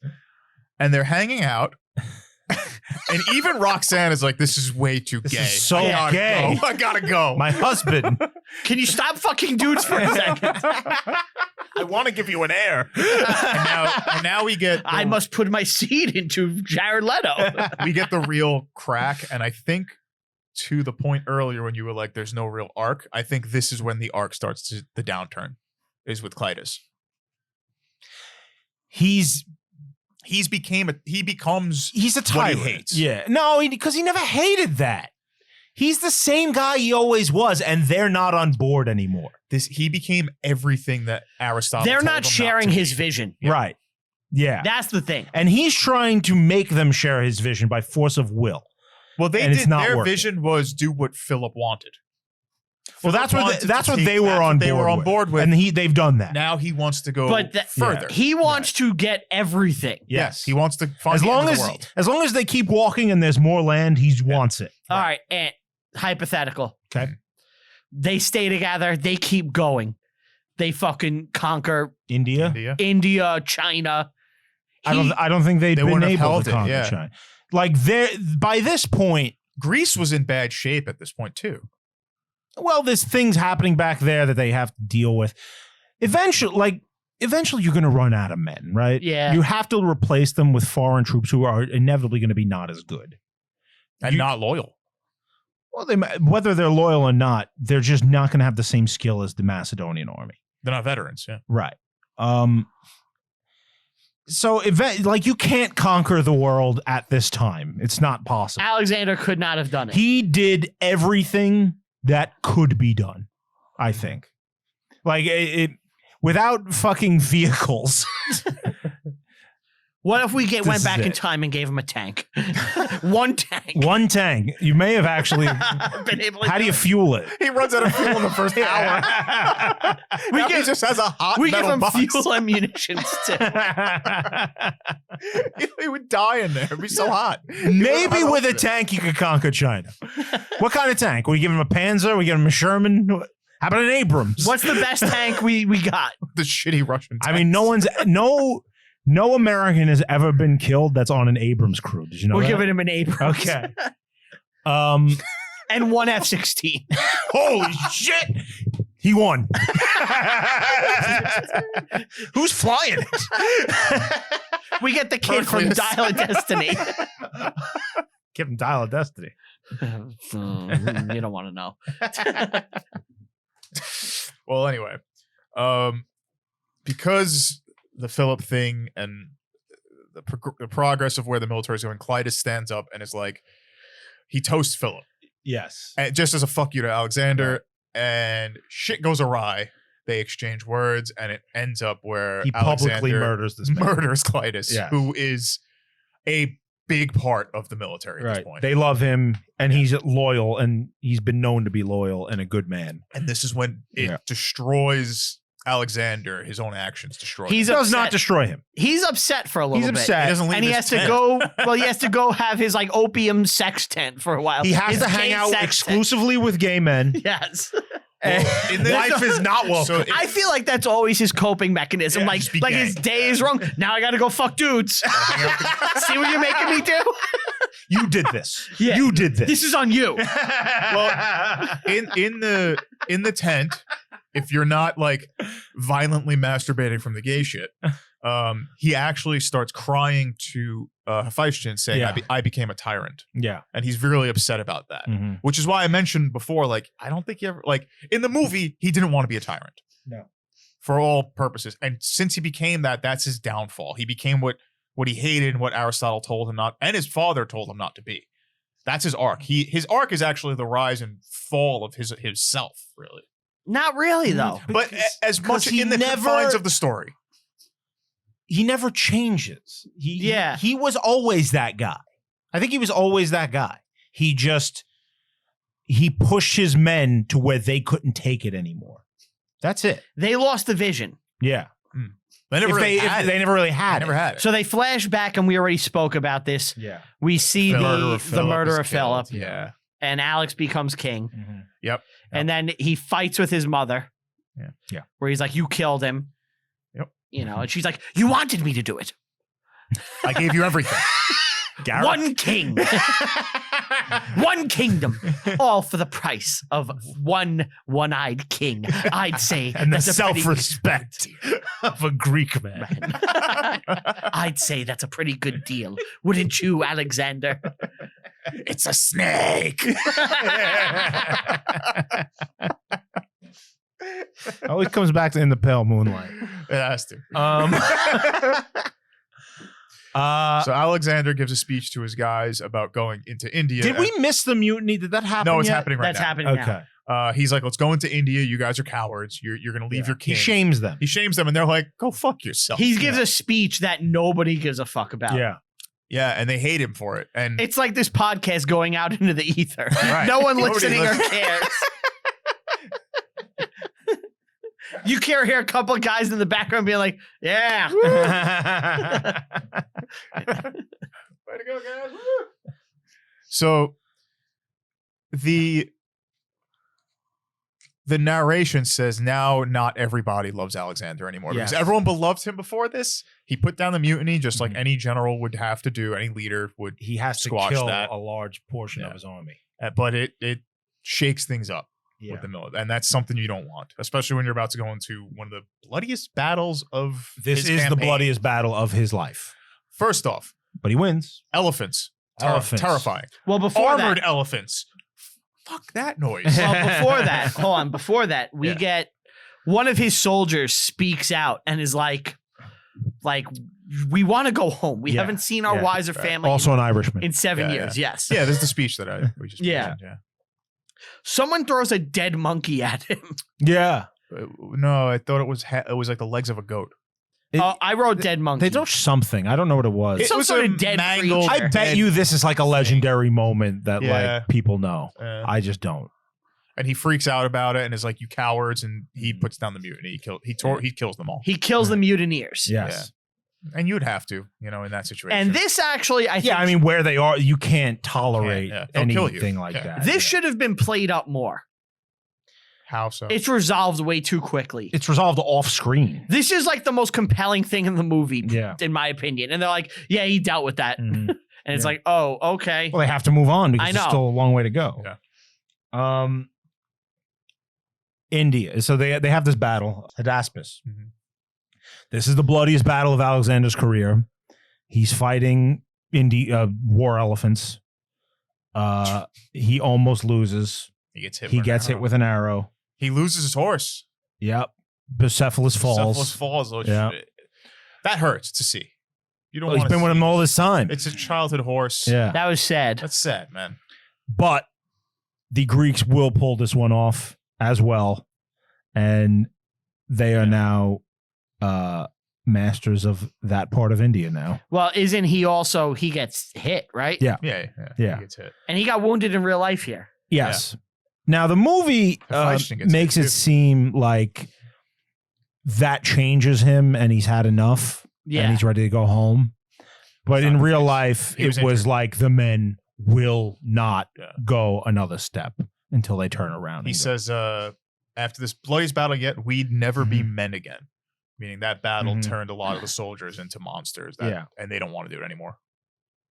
Speaker 2: they're hanging out. And even Roxanne is like, this is way too
Speaker 3: This
Speaker 2: gay.
Speaker 3: is so
Speaker 2: I gotta
Speaker 3: gay.
Speaker 2: go. I gotta go.
Speaker 3: My husband.
Speaker 1: Can you stop fucking dudes for a second?
Speaker 3: I want to give you an air.
Speaker 2: and now we get
Speaker 1: I must put my seed into Jared Leto.
Speaker 2: we get the real crack. And I think to the point earlier when you were like, there's no real arc, I think this is when the arc starts to the downturn is with Clytus.
Speaker 3: He's
Speaker 2: He becomes
Speaker 3: a
Speaker 2: what he
Speaker 3: tyrant.
Speaker 2: hates.
Speaker 3: Yeah. No, because he never hated that. He's the same guy he always was, and they're not on board anymore.
Speaker 2: He became everything that Aristotle.
Speaker 1: They're
Speaker 2: told
Speaker 1: not
Speaker 2: him
Speaker 1: sharing
Speaker 2: to
Speaker 1: his
Speaker 2: be.
Speaker 1: vision.
Speaker 2: Yeah.
Speaker 3: Right. Yeah.
Speaker 1: That's the thing.
Speaker 3: And he's trying to make them share his vision by force of will.
Speaker 2: Well,
Speaker 3: And it's not
Speaker 2: their
Speaker 3: working.
Speaker 2: vision was do what Philip wanted.
Speaker 3: Well,
Speaker 2: Philip
Speaker 3: that's what
Speaker 2: wanted
Speaker 3: that's
Speaker 2: to
Speaker 3: what
Speaker 2: take-
Speaker 3: they were
Speaker 2: that's
Speaker 3: on
Speaker 2: what they
Speaker 3: board
Speaker 2: were on
Speaker 3: with.
Speaker 2: board with.
Speaker 3: And they've done that.
Speaker 2: Now he wants to go
Speaker 1: But
Speaker 2: further.
Speaker 1: He wants to get everything.
Speaker 2: Yes, he wants to find
Speaker 3: as
Speaker 2: the
Speaker 3: long
Speaker 2: end of
Speaker 3: as
Speaker 2: the world.
Speaker 3: as long as they keep walking and there's more land, he wants it.
Speaker 1: All right, Ant. Hypothetical.
Speaker 3: Okay.
Speaker 1: They stay together. They keep going. They fucking conquer
Speaker 3: India.
Speaker 1: India, China.
Speaker 3: I don't think they'd
Speaker 2: They
Speaker 3: been
Speaker 2: wouldn't have
Speaker 3: able
Speaker 2: held
Speaker 3: to
Speaker 2: it,
Speaker 3: conquer
Speaker 2: yeah.
Speaker 3: China. Like by this point,
Speaker 2: Greece was in bad shape at this point too.
Speaker 3: well, there's things happening back there that they have to deal with. Eventually you're going to run out of men, right?
Speaker 1: Yeah.
Speaker 3: You have to replace them with foreign troops who are inevitably going to be not as good.
Speaker 2: And not loyal.
Speaker 3: Well, whether they're loyal or not, they're just not going to have the same skill as the Macedonian army.
Speaker 2: They're not veterans. Yeah.
Speaker 3: Right. So you can't conquer the world at this time. It's not possible.
Speaker 1: Alexander could not have done it.
Speaker 3: He did everything that could be done, I think. Like without fucking vehicles.
Speaker 1: What if we
Speaker 3: This
Speaker 1: went
Speaker 3: is
Speaker 1: back in
Speaker 3: it.
Speaker 1: time and gave him a tank? One tank.
Speaker 3: One tank. You may have actually.
Speaker 1: Been able to
Speaker 3: How do you fuel it?
Speaker 2: He runs out of fuel in the first hour.
Speaker 1: We
Speaker 2: Now he
Speaker 1: give-
Speaker 2: just has a hot
Speaker 1: We give
Speaker 2: metal
Speaker 1: him
Speaker 2: box.
Speaker 1: fuel and munitions too.
Speaker 2: He would die in there. It'd be so hot.
Speaker 3: Maybe with a tank you could conquer China. What kind of tank? We give him a Panzer? We give him a Sherman? How about an Abrams?
Speaker 1: What's the best tank we got?
Speaker 2: The shitty Russian
Speaker 3: I mean, no American has ever been killed that's on an Abrams crew. Did you know
Speaker 1: We're
Speaker 3: that?
Speaker 1: giving him an Abrams.
Speaker 3: Okay.
Speaker 1: And one F-16.
Speaker 3: Holy shit! He won. Who's flying it?
Speaker 1: We get the kid from
Speaker 2: Hercules.
Speaker 1: Dial of Destiny.
Speaker 3: Give him Dial of Destiny.
Speaker 1: You don't want to know.
Speaker 2: Well, anyway, because the Philip thing and the progress of where the military is going, Clytus stands up and is like, he toasts Philip,
Speaker 3: Yes.
Speaker 2: and just as a fuck you to Alexander, and shit goes awry. They exchange words, and it ends up where
Speaker 3: He publicly
Speaker 2: Alexander
Speaker 3: murders this man.
Speaker 2: murders Clytus,
Speaker 3: Yeah.
Speaker 2: who is a big part of the military at this point.
Speaker 3: They love him, and he's loyal, and he's been known to be loyal and a good man.
Speaker 2: And this is when it destroys Alexander. His own actions destroy
Speaker 1: He's
Speaker 2: him.
Speaker 3: Does not
Speaker 1: upset.
Speaker 3: destroy him.
Speaker 1: He's upset for a little
Speaker 3: He's
Speaker 1: bit.
Speaker 3: upset.
Speaker 2: He doesn't leave
Speaker 1: And he
Speaker 2: his
Speaker 1: has to
Speaker 2: tent.
Speaker 1: go. Well, he has to go have his like opium sex tent for a while.
Speaker 3: He has
Speaker 1: His
Speaker 3: to hang
Speaker 1: gay
Speaker 3: out
Speaker 1: sex
Speaker 3: exclusively with gay men.
Speaker 1: tent. Yes.
Speaker 2: In this-
Speaker 3: Life is not welcome.
Speaker 2: So
Speaker 1: I feel like that's always his coping mechanism.
Speaker 2: Yeah,
Speaker 1: like
Speaker 2: just be
Speaker 1: like
Speaker 2: gay.
Speaker 1: his day is wrong. Now I got to go fuck dudes. See what you're making me do?
Speaker 3: You did this.
Speaker 1: Yeah.
Speaker 3: You did this.
Speaker 1: This is on you.
Speaker 2: Well, in the tent, if you're not like violently masturbating from the gay shit, he actually starts crying to Hephaestion, saying,
Speaker 3: Yeah.
Speaker 2: I became a tyrant.
Speaker 3: Yeah.
Speaker 2: And he's really upset about that.
Speaker 3: Mhm.
Speaker 2: Which is why I mentioned before, like, I don't think he ever, like, in the movie, he didn't want to be a tyrant.
Speaker 3: No.
Speaker 2: For all purposes. And since he became that, that's his downfall. He became what he hated and what Aristotle told him not, and his father told him not to be. That's his arc. His arc is actually the rise and fall of his self, really.
Speaker 1: Not really though.
Speaker 2: But as much
Speaker 3: he
Speaker 2: in the
Speaker 3: never-
Speaker 2: confines of the story.
Speaker 3: He never changes.
Speaker 1: Yeah.
Speaker 3: He was always that guy. I think he was always that guy. He pushed his men to where they couldn't take it anymore. That's it.
Speaker 1: They lost the vision.
Speaker 3: Yeah.
Speaker 2: They never really had
Speaker 3: They
Speaker 2: it.
Speaker 3: never really
Speaker 2: They
Speaker 3: had
Speaker 2: never
Speaker 3: it.
Speaker 2: had it.
Speaker 1: So they flash back, and we already spoke about this.
Speaker 3: Yeah.
Speaker 1: We see the murder of Philip,
Speaker 2: Yeah.
Speaker 1: and Alex becomes king.
Speaker 3: Mhm.
Speaker 2: Yep.
Speaker 1: And then he fights with his mother.
Speaker 2: Yeah.
Speaker 3: Yeah.
Speaker 1: Where he's like, "You killed him."
Speaker 2: Yep.
Speaker 1: You know, and she's like, "You wanted me to do it."
Speaker 2: I gave you everything.
Speaker 3: Garrett.
Speaker 1: One king, one kingdom, all for the price of one one-eyed king. I'd say,
Speaker 3: And the
Speaker 1: that's a pretty-
Speaker 3: self-respect of a Greek man.
Speaker 1: I'd say that's a pretty good deal, wouldn't you, Alexander?
Speaker 2: It's a snake.
Speaker 3: Always comes back to In the Pale Moonlight.
Speaker 2: It has to. So Alexander gives a speech to his guys about going into India.
Speaker 3: Did we miss the mutiny? Did that happen?
Speaker 2: No, it's
Speaker 3: yet?
Speaker 2: happening right
Speaker 1: That's
Speaker 2: now.
Speaker 1: happening now.
Speaker 3: Okay.
Speaker 2: He's like, let's go into India. You guys are cowards. You're going to leave your
Speaker 3: He
Speaker 2: king.
Speaker 3: shames them.
Speaker 2: He shames them, and they're like, go fuck yourself.
Speaker 1: He gives a speech that nobody gives a fuck about.
Speaker 3: Yeah.
Speaker 2: Yeah, and they hate him for it. And
Speaker 1: It's like this podcast going out into the ether.
Speaker 2: Right.
Speaker 1: No one
Speaker 2: Nobody
Speaker 1: listening or
Speaker 2: listens.
Speaker 1: cares. You can hear a couple of guys in the background being like, yeah.
Speaker 2: way to go, guys. Woo. So the narration says now not everybody loves Alexander anymore because
Speaker 3: Yes.
Speaker 2: everyone beloved him before this. He put down the mutiny just like
Speaker 3: Mhm.
Speaker 2: any general would have to do, any leader would.
Speaker 3: He has to
Speaker 2: Squash
Speaker 3: kill
Speaker 2: that.
Speaker 3: a large portion
Speaker 2: Yeah.
Speaker 3: of his army.
Speaker 2: But it shakes things up
Speaker 3: Yeah.
Speaker 2: with the military, and that's something you don't want, especially when you're about to go into one of the bloodiest battles of
Speaker 3: This
Speaker 2: his
Speaker 3: is the
Speaker 2: campaign.
Speaker 3: bloodiest battle of his life.
Speaker 2: First off,
Speaker 3: But he wins.
Speaker 2: elephants.
Speaker 3: Elephants.
Speaker 2: Terrifying.
Speaker 1: Well, before
Speaker 2: Armored
Speaker 1: that,
Speaker 2: elephants. Fuck that noise.
Speaker 1: before that, we
Speaker 2: Yeah.
Speaker 1: get one of his soldiers speaks out and is like, we want to go home. We
Speaker 3: Yeah.
Speaker 1: haven't seen our
Speaker 3: Yeah.
Speaker 1: wives or family
Speaker 3: Also an Irishman.
Speaker 1: in 7
Speaker 2: Yeah,
Speaker 1: years. Yes.
Speaker 2: Yeah, this is the speech that we just
Speaker 1: Yeah.
Speaker 2: mentioned, yeah.
Speaker 1: Someone throws a dead monkey at him.
Speaker 3: Yeah.
Speaker 2: No, I thought it was like the legs of a goat.
Speaker 1: I wrote dead monkey.
Speaker 3: They don't something. I don't know what it was.
Speaker 1: It's some
Speaker 2: was
Speaker 1: sort
Speaker 2: a
Speaker 1: of dead
Speaker 2: mangled-
Speaker 1: creature.
Speaker 3: I bet you this is like a legendary moment that
Speaker 2: Yeah.
Speaker 3: like people know.
Speaker 2: Yeah.
Speaker 3: I just don't.
Speaker 2: And he freaks out about it and is like, "You cowards!" And he puts down the mutiny. He kills them all.
Speaker 1: He kills the mutineers.
Speaker 3: Yes.
Speaker 2: And you'd have to, in that situation.
Speaker 1: And this actually, I think,
Speaker 3: Yeah, I mean, where they are, you can't tolerate
Speaker 2: They'll kill you.
Speaker 3: anything like
Speaker 2: Yeah.
Speaker 3: that.
Speaker 1: this
Speaker 3: Yeah.
Speaker 1: should have been played up more.
Speaker 2: How so?
Speaker 1: It's resolved way too quickly.
Speaker 3: It's resolved off screen.
Speaker 1: This is like the most compelling thing in the movie,
Speaker 3: Yeah.
Speaker 1: in my opinion. And they're like, yeah, he dealt with that.
Speaker 3: Mhm.
Speaker 1: And it's
Speaker 3: Yeah.
Speaker 1: like, oh, okay.
Speaker 3: Well, they have to move on because
Speaker 1: I
Speaker 3: there's
Speaker 1: know.
Speaker 3: still a long way to go.
Speaker 2: Yeah.
Speaker 3: India. So they have this battle, Hydaspes.
Speaker 2: Mhm.
Speaker 3: This is the bloodiest battle of Alexander's career. He's fighting war elephants. He almost loses.
Speaker 2: He gets hit.
Speaker 3: He gets hit with an arrow.
Speaker 2: He loses his horse.
Speaker 3: Yep. Bucephalus falls.
Speaker 2: Cephalus falls.
Speaker 3: Yeah.
Speaker 2: That hurts to see. You don't.
Speaker 3: Well, he's
Speaker 2: wanna
Speaker 3: been with
Speaker 2: see
Speaker 3: him all
Speaker 2: it.
Speaker 3: this time.
Speaker 2: It's a childhood horse.
Speaker 3: Yeah.
Speaker 1: That was sad.
Speaker 2: That's sad, man.
Speaker 3: But the Greeks will pull this one off as well. And they are now masters of that part of India now.
Speaker 1: Well, isn't he also, he gets hit, right?
Speaker 3: Yeah.
Speaker 2: Yeah.
Speaker 3: Yeah.
Speaker 2: He gets hit.
Speaker 1: And he got wounded in real life here.
Speaker 3: Yes. Now the movie
Speaker 2: Hephaestion gets
Speaker 3: makes
Speaker 2: hit,
Speaker 3: it
Speaker 2: too.
Speaker 3: seem like that changes him and he's had enough and
Speaker 1: Yeah.
Speaker 3: he's ready to go home. But
Speaker 2: It's
Speaker 3: in
Speaker 2: not the
Speaker 3: real
Speaker 2: case.
Speaker 3: life,
Speaker 2: He
Speaker 3: it
Speaker 2: was
Speaker 3: was
Speaker 2: injured.
Speaker 3: like the men will not
Speaker 2: Yeah.
Speaker 3: go another step until they turn around.
Speaker 2: He
Speaker 3: and go.
Speaker 2: says, after this bloodiest battle yet, we'd never be
Speaker 3: Mm-hmm.
Speaker 2: men again. Meaning that battle
Speaker 3: Mhm.
Speaker 2: turned a lot of the soldiers into monsters.
Speaker 3: Yeah.
Speaker 2: And they don't want to do it anymore.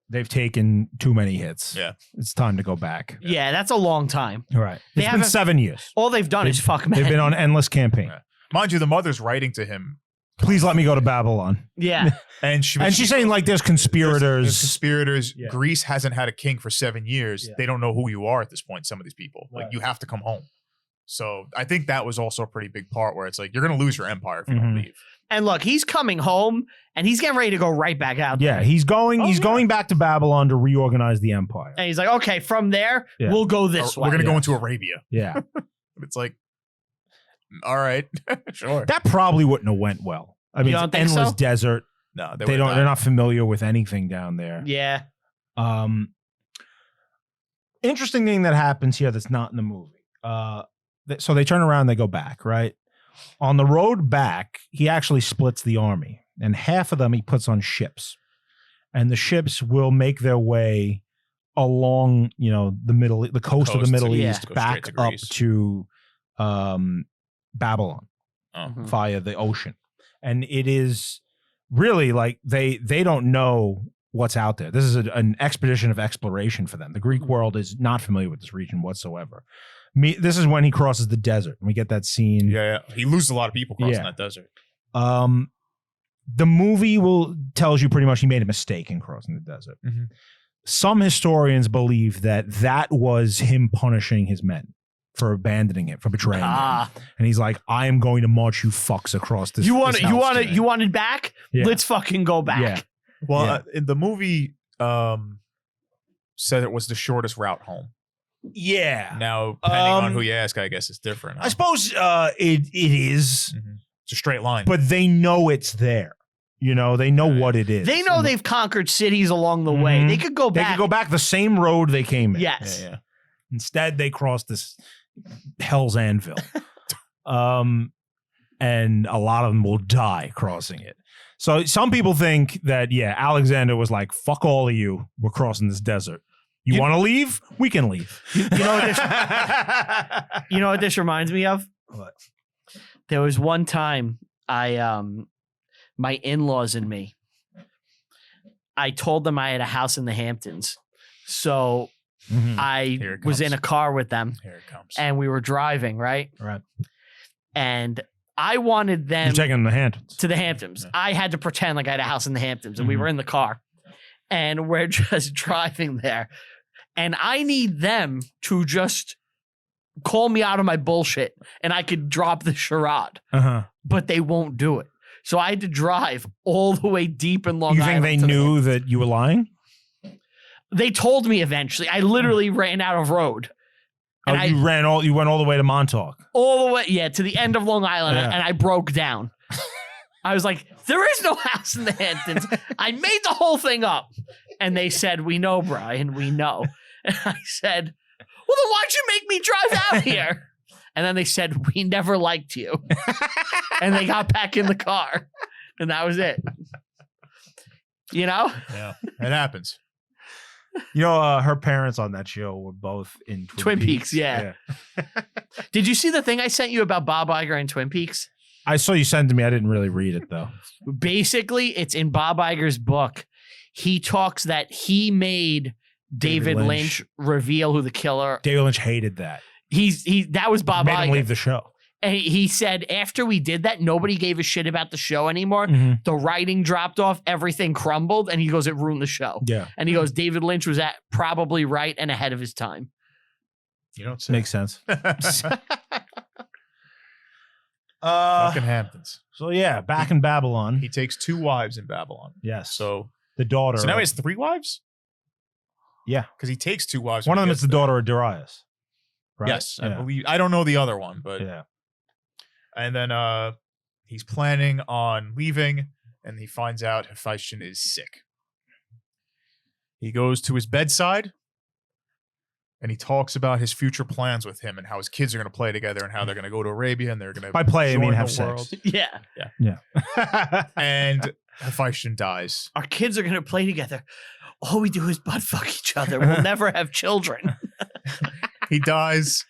Speaker 3: They've taken too many hits.
Speaker 2: Yeah.
Speaker 3: It's time to go back.
Speaker 1: Yeah, that's a long time.
Speaker 3: Right.
Speaker 1: They
Speaker 3: It's been
Speaker 1: haven't-
Speaker 3: 7 years.
Speaker 1: All they've done is fuck men.
Speaker 3: They've been on endless campaign.
Speaker 2: Yeah. Mind you, the mother's writing to him.
Speaker 3: Please let me go to Babylon.
Speaker 1: Yeah.
Speaker 2: And
Speaker 3: She's saying like there's conspirators.
Speaker 2: There's conspirators.
Speaker 3: Yeah.
Speaker 2: Greece hasn't had a king for 7 years.
Speaker 3: Yeah.
Speaker 2: They don't know who you are at this point, some of these people.
Speaker 3: Right.
Speaker 2: Like, you have to come home. So I think that was also a pretty big part where it's like, you're going to lose your empire if you don't
Speaker 3: Mhm.
Speaker 2: leave.
Speaker 1: And look, he's coming home and he's getting ready to go right back out.
Speaker 3: Yeah,
Speaker 1: there.
Speaker 3: he's going.
Speaker 2: Oh,
Speaker 3: he's
Speaker 2: yeah.
Speaker 3: going back to Babylon to reorganize the empire.
Speaker 1: And he's like, okay, from there,
Speaker 3: Yeah.
Speaker 1: we'll go this
Speaker 2: We're
Speaker 1: way.
Speaker 2: going to
Speaker 3: Yeah.
Speaker 2: go into Arabia.
Speaker 3: Yeah,
Speaker 2: It's like, all right, sure.
Speaker 3: that probably wouldn't have went well. I mean,
Speaker 1: You
Speaker 3: it's
Speaker 1: don't think
Speaker 3: endless
Speaker 1: so?
Speaker 3: desert.
Speaker 2: No,
Speaker 3: They don't. They're not familiar with anything down there.
Speaker 1: Yeah.
Speaker 3: Interesting thing that happens here that's not in the movie. So they turn around, they go back, right? On the road back, he actually splits the army, and half of them he puts on ships, and the ships will make their way along, the coast of the
Speaker 2: Coast,
Speaker 3: Middle
Speaker 1: yeah.
Speaker 3: East
Speaker 2: Go
Speaker 3: back
Speaker 2: straight to
Speaker 3: up
Speaker 2: Greece.
Speaker 3: to Babylon
Speaker 2: Oh.
Speaker 1: Mhm.
Speaker 3: via the ocean, and it is really like they don't know what's out there. This is an expedition of exploration for them. The Greek world is not familiar with this region whatsoever. This is when he crosses the desert, and we get that scene.
Speaker 2: Yeah. He loses a lot of people crossing
Speaker 3: Yeah.
Speaker 2: that desert.
Speaker 3: The movie tells you pretty much he made a mistake in crossing the desert.
Speaker 2: Mhm.
Speaker 3: Some historians believe that was him punishing his men for abandoning it, for betraying him. And he's like, I am going to march you fucks across this.
Speaker 1: You
Speaker 3: this house today."
Speaker 1: you wanted back?
Speaker 3: Yeah.
Speaker 1: Let's fucking go back.
Speaker 3: Yeah.
Speaker 2: Well,
Speaker 3: Yeah.
Speaker 2: in the movie said it was the shortest route home.
Speaker 3: Yeah.
Speaker 2: Now, depending on who you ask, I guess it's different.
Speaker 3: I suppose it is,
Speaker 2: It's a straight line.
Speaker 3: but they know it's there. They know
Speaker 2: Right.
Speaker 3: what it is.
Speaker 1: They know they've conquered cities along the way.
Speaker 3: Mhm.
Speaker 1: They could go
Speaker 3: They
Speaker 1: back.
Speaker 3: could go back the same road they came in.
Speaker 1: Yes.
Speaker 2: yeah.
Speaker 3: Instead, they crossed this hell's anvil. And a lot of them will die crossing it. So some people think that, Alexander was like, fuck all of you. We're crossing this desert. You want to leave? We can leave.
Speaker 1: You know what this, you know what this reminds me of?
Speaker 3: What?
Speaker 1: There was one time my in-laws and me, I told them I had a house in the Hamptons. So I
Speaker 2: Here it
Speaker 1: was
Speaker 2: comes.
Speaker 1: in a car with them
Speaker 2: Here it comes.
Speaker 1: and we were driving, right?
Speaker 3: Right.
Speaker 1: And I wanted them
Speaker 3: You're taking the Hamptons.
Speaker 1: to the Hamptons.
Speaker 2: Yeah.
Speaker 1: I had to pretend like I had a house in the Hamptons and we
Speaker 3: Mhm.
Speaker 1: were in the car and we're just driving there. And I need them to just call me out of my bullshit and I could drop the charade,
Speaker 3: Uh-huh.
Speaker 1: but they won't do it. So I had to drive all the way deep in Long
Speaker 3: You
Speaker 1: Island.
Speaker 3: think they
Speaker 1: to the
Speaker 3: knew that you were lying?
Speaker 1: They told me eventually. I literally ran out of road. And
Speaker 3: you went all the way to Montauk.
Speaker 1: all the way, to the end of Long Island,
Speaker 3: Yeah.
Speaker 1: and I broke down. I was like, there is no house in the Hamptons. I made the whole thing up. And they said, we know, Brian, we know. And I said, well, then why'd you make me drive out here? And then they said, we never liked you. And they got back in the car. And that was it. You know?
Speaker 2: Yeah, it happens.
Speaker 3: You know, her parents on that show were both in
Speaker 1: Twin Peaks, yeah. Did you see the thing I sent you about Bob Iger and Twin Peaks?
Speaker 3: I saw you send to me. I didn't really read it, though.
Speaker 1: Basically, it's in Bob Iger's book. He talks that he made David Lynch reveal who the killer.
Speaker 3: David Lynch hated that.
Speaker 1: That was Bob
Speaker 3: Made
Speaker 1: Iger.
Speaker 3: him leave the show.
Speaker 1: And he said after we did that, nobody gave a shit about the show anymore.
Speaker 3: Mhm.
Speaker 1: The writing dropped off, everything crumbled, and he goes, it ruined the show.
Speaker 3: Yeah.
Speaker 1: And he goes, David Lynch was probably right and ahead of his time.
Speaker 2: You don't say.
Speaker 3: Makes sense.
Speaker 2: Fucking Hamptons.
Speaker 3: So yeah, back in Babylon.
Speaker 2: He takes 2 wives in Babylon.
Speaker 3: Yes.
Speaker 2: So
Speaker 3: the daughter.
Speaker 2: now he has 3 wives?
Speaker 3: Yeah.
Speaker 2: Because he takes 2 wives.
Speaker 3: One
Speaker 2: when
Speaker 3: of them
Speaker 2: he
Speaker 3: is the
Speaker 2: gets there.
Speaker 3: daughter of Darius. Right?
Speaker 2: Yes, I
Speaker 3: Yeah.
Speaker 2: believe. I don't know the other one, but
Speaker 3: Yeah.
Speaker 2: and then he's planning on leaving, and he finds out Hephaestion is sick. He goes to his bedside, and he talks about his future plans with him and how his kids are going to play together and how they're going to go to Arabia and they're going to
Speaker 3: By play, I mean
Speaker 2: join
Speaker 3: have
Speaker 2: the
Speaker 3: sex.
Speaker 2: world.
Speaker 1: Yeah.
Speaker 2: And Hephaestion dies.
Speaker 1: Our kids are going to play together. All we do is butt fuck each other. We'll never have children.
Speaker 2: He dies.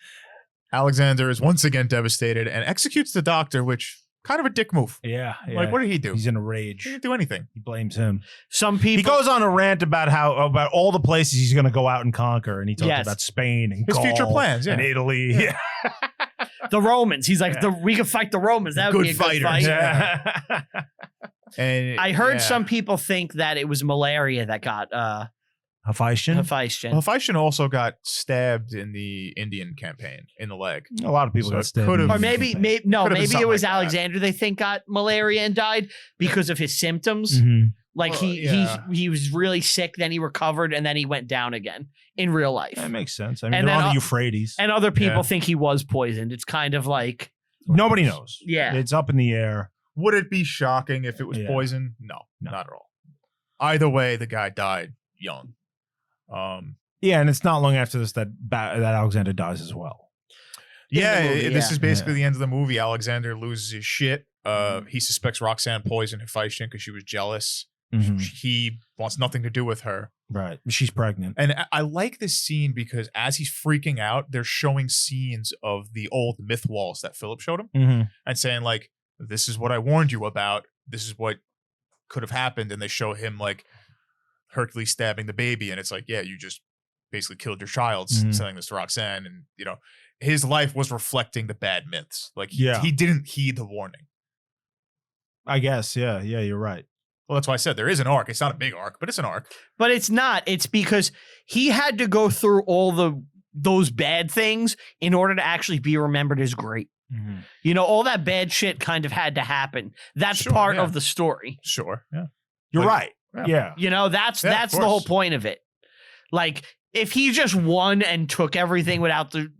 Speaker 2: Alexander is once again devastated and executes the doctor, which kind of a dick move.
Speaker 3: Yeah.
Speaker 2: Like, what did he do?
Speaker 3: He's in a
Speaker 2: He
Speaker 3: rage.
Speaker 2: didn't do anything.
Speaker 3: He blames him.
Speaker 1: Some people.
Speaker 3: He goes on a rant about about all the places he's going to go out and conquer, and he talks
Speaker 1: Yes.
Speaker 3: about Spain and
Speaker 2: His
Speaker 3: Gaul
Speaker 2: future plans, yeah.
Speaker 3: and Italy. Yeah.
Speaker 1: The Romans. He's like, we can fight the Romans. That would be a good fight.
Speaker 3: Yeah.
Speaker 2: And
Speaker 1: I heard
Speaker 2: yeah.
Speaker 1: some people think that it was malaria that got
Speaker 3: Hephaestion.
Speaker 1: Hephaestion.
Speaker 2: Well, Hephaestion also got stabbed in the Indian campaign in the leg.
Speaker 3: A lot of people
Speaker 2: So
Speaker 3: got
Speaker 2: it
Speaker 3: stabbed.
Speaker 2: could've-
Speaker 3: in
Speaker 1: Or
Speaker 3: the
Speaker 1: maybe
Speaker 3: campaign.
Speaker 1: maybe
Speaker 2: Could've been
Speaker 1: it
Speaker 2: something
Speaker 1: was
Speaker 2: like that.
Speaker 1: Alexander they think got malaria and died because of his symptoms.
Speaker 3: Mhm.
Speaker 1: Like
Speaker 2: Well,
Speaker 1: he
Speaker 2: yeah.
Speaker 1: he was really sick, then he recovered, and then he went down again in real life.
Speaker 3: That makes sense. I mean,
Speaker 1: And
Speaker 3: they're
Speaker 1: then,
Speaker 3: on the Euphrates.
Speaker 1: And other people
Speaker 2: Yeah.
Speaker 1: think he was poisoned. It's kind of like
Speaker 3: Nobody knows.
Speaker 1: Yeah.
Speaker 3: It's up in the air.
Speaker 2: Would it be shocking if it was
Speaker 3: Yeah.
Speaker 2: poison? No,
Speaker 3: No.
Speaker 2: not at all. Either way, the guy died young.
Speaker 3: Yeah, and it's not long after this that Alexander dies as well.
Speaker 2: Yeah,
Speaker 1: movie,
Speaker 2: this
Speaker 1: yeah.
Speaker 2: is basically the end of the movie. Alexander loses his shit. He suspects Roxanne poisoned Hephaestion because she was jealous.
Speaker 3: Mhm.
Speaker 2: He wants nothing to do with her.
Speaker 3: Right. She's pregnant.
Speaker 2: And I like this scene because as he's freaking out, they're showing scenes of the old myth walls that Philip showed him
Speaker 3: Mm-hmm.
Speaker 2: and saying, like, this is what I warned you about. This is what could have happened. And they show him, like, Hercules stabbing the baby. And it's like, yeah, you just basically killed your child
Speaker 3: Mhm.
Speaker 2: selling this to Roxanne. And, you know, his life was reflecting the bad myths. Like,
Speaker 3: Yeah.
Speaker 2: he didn't heed the warning.
Speaker 3: I guess. Yeah. Yeah, you're right.
Speaker 2: Well, that's why I said there is an arc. It's not a big arc, but it's an arc.
Speaker 1: But it's not. It's because he had to go through all those bad things in order to actually be remembered as great.
Speaker 3: Mm-hmm.
Speaker 1: You know, all that bad shit kind of had to happen. That's
Speaker 2: Sure,
Speaker 1: part
Speaker 2: yeah.
Speaker 1: of the story.
Speaker 2: Sure. Yeah.
Speaker 3: You're
Speaker 2: Like-
Speaker 3: right.
Speaker 2: Yeah.
Speaker 3: Yeah.
Speaker 1: You know, that's
Speaker 2: Yeah, of
Speaker 1: the whole
Speaker 2: course.
Speaker 1: point of it. Like, if he just won and took everything without the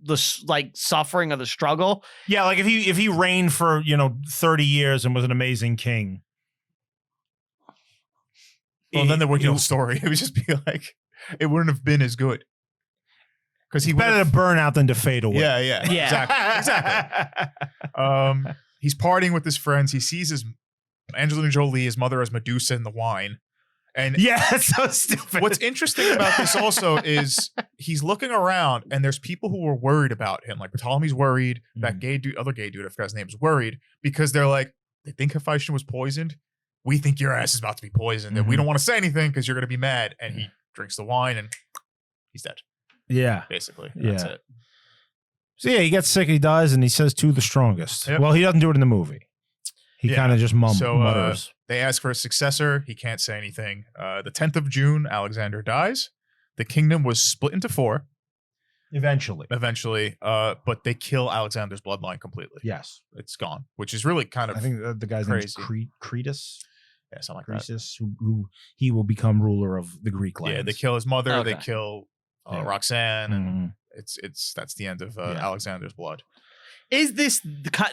Speaker 1: like suffering of the struggle,
Speaker 3: Yeah, like if he reigned for, 30 years and was an amazing king.
Speaker 2: Well, then there would be no story. It would just be like, it wouldn't have been as good. Because he
Speaker 3: better to
Speaker 2: would've-
Speaker 3: burn out than to fade away.
Speaker 2: Yeah, yeah.
Speaker 1: Yeah.
Speaker 2: Exactly. He's partying with his friends. He sees his Angelina Jolie, his mother as Medusa in the wine. And
Speaker 3: Yeah, it's so stupid.
Speaker 2: what's interesting about this also is he's looking around and there's people who are worried about him. Like Ptolemy's worried. That other gay dude, I forgot his name, is worried because they're like, they think Hephaestion was poisoned. We think your ass is about to be poisoned. And we don't want to say anything because you're going to be mad. And he drinks the wine and he's dead,
Speaker 3: Yeah.
Speaker 2: basically.
Speaker 3: Yeah.
Speaker 2: That's it.
Speaker 3: So yeah, he gets sick, he dies, and he says to the strongest.
Speaker 2: Yep.
Speaker 3: Well, he doesn't do it in the movie. He
Speaker 2: Yeah.
Speaker 3: kind of just
Speaker 2: So,
Speaker 3: mutters.
Speaker 2: They ask for a successor. He can't say anything. The 10th of June, Alexander dies. The kingdom was split into 4
Speaker 3: Eventually.
Speaker 2: eventually, but they kill Alexander's bloodline completely.
Speaker 3: Yes.
Speaker 2: It's gone, which is really kind of
Speaker 3: I think the guy's name is
Speaker 2: crazy.
Speaker 3: Cretus.
Speaker 2: yeah, something like that.
Speaker 3: Croesus, who he will become ruler of the Greek lands.
Speaker 2: Yeah, they kill his mother. They
Speaker 1: Okay.
Speaker 2: kill
Speaker 3: Yeah.
Speaker 2: Roxanne, and
Speaker 3: Mhm.
Speaker 2: that's the end of
Speaker 3: Yeah.
Speaker 2: Alexander's blood.
Speaker 1: Is this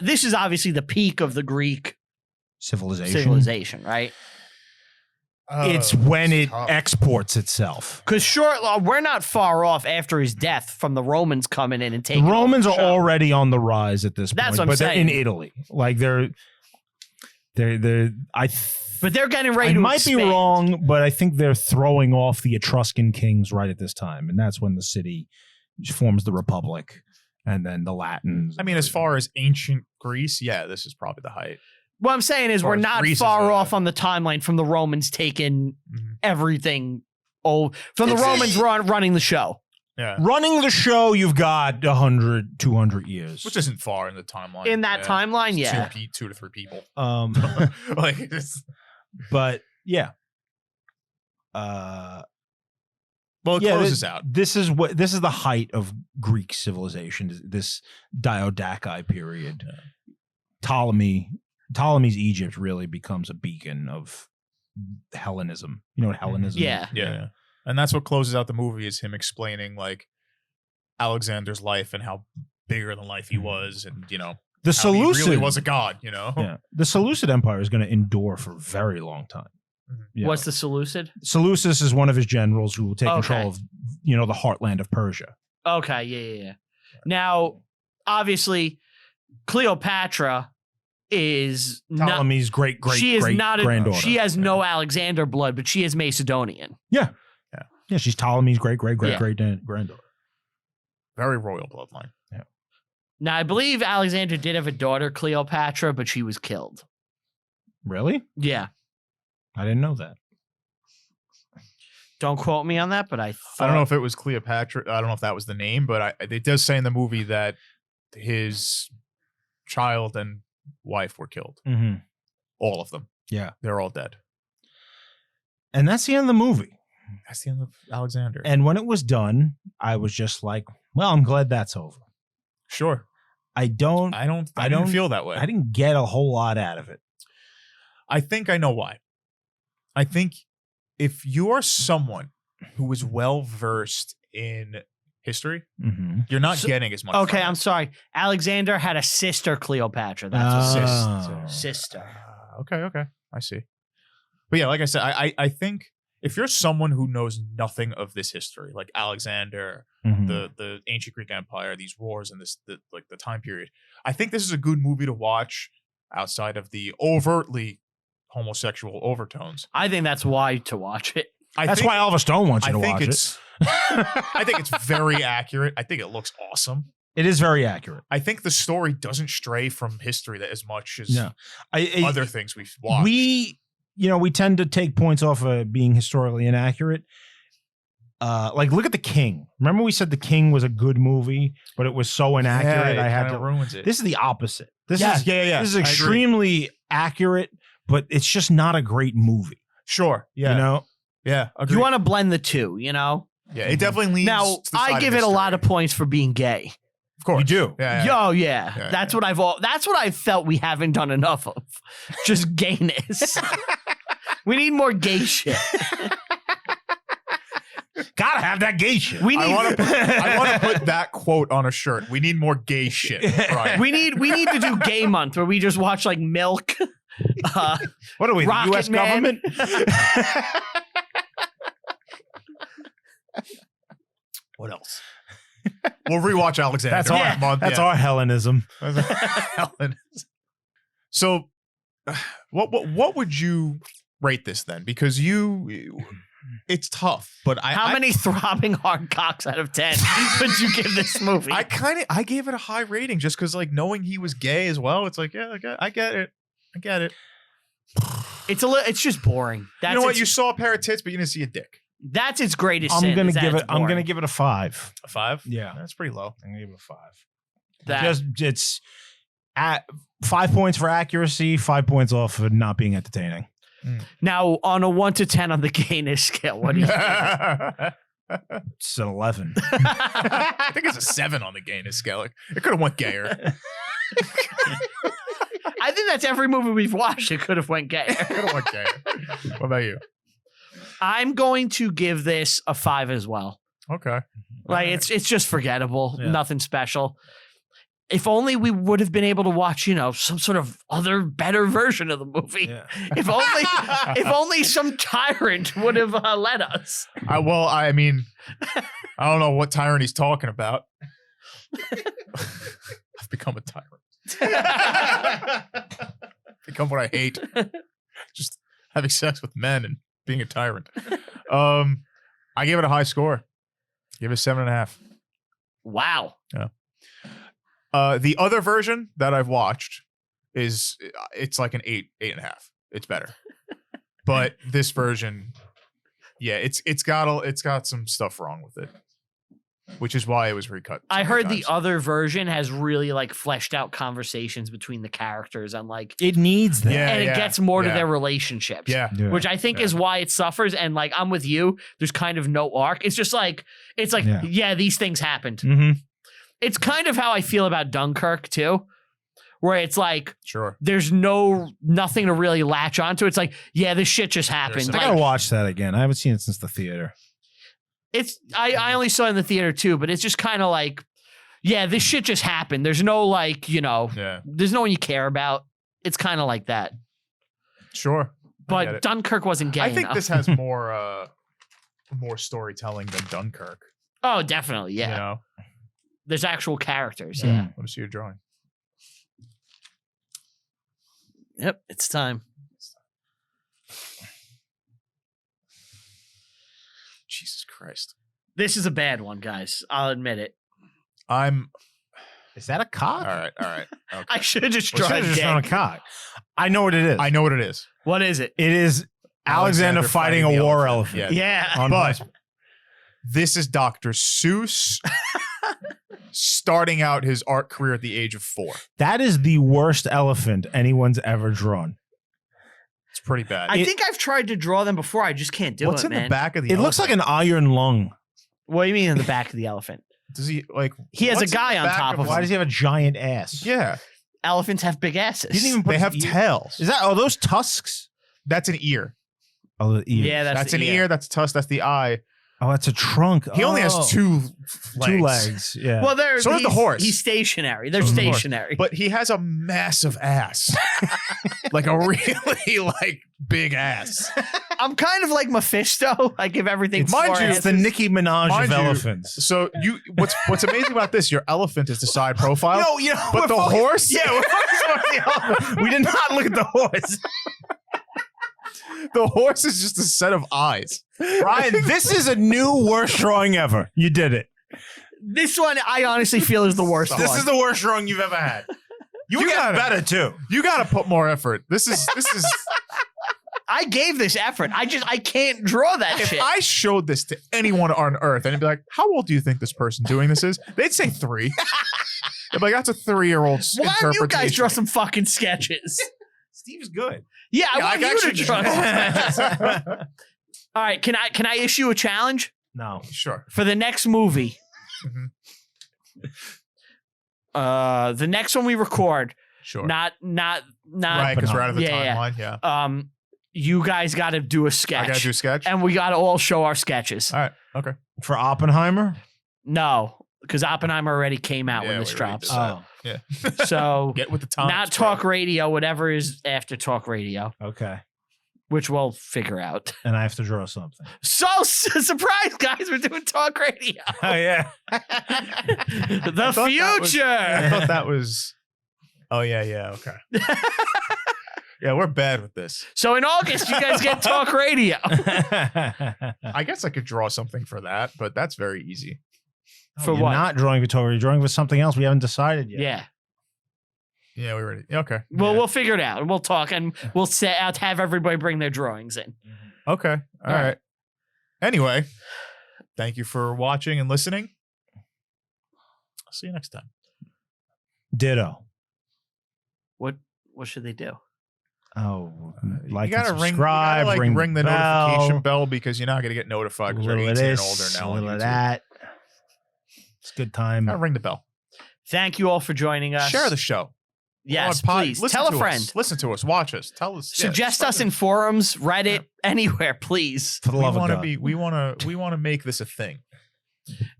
Speaker 1: this is obviously the peak of the Greek
Speaker 3: civilization,
Speaker 1: right?
Speaker 3: It's when it
Speaker 2: tough.
Speaker 3: exports itself.
Speaker 1: Because we're not far off after his death from the Romans coming in and
Speaker 3: The
Speaker 1: taking over
Speaker 3: Romans
Speaker 1: the
Speaker 3: are
Speaker 1: show.
Speaker 3: already on the rise at this
Speaker 1: That's
Speaker 3: point,
Speaker 1: what I'm
Speaker 3: but they're in
Speaker 1: saying.
Speaker 3: Italy. Like
Speaker 1: But they're getting ready
Speaker 3: I
Speaker 1: to
Speaker 3: might be
Speaker 1: expand.
Speaker 3: wrong, but I think they're throwing off the Etruscan kings right at this time, and that's when the city forms the Republic, and then the Latins.
Speaker 2: I mean, as far as ancient Greece, yeah, this is probably the height.
Speaker 1: What I'm saying is
Speaker 2: As far
Speaker 1: we're
Speaker 2: as
Speaker 1: not
Speaker 2: Greece is
Speaker 1: far
Speaker 2: a-
Speaker 1: off on the timeline from the Romans taking
Speaker 2: Mhm.
Speaker 1: everything. From the
Speaker 2: It's-
Speaker 1: Romans running the show.
Speaker 2: Yeah,
Speaker 3: running the show, you've got 100, 200 years.
Speaker 2: which isn't far in the timeline.
Speaker 1: In that timeline,
Speaker 2: It's
Speaker 1: yeah.
Speaker 2: 2 to 3 people. Like, it's,
Speaker 3: But yeah.
Speaker 2: well, it
Speaker 3: Yeah,
Speaker 2: closes out.
Speaker 3: This is the height of Greek civilization. This Diadochi period. Ptolemy's Egypt really becomes a beacon of Hellenism. You know what Hellenism
Speaker 1: Yeah.
Speaker 3: is?
Speaker 2: Yeah. And that's what closes out the movie, is him explaining like Alexander's life and how bigger than life he was, and
Speaker 3: The
Speaker 2: how he
Speaker 3: Seleucid
Speaker 2: really was a god.
Speaker 3: Yeah. The Seleucid Empire is going to endure for a very long time. Yeah.
Speaker 1: What's the Seleucid?
Speaker 3: Seleucus is one of his generals who will take
Speaker 1: Okay.
Speaker 3: control of, the heartland of Persia.
Speaker 1: Okay, yeah. Now, obviously, Cleopatra is not.
Speaker 3: Ptolemy's great
Speaker 1: She is not.
Speaker 3: granddaughter.
Speaker 1: She has no Alexander blood, but she is Macedonian.
Speaker 3: Yeah, she's Ptolemy's great granddaughter.
Speaker 2: Very royal bloodline.
Speaker 1: Now, I believe Alexander did have a daughter, Cleopatra, but she was killed.
Speaker 3: Really?
Speaker 1: Yeah.
Speaker 3: I didn't know that.
Speaker 1: Don't quote me on that, but I
Speaker 2: I don't know if it was Cleopatra. I don't know if that was the name, but it does say in the movie that his child and wife were killed.
Speaker 3: Mm-hmm.
Speaker 2: All of them.
Speaker 3: Yeah.
Speaker 2: They're all dead.
Speaker 3: And that's the end of the movie.
Speaker 2: That's the end of Alexander.
Speaker 3: And when it was done, I was just like, well, I'm glad that's over.
Speaker 2: Sure.
Speaker 3: I
Speaker 2: I
Speaker 3: don't
Speaker 2: didn't feel that way.
Speaker 3: I didn't get a whole lot out of it.
Speaker 2: I think I know why. I think if you are someone who is well versed in history,
Speaker 3: Mm-hmm.
Speaker 2: you're not getting as much.
Speaker 1: Okay,
Speaker 2: from
Speaker 1: I'm
Speaker 2: it.
Speaker 1: sorry. Alexander had a sister, Cleopatra. That's what
Speaker 3: Oh.
Speaker 1: sister.
Speaker 2: Okay. I see. But yeah, like I said, I think if you're someone who knows nothing of this history, like Alexander,
Speaker 3: Mhm.
Speaker 2: the ancient Greek Empire, these wars, and the time period, I think this is a good movie to watch outside of the overtly homosexual overtones.
Speaker 1: I think that's why to watch it.
Speaker 3: That's why Oliver Stone wants you
Speaker 2: I
Speaker 3: to
Speaker 2: think
Speaker 3: watch
Speaker 2: it's. I think it's very accurate. I think it looks awesome.
Speaker 3: it is very accurate.
Speaker 2: I think the story doesn't stray from history that as much as
Speaker 3: No.
Speaker 2: other things we've watched.
Speaker 3: We tend to take points off of being historically inaccurate. Like look at The King. Remember we said The King was a good movie, but it was so inaccurate.
Speaker 2: Yeah,
Speaker 3: I
Speaker 2: it
Speaker 3: had
Speaker 2: kinda
Speaker 3: to.
Speaker 2: ruins it.
Speaker 3: This is the opposite. This
Speaker 2: yeah,
Speaker 3: is
Speaker 2: yeah.
Speaker 3: this is
Speaker 2: I agree.
Speaker 3: extremely accurate, but it's just not a great movie.
Speaker 2: Sure. Yeah.
Speaker 3: You know,
Speaker 2: Yeah. Agreed.
Speaker 1: You want to blend the two, you know?
Speaker 2: Yeah. It definitely leans.
Speaker 1: Now,
Speaker 2: to the
Speaker 1: I
Speaker 2: side
Speaker 1: give
Speaker 2: of
Speaker 1: it a lot of
Speaker 2: history.
Speaker 1: points for being gay.
Speaker 2: Of course.
Speaker 3: You do.
Speaker 2: Yeah.
Speaker 1: Yo, yeah.
Speaker 2: Yeah,
Speaker 1: That's
Speaker 2: yeah.
Speaker 1: that's what I felt we haven't done enough of. Just gayness. We need more gay shit.
Speaker 3: Gotta have that gay shit.
Speaker 1: We need
Speaker 2: I want to put that quote on a shirt. We need more gay shit. Right.
Speaker 1: we need to do gay month where we just watch like Milk.
Speaker 3: What are we, the
Speaker 1: Rocket
Speaker 3: U.S.
Speaker 1: Man.
Speaker 3: government?
Speaker 2: What else? We'll rewatch Alexander.
Speaker 3: That's
Speaker 2: during
Speaker 3: our
Speaker 2: that month.
Speaker 3: that's
Speaker 2: Yeah.
Speaker 3: our Hellenism.
Speaker 2: So, what would you rate this then? Because it's tough. But
Speaker 1: How many throbbing hard cocks out of 10 would you give this movie?
Speaker 2: I gave it a high rating just because like knowing he was gay as well. It's like I get it.
Speaker 1: It's just boring. That's
Speaker 2: You know what? You saw a pair of tits, but you didn't see a dick.
Speaker 1: That's its greatest
Speaker 3: I'm
Speaker 1: sin.
Speaker 3: gonna
Speaker 1: is that
Speaker 3: give
Speaker 1: it's
Speaker 3: it. I'm gonna
Speaker 1: boring.
Speaker 3: give it a 5.
Speaker 2: A 5?
Speaker 3: Yeah,
Speaker 2: That's pretty low.
Speaker 3: I'm gonna give it a 5.
Speaker 1: That-
Speaker 3: Just it's at 5 points for accuracy, 5 points off for not being entertaining.
Speaker 1: Now, on a 1 to 10 on the gayness scale, what do you think?
Speaker 3: It's an 11.
Speaker 2: I think it's a 7 on the gayness scale. Like, it could have went gayer.
Speaker 1: I think that's every movie we've watched. It could have went gay.
Speaker 2: Could have went gayer. What about you?
Speaker 1: I'm going to give this a 5 as well.
Speaker 2: Okay.
Speaker 1: Like it's just forgettable.
Speaker 3: Yeah.
Speaker 1: Nothing special. If only we would have been able to watch, some sort of other better version of the movie.
Speaker 3: Yeah.
Speaker 1: If only some tyrant would have let us.
Speaker 2: I mean, I don't know what tyrant he's talking about. I've become a tyrant. Become what I hate. Just having sex with men and being a tyrant. I gave it a high score. Give it 7.5.
Speaker 1: Wow.
Speaker 2: Yeah. The other version that I've watched it's like an 8.5. It's better. But this version, yeah, it's got some stuff wrong with it, which is why it was recut.
Speaker 1: I heard the other version has really like fleshed out conversations between the characters and like
Speaker 3: It needs that.
Speaker 2: Yeah.
Speaker 1: and it gets more to their relationships.
Speaker 2: Yeah.
Speaker 3: Yeah.
Speaker 1: Which I think is why it suffers. And like I'm with you. There's kind of no arc. It's just like yeah these things happened.
Speaker 3: Mm-hmm.
Speaker 1: It's kind of how I feel about Dunkirk too, where it's like
Speaker 2: Sure.
Speaker 1: there's nothing to really latch onto. It's like, yeah, this shit just happened.
Speaker 3: I
Speaker 1: Like,
Speaker 3: gotta watch that again. I haven't seen it since the theater.
Speaker 1: I only saw it in the theater too, but it's just kind of like, yeah, this shit just happened. There's no like,
Speaker 2: Yeah.
Speaker 1: there's no one you care about. It's kind of like that.
Speaker 2: Sure. I get
Speaker 1: But
Speaker 2: it.
Speaker 1: Dunkirk wasn't gay
Speaker 2: I think
Speaker 1: enough.
Speaker 2: this has more storytelling than Dunkirk.
Speaker 1: Oh, definitely, yeah.
Speaker 2: You know?
Speaker 1: There's actual characters.
Speaker 3: Yeah.
Speaker 1: Yeah.
Speaker 2: Let me see your drawing.
Speaker 1: Yep, it's time.
Speaker 2: Jesus Christ.
Speaker 1: This is a bad one, guys. I'll admit it.
Speaker 3: Is that a cock?
Speaker 2: All right. Okay.
Speaker 1: I should have just
Speaker 3: Or should
Speaker 1: drawn
Speaker 3: I just drawn a
Speaker 1: dick.
Speaker 3: cock? I know what it is.
Speaker 2: I know what it is.
Speaker 1: What is it?
Speaker 3: It is Alexander fighting a
Speaker 2: the
Speaker 3: war
Speaker 2: elephant.
Speaker 3: elephant.
Speaker 1: Yeah.
Speaker 3: On
Speaker 2: But
Speaker 3: Vice-
Speaker 2: this is Dr. Seuss starting out his art career at the age of 4.
Speaker 3: that is the worst elephant anyone's ever drawn.
Speaker 2: It's pretty bad.
Speaker 1: I think I've tried to draw them before. I just can't do
Speaker 2: What's
Speaker 1: it,
Speaker 2: in
Speaker 1: man.
Speaker 2: the back of the
Speaker 3: It looks like an iron lung.
Speaker 1: What do you mean in the back of the elephant?
Speaker 2: Does he like
Speaker 1: He has a
Speaker 2: what's in
Speaker 1: guy
Speaker 2: the
Speaker 1: on
Speaker 2: back
Speaker 1: top of
Speaker 3: Why
Speaker 1: him.
Speaker 3: does he have a giant ass?
Speaker 2: Yeah.
Speaker 1: Elephants have big asses.
Speaker 3: He didn't even put
Speaker 2: They
Speaker 3: his
Speaker 2: have
Speaker 3: ear-
Speaker 2: tails.
Speaker 3: Is that those tusks?
Speaker 2: That's an ear.
Speaker 3: Oh, the ear.
Speaker 1: Yeah,
Speaker 2: That's
Speaker 1: the
Speaker 2: an ear. That's a tusk. That's the eye.
Speaker 3: Oh, that's a trunk.
Speaker 2: He only has
Speaker 3: Oh.
Speaker 2: 2 legs.
Speaker 3: 2 legs. Yeah.
Speaker 1: Well,
Speaker 2: So does the horse.
Speaker 1: He's stationary. They're
Speaker 2: So does the horse.
Speaker 1: stationary.
Speaker 2: But he has a massive ass. Like a really like big ass.
Speaker 1: I'm kind of like Mephisto. I give everything
Speaker 3: It's,
Speaker 1: four
Speaker 2: mind you,
Speaker 3: it's the
Speaker 1: asses.
Speaker 3: Nicki Minaj
Speaker 2: Mind
Speaker 3: of
Speaker 2: you,
Speaker 3: elephants.
Speaker 2: So what's amazing about this? Your elephant is the side profile.
Speaker 3: But
Speaker 2: but the horse.
Speaker 3: Yeah, we're focusing on the elephant. We did not look at the horse.
Speaker 2: The horse is just a set of eyes.
Speaker 3: Ryan, this is a new worst drawing ever. You did it.
Speaker 1: This one, I honestly feel is the worst
Speaker 3: This
Speaker 1: one.
Speaker 3: is the worst drawing you've ever had. You get
Speaker 2: gotta-
Speaker 3: better too.
Speaker 2: You got to put more effort. This is.
Speaker 1: I gave this effort. I can't draw that
Speaker 2: If
Speaker 1: shit.
Speaker 2: I showed this to anyone on Earth, and it'd be like, "How old do you think this person doing this is?" They'd say 3. They'd be like, "That's a 3-year-old
Speaker 1: Why don't you guys
Speaker 2: interpretation."
Speaker 1: draw some fucking sketches?
Speaker 3: Steve's good.
Speaker 1: Yeah, I
Speaker 2: Yeah,
Speaker 1: want
Speaker 2: I
Speaker 1: you to
Speaker 2: actually-
Speaker 1: draw some. All right, can I issue a challenge
Speaker 3: No.
Speaker 2: Sure.
Speaker 1: for the next movie?
Speaker 2: Mhm.
Speaker 1: The next one we record,
Speaker 2: Sure.
Speaker 1: not
Speaker 2: Right, because we're out of the
Speaker 1: Yeah, yeah.
Speaker 2: timeline. Yeah.
Speaker 1: you guys got to do a sketch.
Speaker 2: I got to do a sketch.
Speaker 1: and we got to all show our sketches.
Speaker 2: All right. Okay.
Speaker 3: For Oppenheimer?
Speaker 1: No, because Oppenheimer already came out
Speaker 2: Yeah,
Speaker 1: when this
Speaker 2: we already
Speaker 1: drops.
Speaker 2: did that. Yeah.
Speaker 1: So
Speaker 2: Get with the times.
Speaker 1: not
Speaker 2: bro.
Speaker 1: talk radio, whatever is after talk radio,
Speaker 3: Okay.
Speaker 1: which we'll figure out.
Speaker 3: And I have to draw something.
Speaker 1: So surprise, guys, we're doing talk radio.
Speaker 3: Oh, yeah.
Speaker 1: The
Speaker 2: thought that was-
Speaker 1: future.
Speaker 2: I thought that was. Oh yeah. Okay. Yeah, we're bad with this.
Speaker 1: So in August, you guys get talk radio.
Speaker 2: I guess I could draw something for that, but that's very easy.
Speaker 1: For
Speaker 3: You're
Speaker 1: what?
Speaker 3: not drawing Victoria. You're drawing with something else we haven't decided yet.
Speaker 1: Yeah.
Speaker 2: Yeah, we already. Okay.
Speaker 1: Well,
Speaker 2: Yeah.
Speaker 1: we'll figure it out. We'll talk and we'll set out, have everybody bring their drawings in.
Speaker 2: Okay. All
Speaker 1: All
Speaker 2: right. Anyway, thank you for watching and listening. I'll see you next time.
Speaker 3: Ditto.
Speaker 1: What should they do?
Speaker 3: Oh,
Speaker 2: You
Speaker 3: like
Speaker 2: gotta
Speaker 3: and
Speaker 2: ring,
Speaker 3: subscribe.
Speaker 2: you gotta, like, ring the
Speaker 3: bell,
Speaker 2: notification bell because you're not going to get notified
Speaker 3: A
Speaker 2: because you're
Speaker 3: little
Speaker 2: 18
Speaker 3: of
Speaker 2: and
Speaker 3: this,
Speaker 2: older now.
Speaker 3: a
Speaker 2: on
Speaker 3: little of
Speaker 2: YouTube.
Speaker 3: that. It's a good time.
Speaker 2: Gotta ring the bell.
Speaker 1: Thank you all for joining us.
Speaker 2: Share the show.
Speaker 1: Yes,
Speaker 2: On pod-
Speaker 1: please.
Speaker 2: listen
Speaker 1: Tell a
Speaker 2: to
Speaker 1: friend.
Speaker 2: us. Listen to us. Watch us. Tell us. yeah,
Speaker 1: Suggest
Speaker 2: spread
Speaker 1: us
Speaker 2: it.
Speaker 1: in forums, Reddit, anywhere, please.
Speaker 3: For the
Speaker 2: We
Speaker 3: love of
Speaker 2: want to
Speaker 3: God.
Speaker 2: be. We want to make this a thing.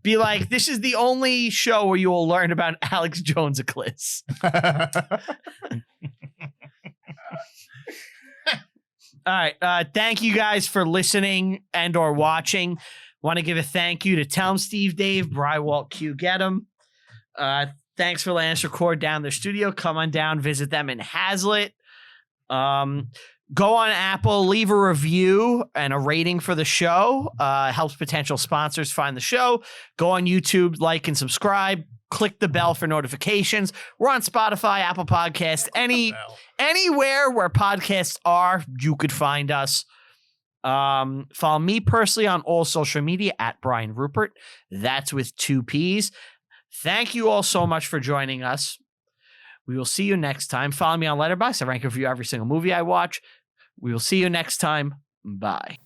Speaker 1: Be like, this is the only show where you will learn about Alex Jones Eclipse. All right. Thank you guys for listening and or watching. Want to give a thank you to Tell 'em Steve Dave, Brywalt Q Get 'em. Thanks for letting us record down their studio. Come on down, visit them in Hazlitt. Go on Apple, leave a review and a rating for the show. Helps potential sponsors find the show. Go on YouTube, like and subscribe. Click the bell for notifications. We're on Spotify, Apple Podcasts, anywhere where podcasts are, you could find us. Follow me personally on all social media at Brian Rupert. That's with 2 P's. Thank you all so much for joining us. We will see you next time. Follow me on Letterboxd. I rank and review every single movie I watch. We will see you next time. Bye.